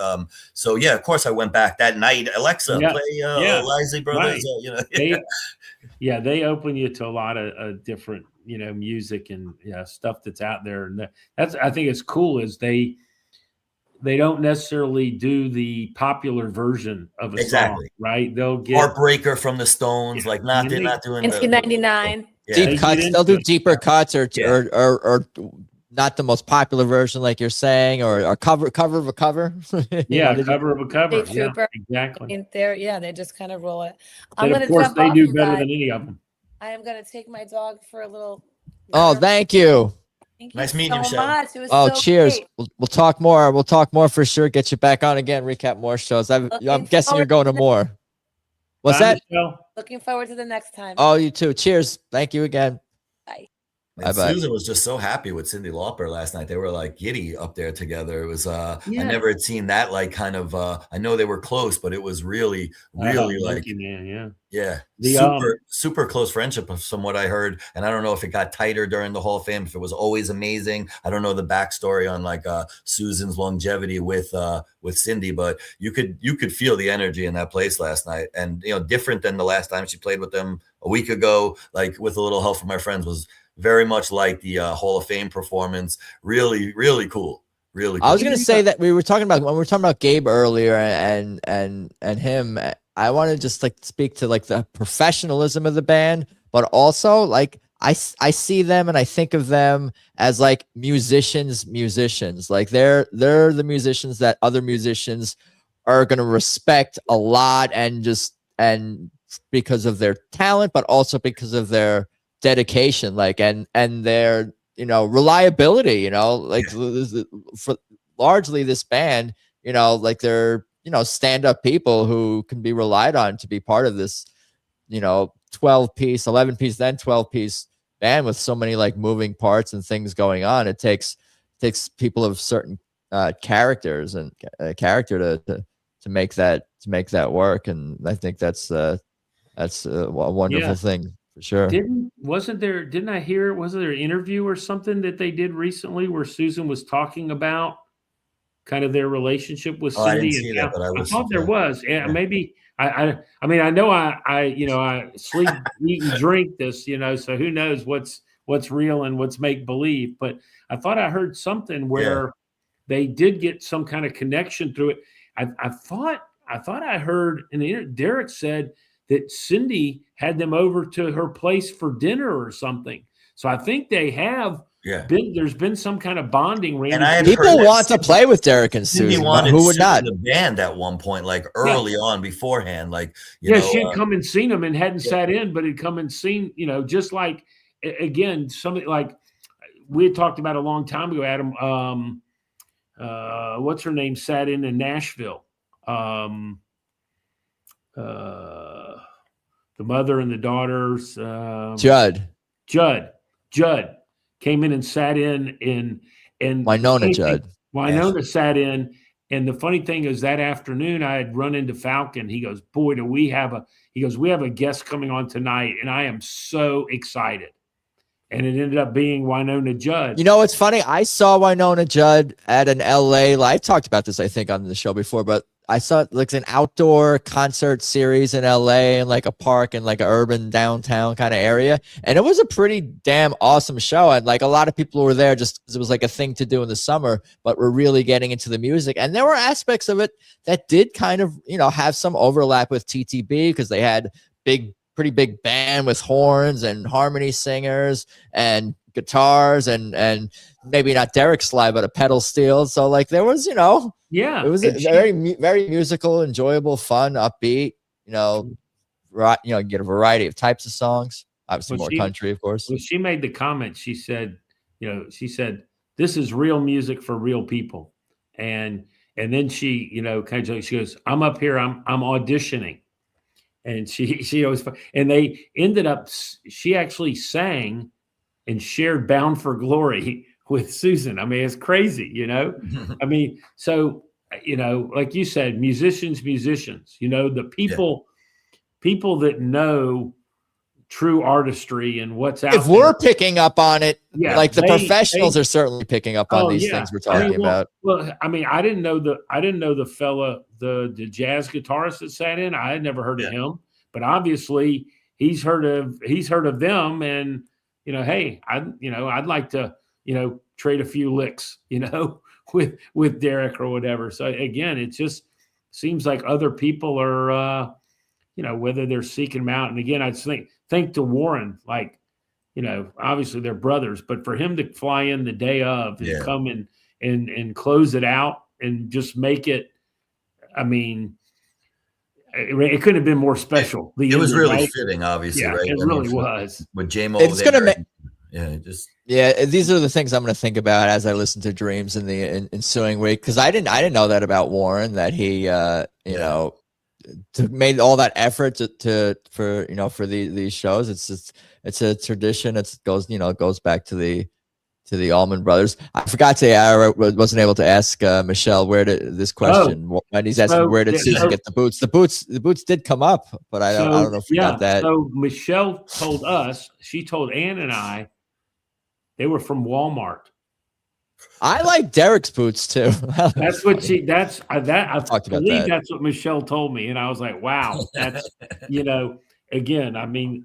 So yeah, of course I went back that night. Alexa, play Isley Brothers. Right. They open you to a lot of different, music and stuff that's out there. And I think it's cool is they don't necessarily do the popular version of a song, right? They'll get Heartbreaker from the Stones, they're not doing 1999. Deep cuts. They'll do deeper cuts or not the most popular version, like you're saying, or a cover of a cover. Cover of a cover. Yeah, exactly. They just kind of roll it. Of course, they do better than any of them. I am going to take my dog for a little. Oh, thank you. Nice meeting you, Michelle. Much. It was cheers. Great. We'll talk more. We'll talk more for sure. Get you back on again. Recap more shows. I'm guessing you're going to more. What's that? Michelle. Looking forward to the next time. Oh, you too. Cheers. Thank you again. Bye. And Susan was just so happy with Cyndi Lauper last night. They were like giddy up there together. It was I never had seen that, like, kind of I know they were close, but it was really like man, super close friendship from what I heard. And I don't know if it got tighter during the Hall of Fame, if it was always amazing. I don't know the backstory on like Susan's longevity with Cyndi, but you could feel the energy in that place last night. And different than the last time she played with them a week ago, like with a little help from my friends, was very much like the Hall of Fame performance. Really, really cool. Really cool. I was going to say that when we were talking about Gabe earlier and him, I want to just like speak to like the professionalism of the band, but also like I see them and I think of them as like musicians. Like they're the musicians that other musicians are going to respect a lot, and because of their talent, but also because of their dedication, like and their reliability, like for largely this band, like they're stand-up people who can be relied on to be part of this 12-piece 11-piece then 12-piece band with so many like moving parts and things going on. It takes people of certain characters and character to make that work, and I think that's a wonderful thing. For sure. Wasn't there an interview or something that they did recently where Susan was talking about kind of their relationship with Cyndi? I didn't see that, but I thought there was. Yeah, maybe I mean, I know I sleep, eat, and drink this, so who knows what's real and what's make believe. But I thought I heard something where they did get some kind of connection through it. I thought I heard in the interview, Derek said that Cyndi had them over to her place for dinner or something. So I think they have there's been some kind of bonding. And people want to play with Derek and Susan. Who would not? The band at one point, like early on beforehand, like she had come and seen them and hadn't sat in, but had come and seen, just like again, something like we had talked about a long time ago, Adam. What's her name sat in Nashville? The mother and the daughters, Judd came in and sat in Wynonna Judd. Wynonna sat in. And the funny thing is that afternoon I had run into Falcon. He goes, boy, we have a guest coming on tonight. And I am so excited. And it ended up being Wynonna Judd. It's funny. I saw Wynonna Judd at an LA. I talked about this, I think, on the show before, but I saw it like an outdoor concert series in LA and like a park and like an urban downtown kind of area. And it was a pretty damn awesome show. And like a lot of people were there just because it was like a thing to do in the summer, but we're really getting into the music. And there were aspects of it that did kind of, have some overlap with TTB because they had pretty big band with horns and harmony singers and guitars and maybe not Derek slide, but a pedal steel. So like there was, it was very, very musical, enjoyable, fun, upbeat, you get a variety of types of songs, obviously more country, of course. Well, she made the comment, she said, this is real music for real people. And then she, kind of, she goes, I'm up here, I'm auditioning. And she always, and they ended up, she actually sang and shared Bound for Glory with Susan. I mean, it's crazy, I mean, so, like you said, musicians, the people that know true artistry and what's out if we're picking up on it, like the professionals are certainly picking up on these things we're talking about. Well, I mean, I didn't know the fella, the jazz guitarist that sat in. I had never heard of him, but obviously he's heard of them. And hey, I'd like to trade a few licks, with Derek or whatever. So again, it just seems like other people are, whether they're seeking them out. And again, I'd think to Warren, like, obviously they're brothers, but for him to fly in the day of and come and close it out and just make it, I mean, it couldn't have been more special. It was really fitting, obviously, right? It really was. With J-Mo, it's going to make. These are the things I'm going to think about as I listen to Dreams in the ensuing week, because I didn't know that about Warren, that he made all that effort for these shows. It's a tradition. It goes back to the Allman brothers. I forgot to. I wasn't able to ask Michelle where did this question. And he's asking where did Susan get the boots? The boots did come up, but I don't know if we got that. So Michelle told us. She told Ann and I they were from Walmart. I like Derek's boots too. That's what I talked about believe that. that's what Michelle told me, and I was like, wow, that's again, I mean,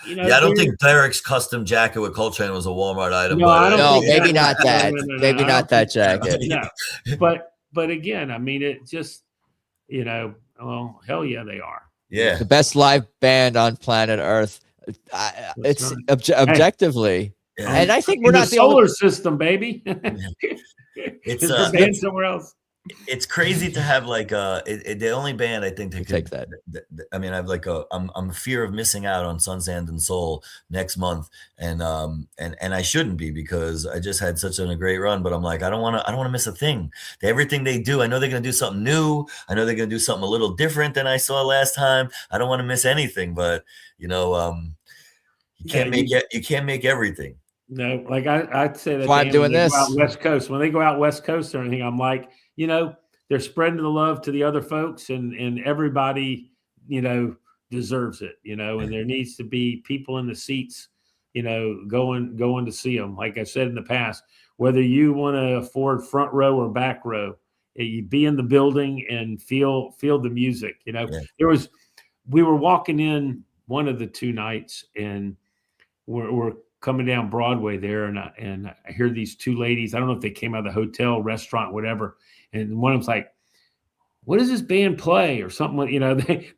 I don't think Derek's custom jacket with Coltrane was a Walmart item. No, I don't no, think maybe not that. Maybe not that jacket. No, but again, I mean, it just well, hell yeah, they are. Yeah, the best live band on planet Earth. It's objectively. Yeah. And I think in we're the not the solar only system, baby. It's a band somewhere else. It's crazy to have like the only band I think that could take that. I mean, I've like I'm fear of missing out on Sun, Sand, and Soul next month, and I shouldn't be because I just had such a great run. But I'm like, I don't want to miss a thing. Everything they do, I know they're gonna do something new. I know they're gonna do something a little different than I saw last time. I don't want to miss anything, but you can't make everything. No, like I'd say that why I'm doing this. Out West Coast, when they go out West Coast or anything, I'm like, they're spreading the love to the other folks, and everybody, deserves it, and there needs to be people in the seats, going to see them. Like I said in the past, whether you want to afford front row or back row, you be in the building and feel the music. We were walking in one of the two nights, and we're coming down Broadway there, and I hear these two ladies. I don't know if they came out of the hotel, restaurant, whatever. And one of them's like, "What does this band play?" or something.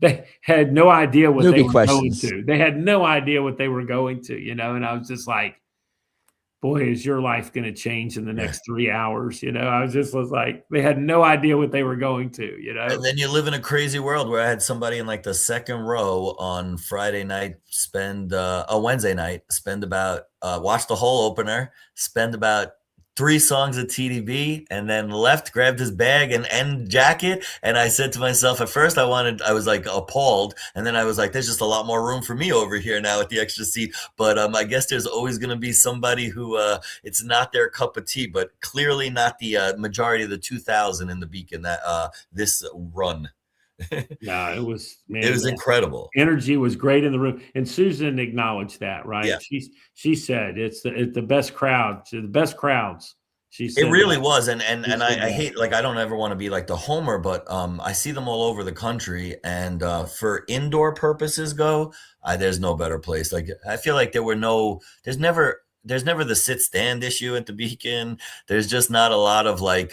They had no idea what they were going to. They had no idea what they were going to. And I was just like, "Boy, is your life going to change in the next 3 hours?" I was like, they had no idea what they were going to. And then you live in a crazy world where I had somebody in like the second row on Friday night Wednesday night watch the whole opener, spend about 3 songs of TDB, and then left, grabbed his bag and end jacket. And I said to myself, at first I was like appalled. And then I was like, there's just a lot more room for me over here now with the extra seat. But I guess there's always going to be somebody who it's not their cup of tea, but clearly not the majority of the 2,000 in the Beacon that this run. No, it was incredible. Energy was great in the room, and Susan acknowledged that, right? Yeah. She said it's the best crowd, the best crowds. She said it really was, and I hate, like, I don't ever want to be like the homer, but I see them all over the country, and for indoor purposes there's no better place. Like, I feel like there's never the sit stand issue at the Beacon. There's just not a lot of like,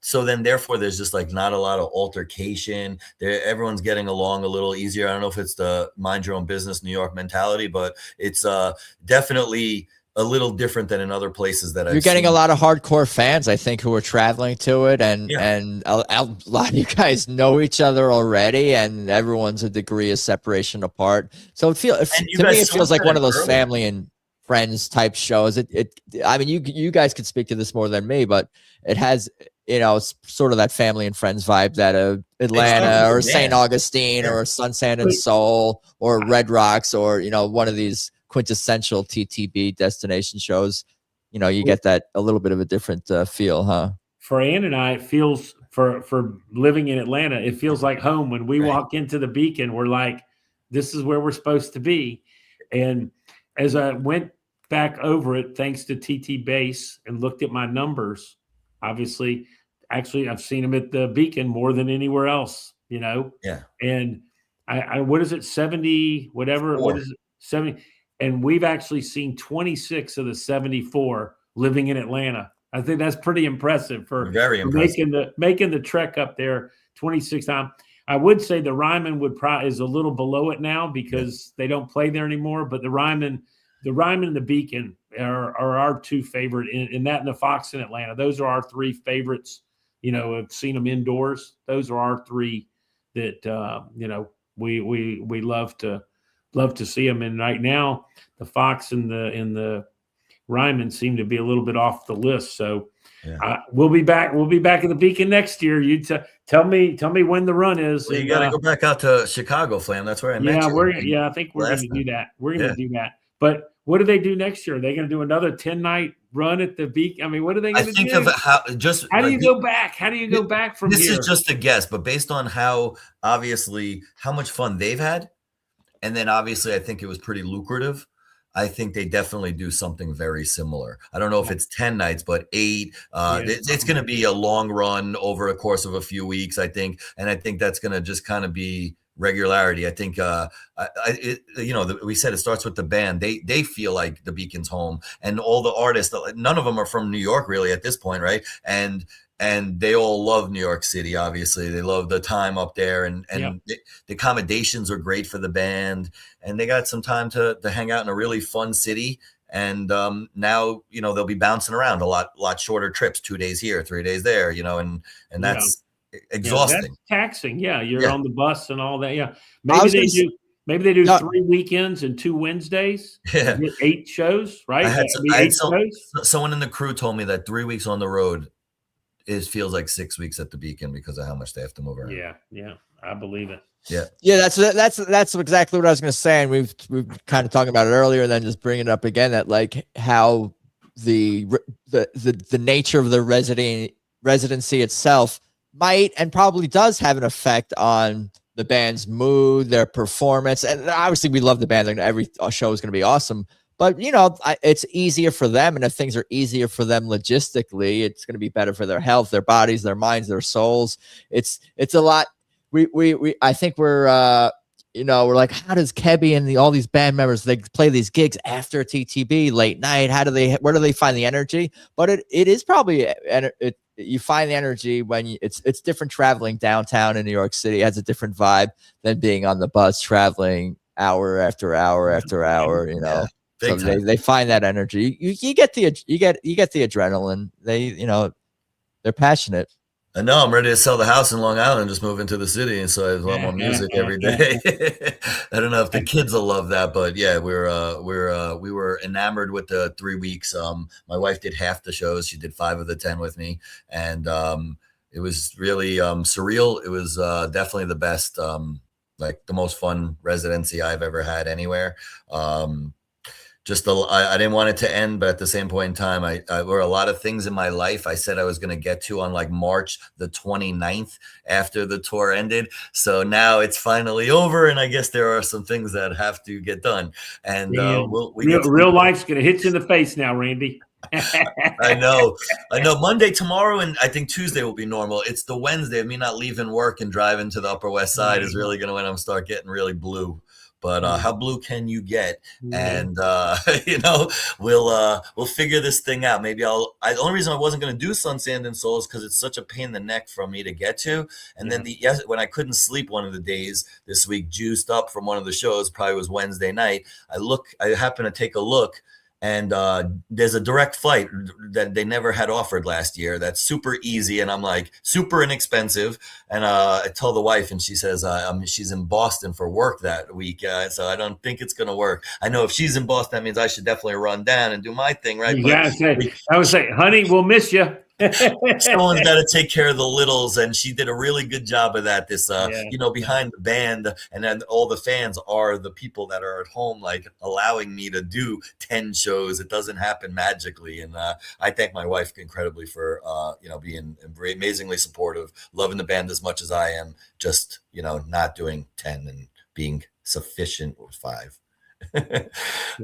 so then therefore there's just like not a lot of altercation. Everyone's getting along a little easier. I don't know if it's the mind your own business New York mentality, but it's definitely a little different than in other places that You're getting a lot of hardcore fans, I think, who are traveling to it, and a lot of you guys know each other already, and everyone's a degree of separation apart. So to me, it feels like one of those family and friends type shows. I mean, you guys could speak to this more than me, but it has, sort of that family and friends vibe that Atlanta or St. Augustine or Sun, Sand, and Soul or Red Rocks or, one of these quintessential TTB destination shows. You get that a little bit of a different feel, huh? For Ann and I, it feels, for living in Atlanta, it feels like home. When we walk into the Beacon, we're like, this is where we're supposed to be. And as I went back over it, thanks to TT Bass, and looked at my numbers, actually, I've seen them at the Beacon more than anywhere else, Yeah. And I what is it, 70, whatever? 4. What is it, 70? And we've actually seen 26 of the 74 living in Atlanta. I think that's pretty impressive for making the trek up there 26 times. I would say the Ryman is a little below it now because they don't play there anymore. But the Ryman and the Beacon are our two favorite, in that and the Fox in Atlanta. Those are our 3 favorites. I've seen them indoors. Those are our 3 that we love to see them. And right now, the Fox and the Ryman seemed to be a little bit off the list. So Yeah. we'll be back. We'll be back at the Beacon next year. You tell me when the run is. Well, you got to go back out to Chicago, Flamm. That's where I met you. I think we're going to do that. We're going to Yeah. do that. But what do they do next year? Are they going to do another 10-night run at the Beacon? I mean, what are they going to do? I think of how do you go back? How do you go back from this here? This is just a guess, but based on how much fun they've had, and then obviously I think it was pretty lucrative. I think they definitely do something very similar. I don't know if it's 10 nights, but 8. It's going to be a long run over a course of a few weeks, I think. And I think that's going to just kind of be regularity. I think, we said it starts with the band. They feel like the Beacon's home, and all the artists, none of them are from New York really at this point, right? And they all love New York City. Obviously, they love the time up there, and the accommodations are great for the band, and they got some time to hang out in a really fun city. And now they'll be bouncing around a lot shorter trips, 2 days here, 3 days there, and that's exhausting. That's taxing. Yeah, you're on the bus and all that. Yeah, maybe they do 3 weekends and 2 Wednesdays. Yeah, 8 shows, right? Someone in the crew told me that 3 weeks on the road feels like 6 weeks at the Beacon because of how much they have to move around. Yeah, I believe it. Yeah, that's exactly what I was going to say, and we've kind of talking about it earlier, and then just bringing it up again, that like how the nature of the residency itself might and probably does have an effect on the band's mood, their performance, and obviously we love the band. Like every show is going to be awesome, but it's easier for them, and if things are easier for them logistically, it's going to be better for their health, their bodies, their minds, their souls. It's a lot. I think we're we're like, how does Kebbi and all these band members, they play these gigs after TTB late night? Where do they find the energy? But it is probably you find the energy when it's different traveling downtown in New York City. It has a different vibe than being on the bus traveling hour after hour after hour. So they find that energy. You get the adrenaline. They're passionate. I know I'm ready to sell the house in Long Island and just move into the city, and so I have a lot more music every day. I don't know if the kids will love that, but yeah, we were enamored with the 3 weeks. My wife did half the shows; she did 5 of the 10 with me, and it was really surreal. It was definitely the best, like the most fun residency I've ever had anywhere. I didn't want it to end, but at the same point in time, there were a lot of things in my life I said I was going to get to on like March the 29th after the tour ended. So now it's finally over, and I guess there are some things that have to get done. And real life's going to hit you in the face now, Randy. I know. Monday, tomorrow, and I think Tuesday will be normal. It's the Wednesday of me not leaving work and driving to the Upper West Side is really going to when I'm start getting really blue. But how blue can you get? And we'll figure this thing out. Maybe the only reason I wasn't going to do Sun, Sand, and Soul is because it's such a pain in the neck for me to get to. And then when I couldn't sleep one of the days this week, juiced up from one of the shows, probably was Wednesday night. I happened to take a look. And there's a direct flight that they never had offered last year. That's super easy. And I'm like, super inexpensive. And I tell the wife, and she says, she's in Boston for work that week. So I don't think it's going to work. I know if she's in Boston, that means I should definitely run down and do my thing, right? I would say, honey, we'll miss you. Someone's got to take care of the littles, and she did a really good job of that. Behind the band, and then all the fans are the people that are at home, like allowing me to do 10 shows. It doesn't happen magically, and I thank my wife incredibly for being amazingly supportive, loving the band as much as I am. Just not doing 10 and being sufficient with 5.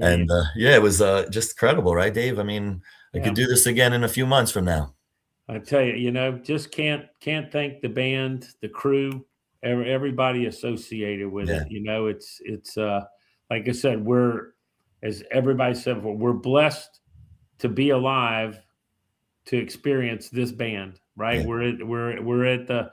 And it was just incredible, right, Dave? I mean, I could do this again in a few months from now. I tell you, just can't thank the band, the crew, everybody associated with it. It's like I said, as everybody said before, we're blessed to be alive to experience this band. Right? Yeah. We're at the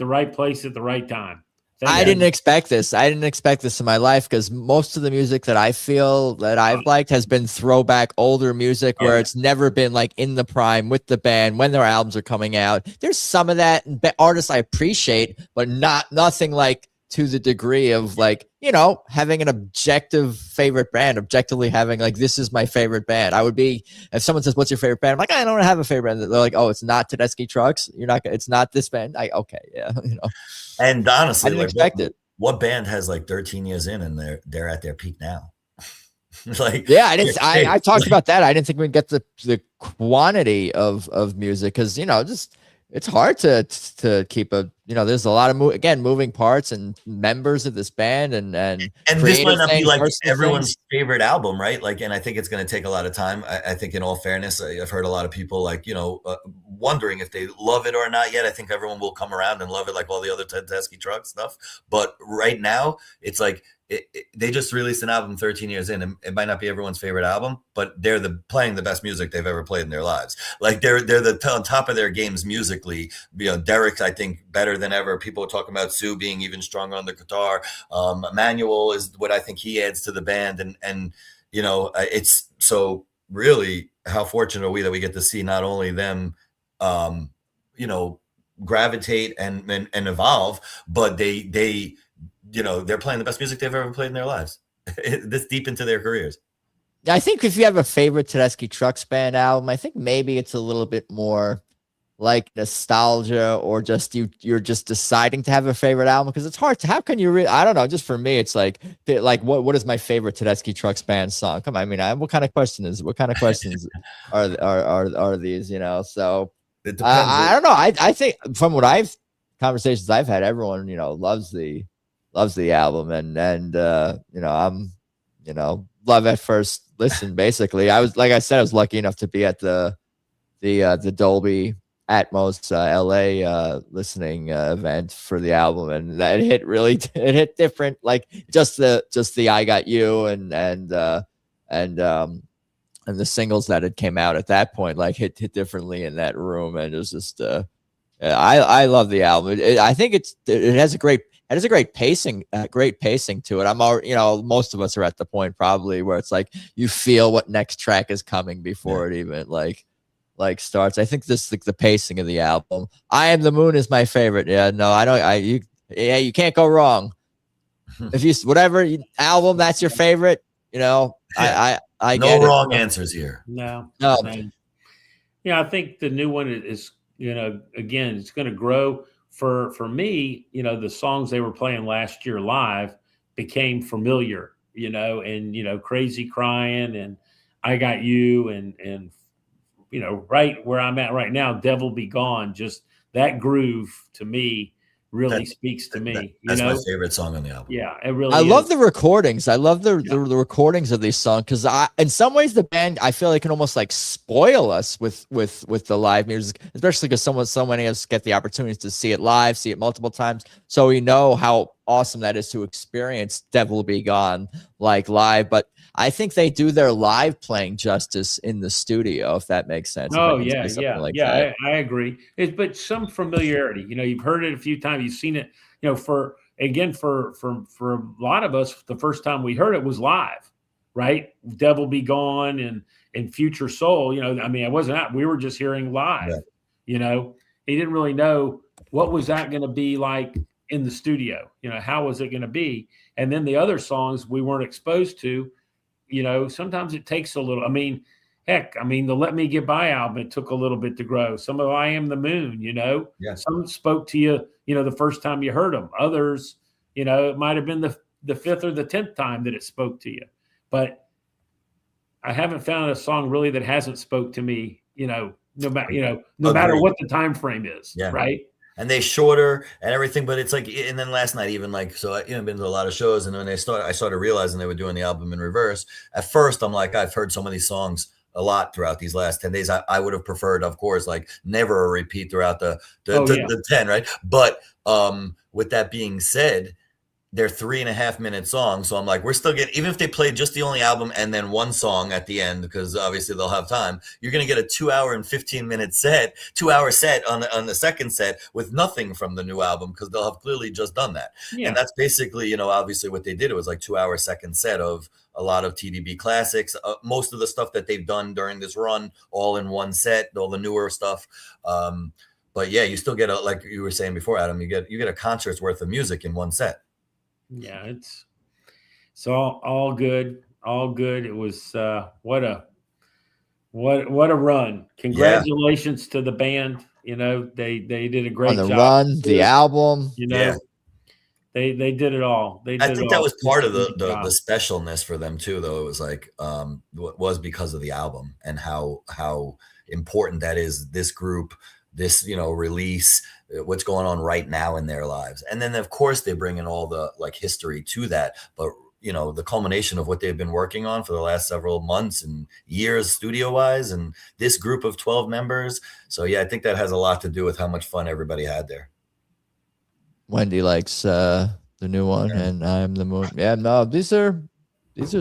right place at the right time. I didn't expect this. I didn't expect this in my life, because most of the music that I feel that I've liked has been throwback older music where it's never been like in the prime with the band when their albums are coming out. There's some of that, and artists I appreciate, but nothing like to the degree of like, you know, having an objective favorite band, objectively having like, this is my favorite band. I would be, if someone says, what's your favorite band? I'm like, I don't have a favorite band. They're like, oh, it's not Tedeschi Trucks. You're not, it's not this band. Okay. Yeah. You know, and I honestly, didn't like expect it. what band has like 13 years in and they're at their peak now? Like, yeah, I talked about that. I didn't think we'd get the quantity of music, because, you know, just it's hard to keep a, you know, there's a lot of moving parts and members of this band, and this might not be like everyone's things. favorite album, right? Like, and I think it's going to take a lot of time. I think, in all fairness, I've heard a lot of people like, you know, wondering if they love it or not yet. I think everyone will come around and love it, like all the other Tedeschi Truck stuff. But right now, it's like, they just released an album 13 years in, and it might not be everyone's favorite album, but they're playing the best music they've ever played in their lives. Like they're on top of their games musically. You know, Derek's, I think, better than ever. People are talking about Sue being even stronger on the guitar. Emmanuel is what I think he adds to the band, and you know, it's so really how fortunate are we that we get to see not only them, you know, gravitate and evolve, but they you know, they're playing the best music they've ever played in their lives, this deep into their careers. I think if you have a favorite Tedeschi Trucks band album, I think maybe it's a little bit more like nostalgia, or just you're just deciding to have a favorite album, because it's hard to, how can you I don't know, just for me, it's like what is my favorite Tedeschi Trucks band song? Come on, I mean, what kind of questions are these, you know? So It depends. I don't know. I think from conversations I've had, everyone, you know, loves the album, and you know, I'm, you know, love at first listen. Basically, I was, like I said, I was lucky enough to be at the Dolby Atmos LA listening event for the album, and that it hit different. Like just the I Got You and the singles that had came out at that point, like hit differently in that room, and it was just I love the album. I think it has a great pacing, to it. I'm already, you know, most of us are at the point probably where it's like you feel what next track is coming before it even like starts. I think this, like, the pacing of the album. I Am the Moon is my favorite. Yeah, no, I don't. You can't go wrong. If you whatever album that's your favorite, you know, I no get wrong answers here. No. No. Yeah, I think the new one is, you know, again, it's going to grow. For me, you know, the songs they were playing last year live became familiar, you know, and, you know, Crazy Crying and I Got You and, you know, right where I'm at right now, Devil Be Gone, just that groove to me really speaks to me. That's my favorite song on the album. Yeah, it really I is. love the recordings. I love the recordings of these songs, because in some ways the band, I feel like, can almost like spoil us with the live music, especially because so many of us get the opportunity to see it live, see it multiple times, so we know how awesome that is to experience Devil Be Gone like live. But I think they do their live playing justice in the studio, if that makes sense. Oh yeah, I agree. But some familiarity, you know, you've heard it a few times, you've seen it, you know. For a lot of us, the first time we heard it was live, right? Devil Be Gone and Future Soul, you know. I mean, I wasn't out. We were just hearing live, you know. He didn't really know what was that going to be like in the studio, you know. How was it going to be? And then the other songs we weren't exposed to. You know, sometimes it takes a little. I mean, heck, the Let Me Get By album, it took a little bit to grow. Some of I Am the Moon, you know, some spoke to you, you know, the first time you heard them. Others, you know, it might have been the fifth or the 10th time that it spoke to you. But I haven't found a song really that hasn't spoke to me, you know, no matter what the time frame is, right? And they shorter and everything, but it's like, and then last night, even like, so I've been to a lot of shows, and when I started realizing they were doing the album in reverse. At first, I'm like, I've heard so many songs a lot throughout these last 10 days. I would have preferred, of course, like never a repeat throughout the 10, right? But with that being said, they're 3.5 minute songs. So I'm like, we're still getting, even if they played just the only album and then one song at the end, because obviously they'll have time, you're going to get a 2 hour and 15 minute set, 2 hour set on the second set with nothing from the new album, because they'll have clearly just done that. Yeah. And that's basically, you know, obviously what they did. It was like 2 hour second set of a lot of TDB classics, most of the stuff that they've done during this run, all in one set, all the newer stuff. But yeah, you still get like you were saying before, Adam, you get a concert's worth of music in one set. Yeah, it's all good, all good. It was what a run. Congratulations to the band. You know, they did a great On the job. run, the album. You know, they did it all. They did I think it that all. was part of Good job. the specialness for them too, though. It was like was because of the album and how important that is. This group, this release, what's going on right now in their lives, and then of course they bring in all the like history to that, but the culmination of what they've been working on for the last several months and years studio wise, and this group of 12 members. So yeah, I think that has a lot to do with how much fun everybody had there. Wendy likes the new one, and I'm the Moon. Yeah, no, these are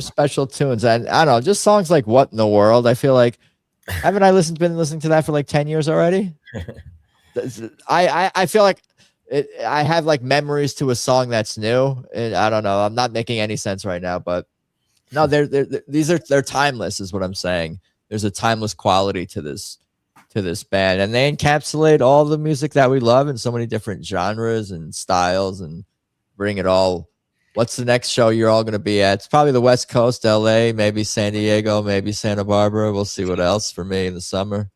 special tunes, and I don't know, just songs like "What in the World." I feel like haven't I been listening to that for like 10 years already? I feel like I have like memories to a song that's new, and I don't know. I'm not making any sense right now, but no, they're timeless, is what I'm saying. There's a timeless quality to this band, and they encapsulate all the music that we love in so many different genres and styles, and bring it all. What's the next show you're all going to be at? It's probably the West Coast, LA, maybe San Diego, maybe Santa Barbara. We'll see what else for me in the summer.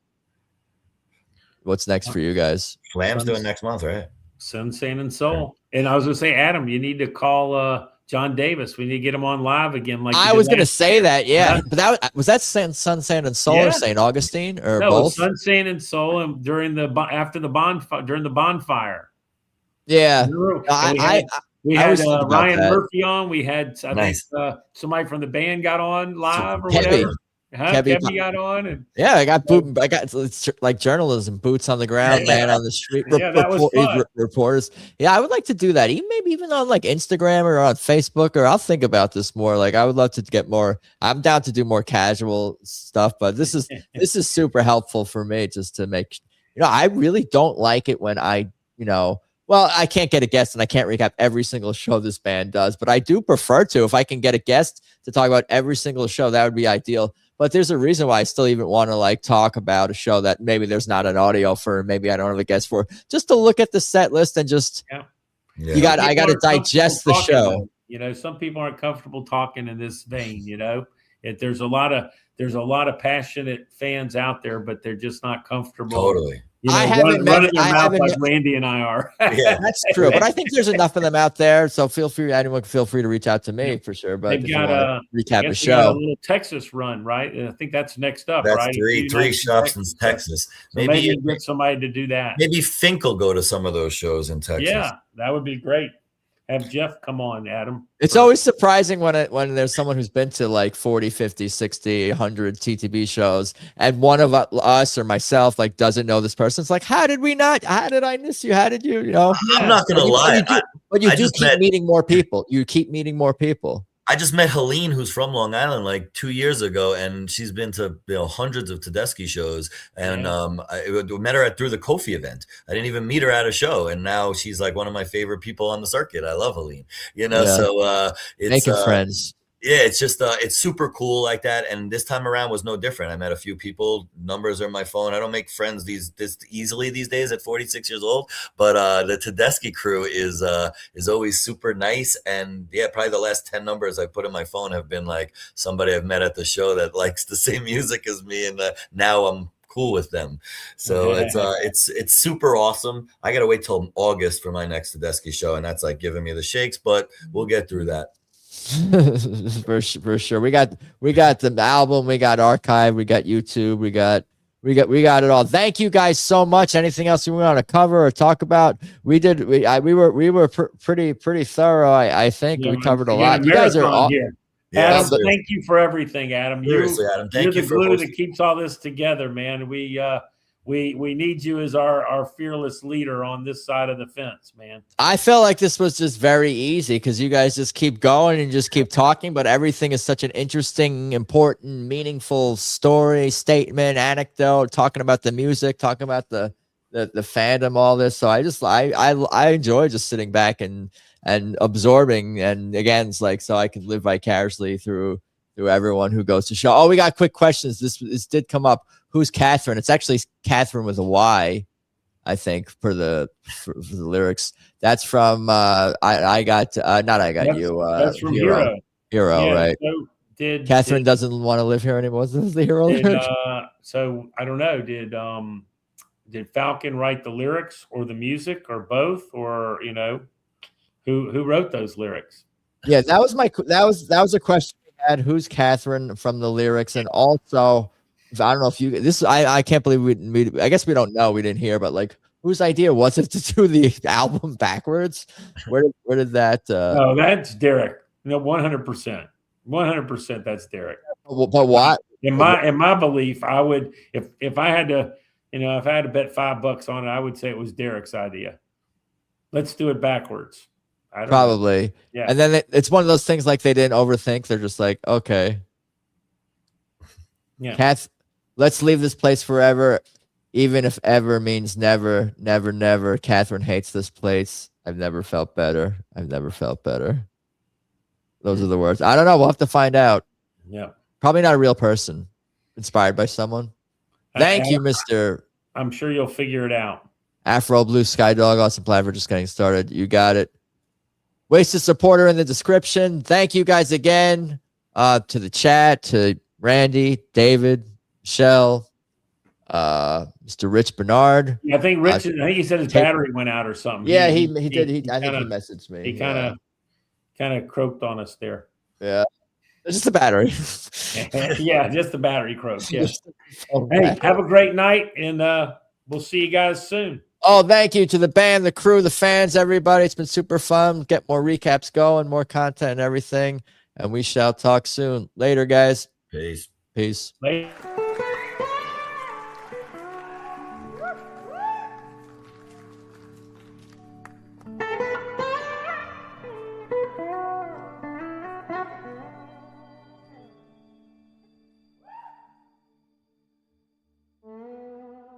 What's next for you guys? Flamm's doing next month, right? Sun, Sand, and Soul. And I was going to say, Adam, you need to call John Davis. We need to get him on live again. Like I was going to say that, yeah. But that was Sun, Sand, and Soul, Yeah. or St. Augustine, or no, both? Sun, Sand, and Soul, and during the bonfire. Yeah. We I had was thinking about Ryan that. Murphy on. We had Nice. think somebody from the band got on live or Kebbi. whatever. Kebbi. Kebbi got on, and Yeah, I got it's like journalism, boots on the ground, man on the street, Yeah, that was fun. reporters. Yeah, I would like to do that. Maybe even on like Instagram or on Facebook, or I'll think about this more. Like I would love to get more. I'm down to do more casual stuff, but this is super helpful for me just to make. I really don't like it when well, I can't get a guest and I can't recap every single show this band does, but I do prefer to. If I can get a guest to talk about every single show, that would be ideal. But there's a reason why I still even want to like talk about a show that maybe there's not an audio for, maybe I don't have a guest for, just to look at the set list and just I got to digest the show. Some people aren't comfortable talking in this vein. There's a lot of passionate fans out there, but they're just not comfortable. Totally. I haven't met. Running their mouth like Randy and I are. Yeah, that's true. But I think there's enough of them out there. So feel free to reach out to me for sure. But they've got recap a show. A little Texas run, right? And I think that's next up, that's right? three shops in Texas. So maybe get somebody to do that. Maybe Fink will go to some of those shows in Texas. Yeah, that would be great. Have Jeff come on, Adam. It's always surprising when there's someone who's been to like 40, 50, 60, 100 TTB shows, and one of us or myself like doesn't know this person. It's like, how did I miss you? How did you, I'm not going to lie. But you do keep meeting more people. You keep meeting more people. I just met Helene, who's from Long Island, like 2 years ago, and she's been to hundreds of Tedeschi shows. And I met her through the Kofi event. I didn't even meet her at a show, and now she's like one of my favorite people on the circuit. I love Helene, So it's making friends. Yeah, it's just it's super cool like that. And this time around was no different. I met a few people. Numbers are on my phone. I don't make friends this easily these days at 46 years old. But the Tedeschi crew is always super nice. And yeah, probably the last 10 numbers I put in my phone have been like somebody I've met at the show that likes the same music as me, and now I'm cool with them. So it's super awesome. I gotta wait till August for my next Tedeschi show, and that's like giving me the shakes. But we'll get through that. for sure. We got the album, we got archive, we got YouTube, we got it all. Thank you guys so much. Anything else you want to cover or talk about? We were pretty thorough. I think we covered a lot. You guys are all here. Adam, thank you for everything, Adam. Seriously, Adam, thank you for the glue that keeps all this together, man. We need you as our fearless leader on this side of the fence, man. I felt like this was just very easy because you guys just keep going and just keep talking, but everything is such an interesting, important, meaningful story, statement, anecdote, talking about the music, talking about the fandom, all this. So I enjoy just sitting back and absorbing, and again, it's like so I can live vicariously through everyone who goes to show. Oh, we got quick questions. This did come up. Who's Catherine? It's actually Catherine with a Y. I think for the lyrics. That's from I got you. That's from Hero. Hero, Yeah, right? So Catherine doesn't want to live here anymore. Was this the Hero lyric? So I don't know. Did Falcon write the lyrics or the music or both, or who wrote those lyrics? Yeah, that was a question I had. Who's Catherine from the lyrics, and also I don't know if you I can't believe we I guess we don't know, we didn't hear, but like whose idea was it to do the album backwards? Where did that? Oh, that's Derek. No, 100%. 100%. That's Derek. But what? In my belief, I would if I had to. If I had to bet $5 on it, I would say it was Derek's idea. Let's do it backwards. Probably. Know. Yeah. And then it's one of those things like they didn't overthink. They're just like, okay. Yeah. Let's leave this place forever, even if ever means never, never, never. Catherine hates this place. I've never felt better. I've never felt better. Those are the words. I don't know. We'll have to find out. Yeah. Probably not a real person. Inspired by someone. Thank you, Mr. I'm sure you'll figure it out. Afro Blue Sky Dog. Awesome plan for just getting started. You got it. Wasted supporter in the description. Thank you guys again to the chat, to Randy, David, Michelle, Mr. Rich Barnard. Yeah, I think he said his battery went out or something. Yeah, he did. I think he messaged me. He kind of croaked on us there. Yeah. It's just the battery. Yeah, just the battery croak. Yeah. Hey, have a great night, and we'll see you guys soon. Oh, thank you to the band, the crew, the fans, everybody. It's been super fun. Get more recaps going, more content and everything. And we shall talk soon. Later, guys. Peace. Peace. Later.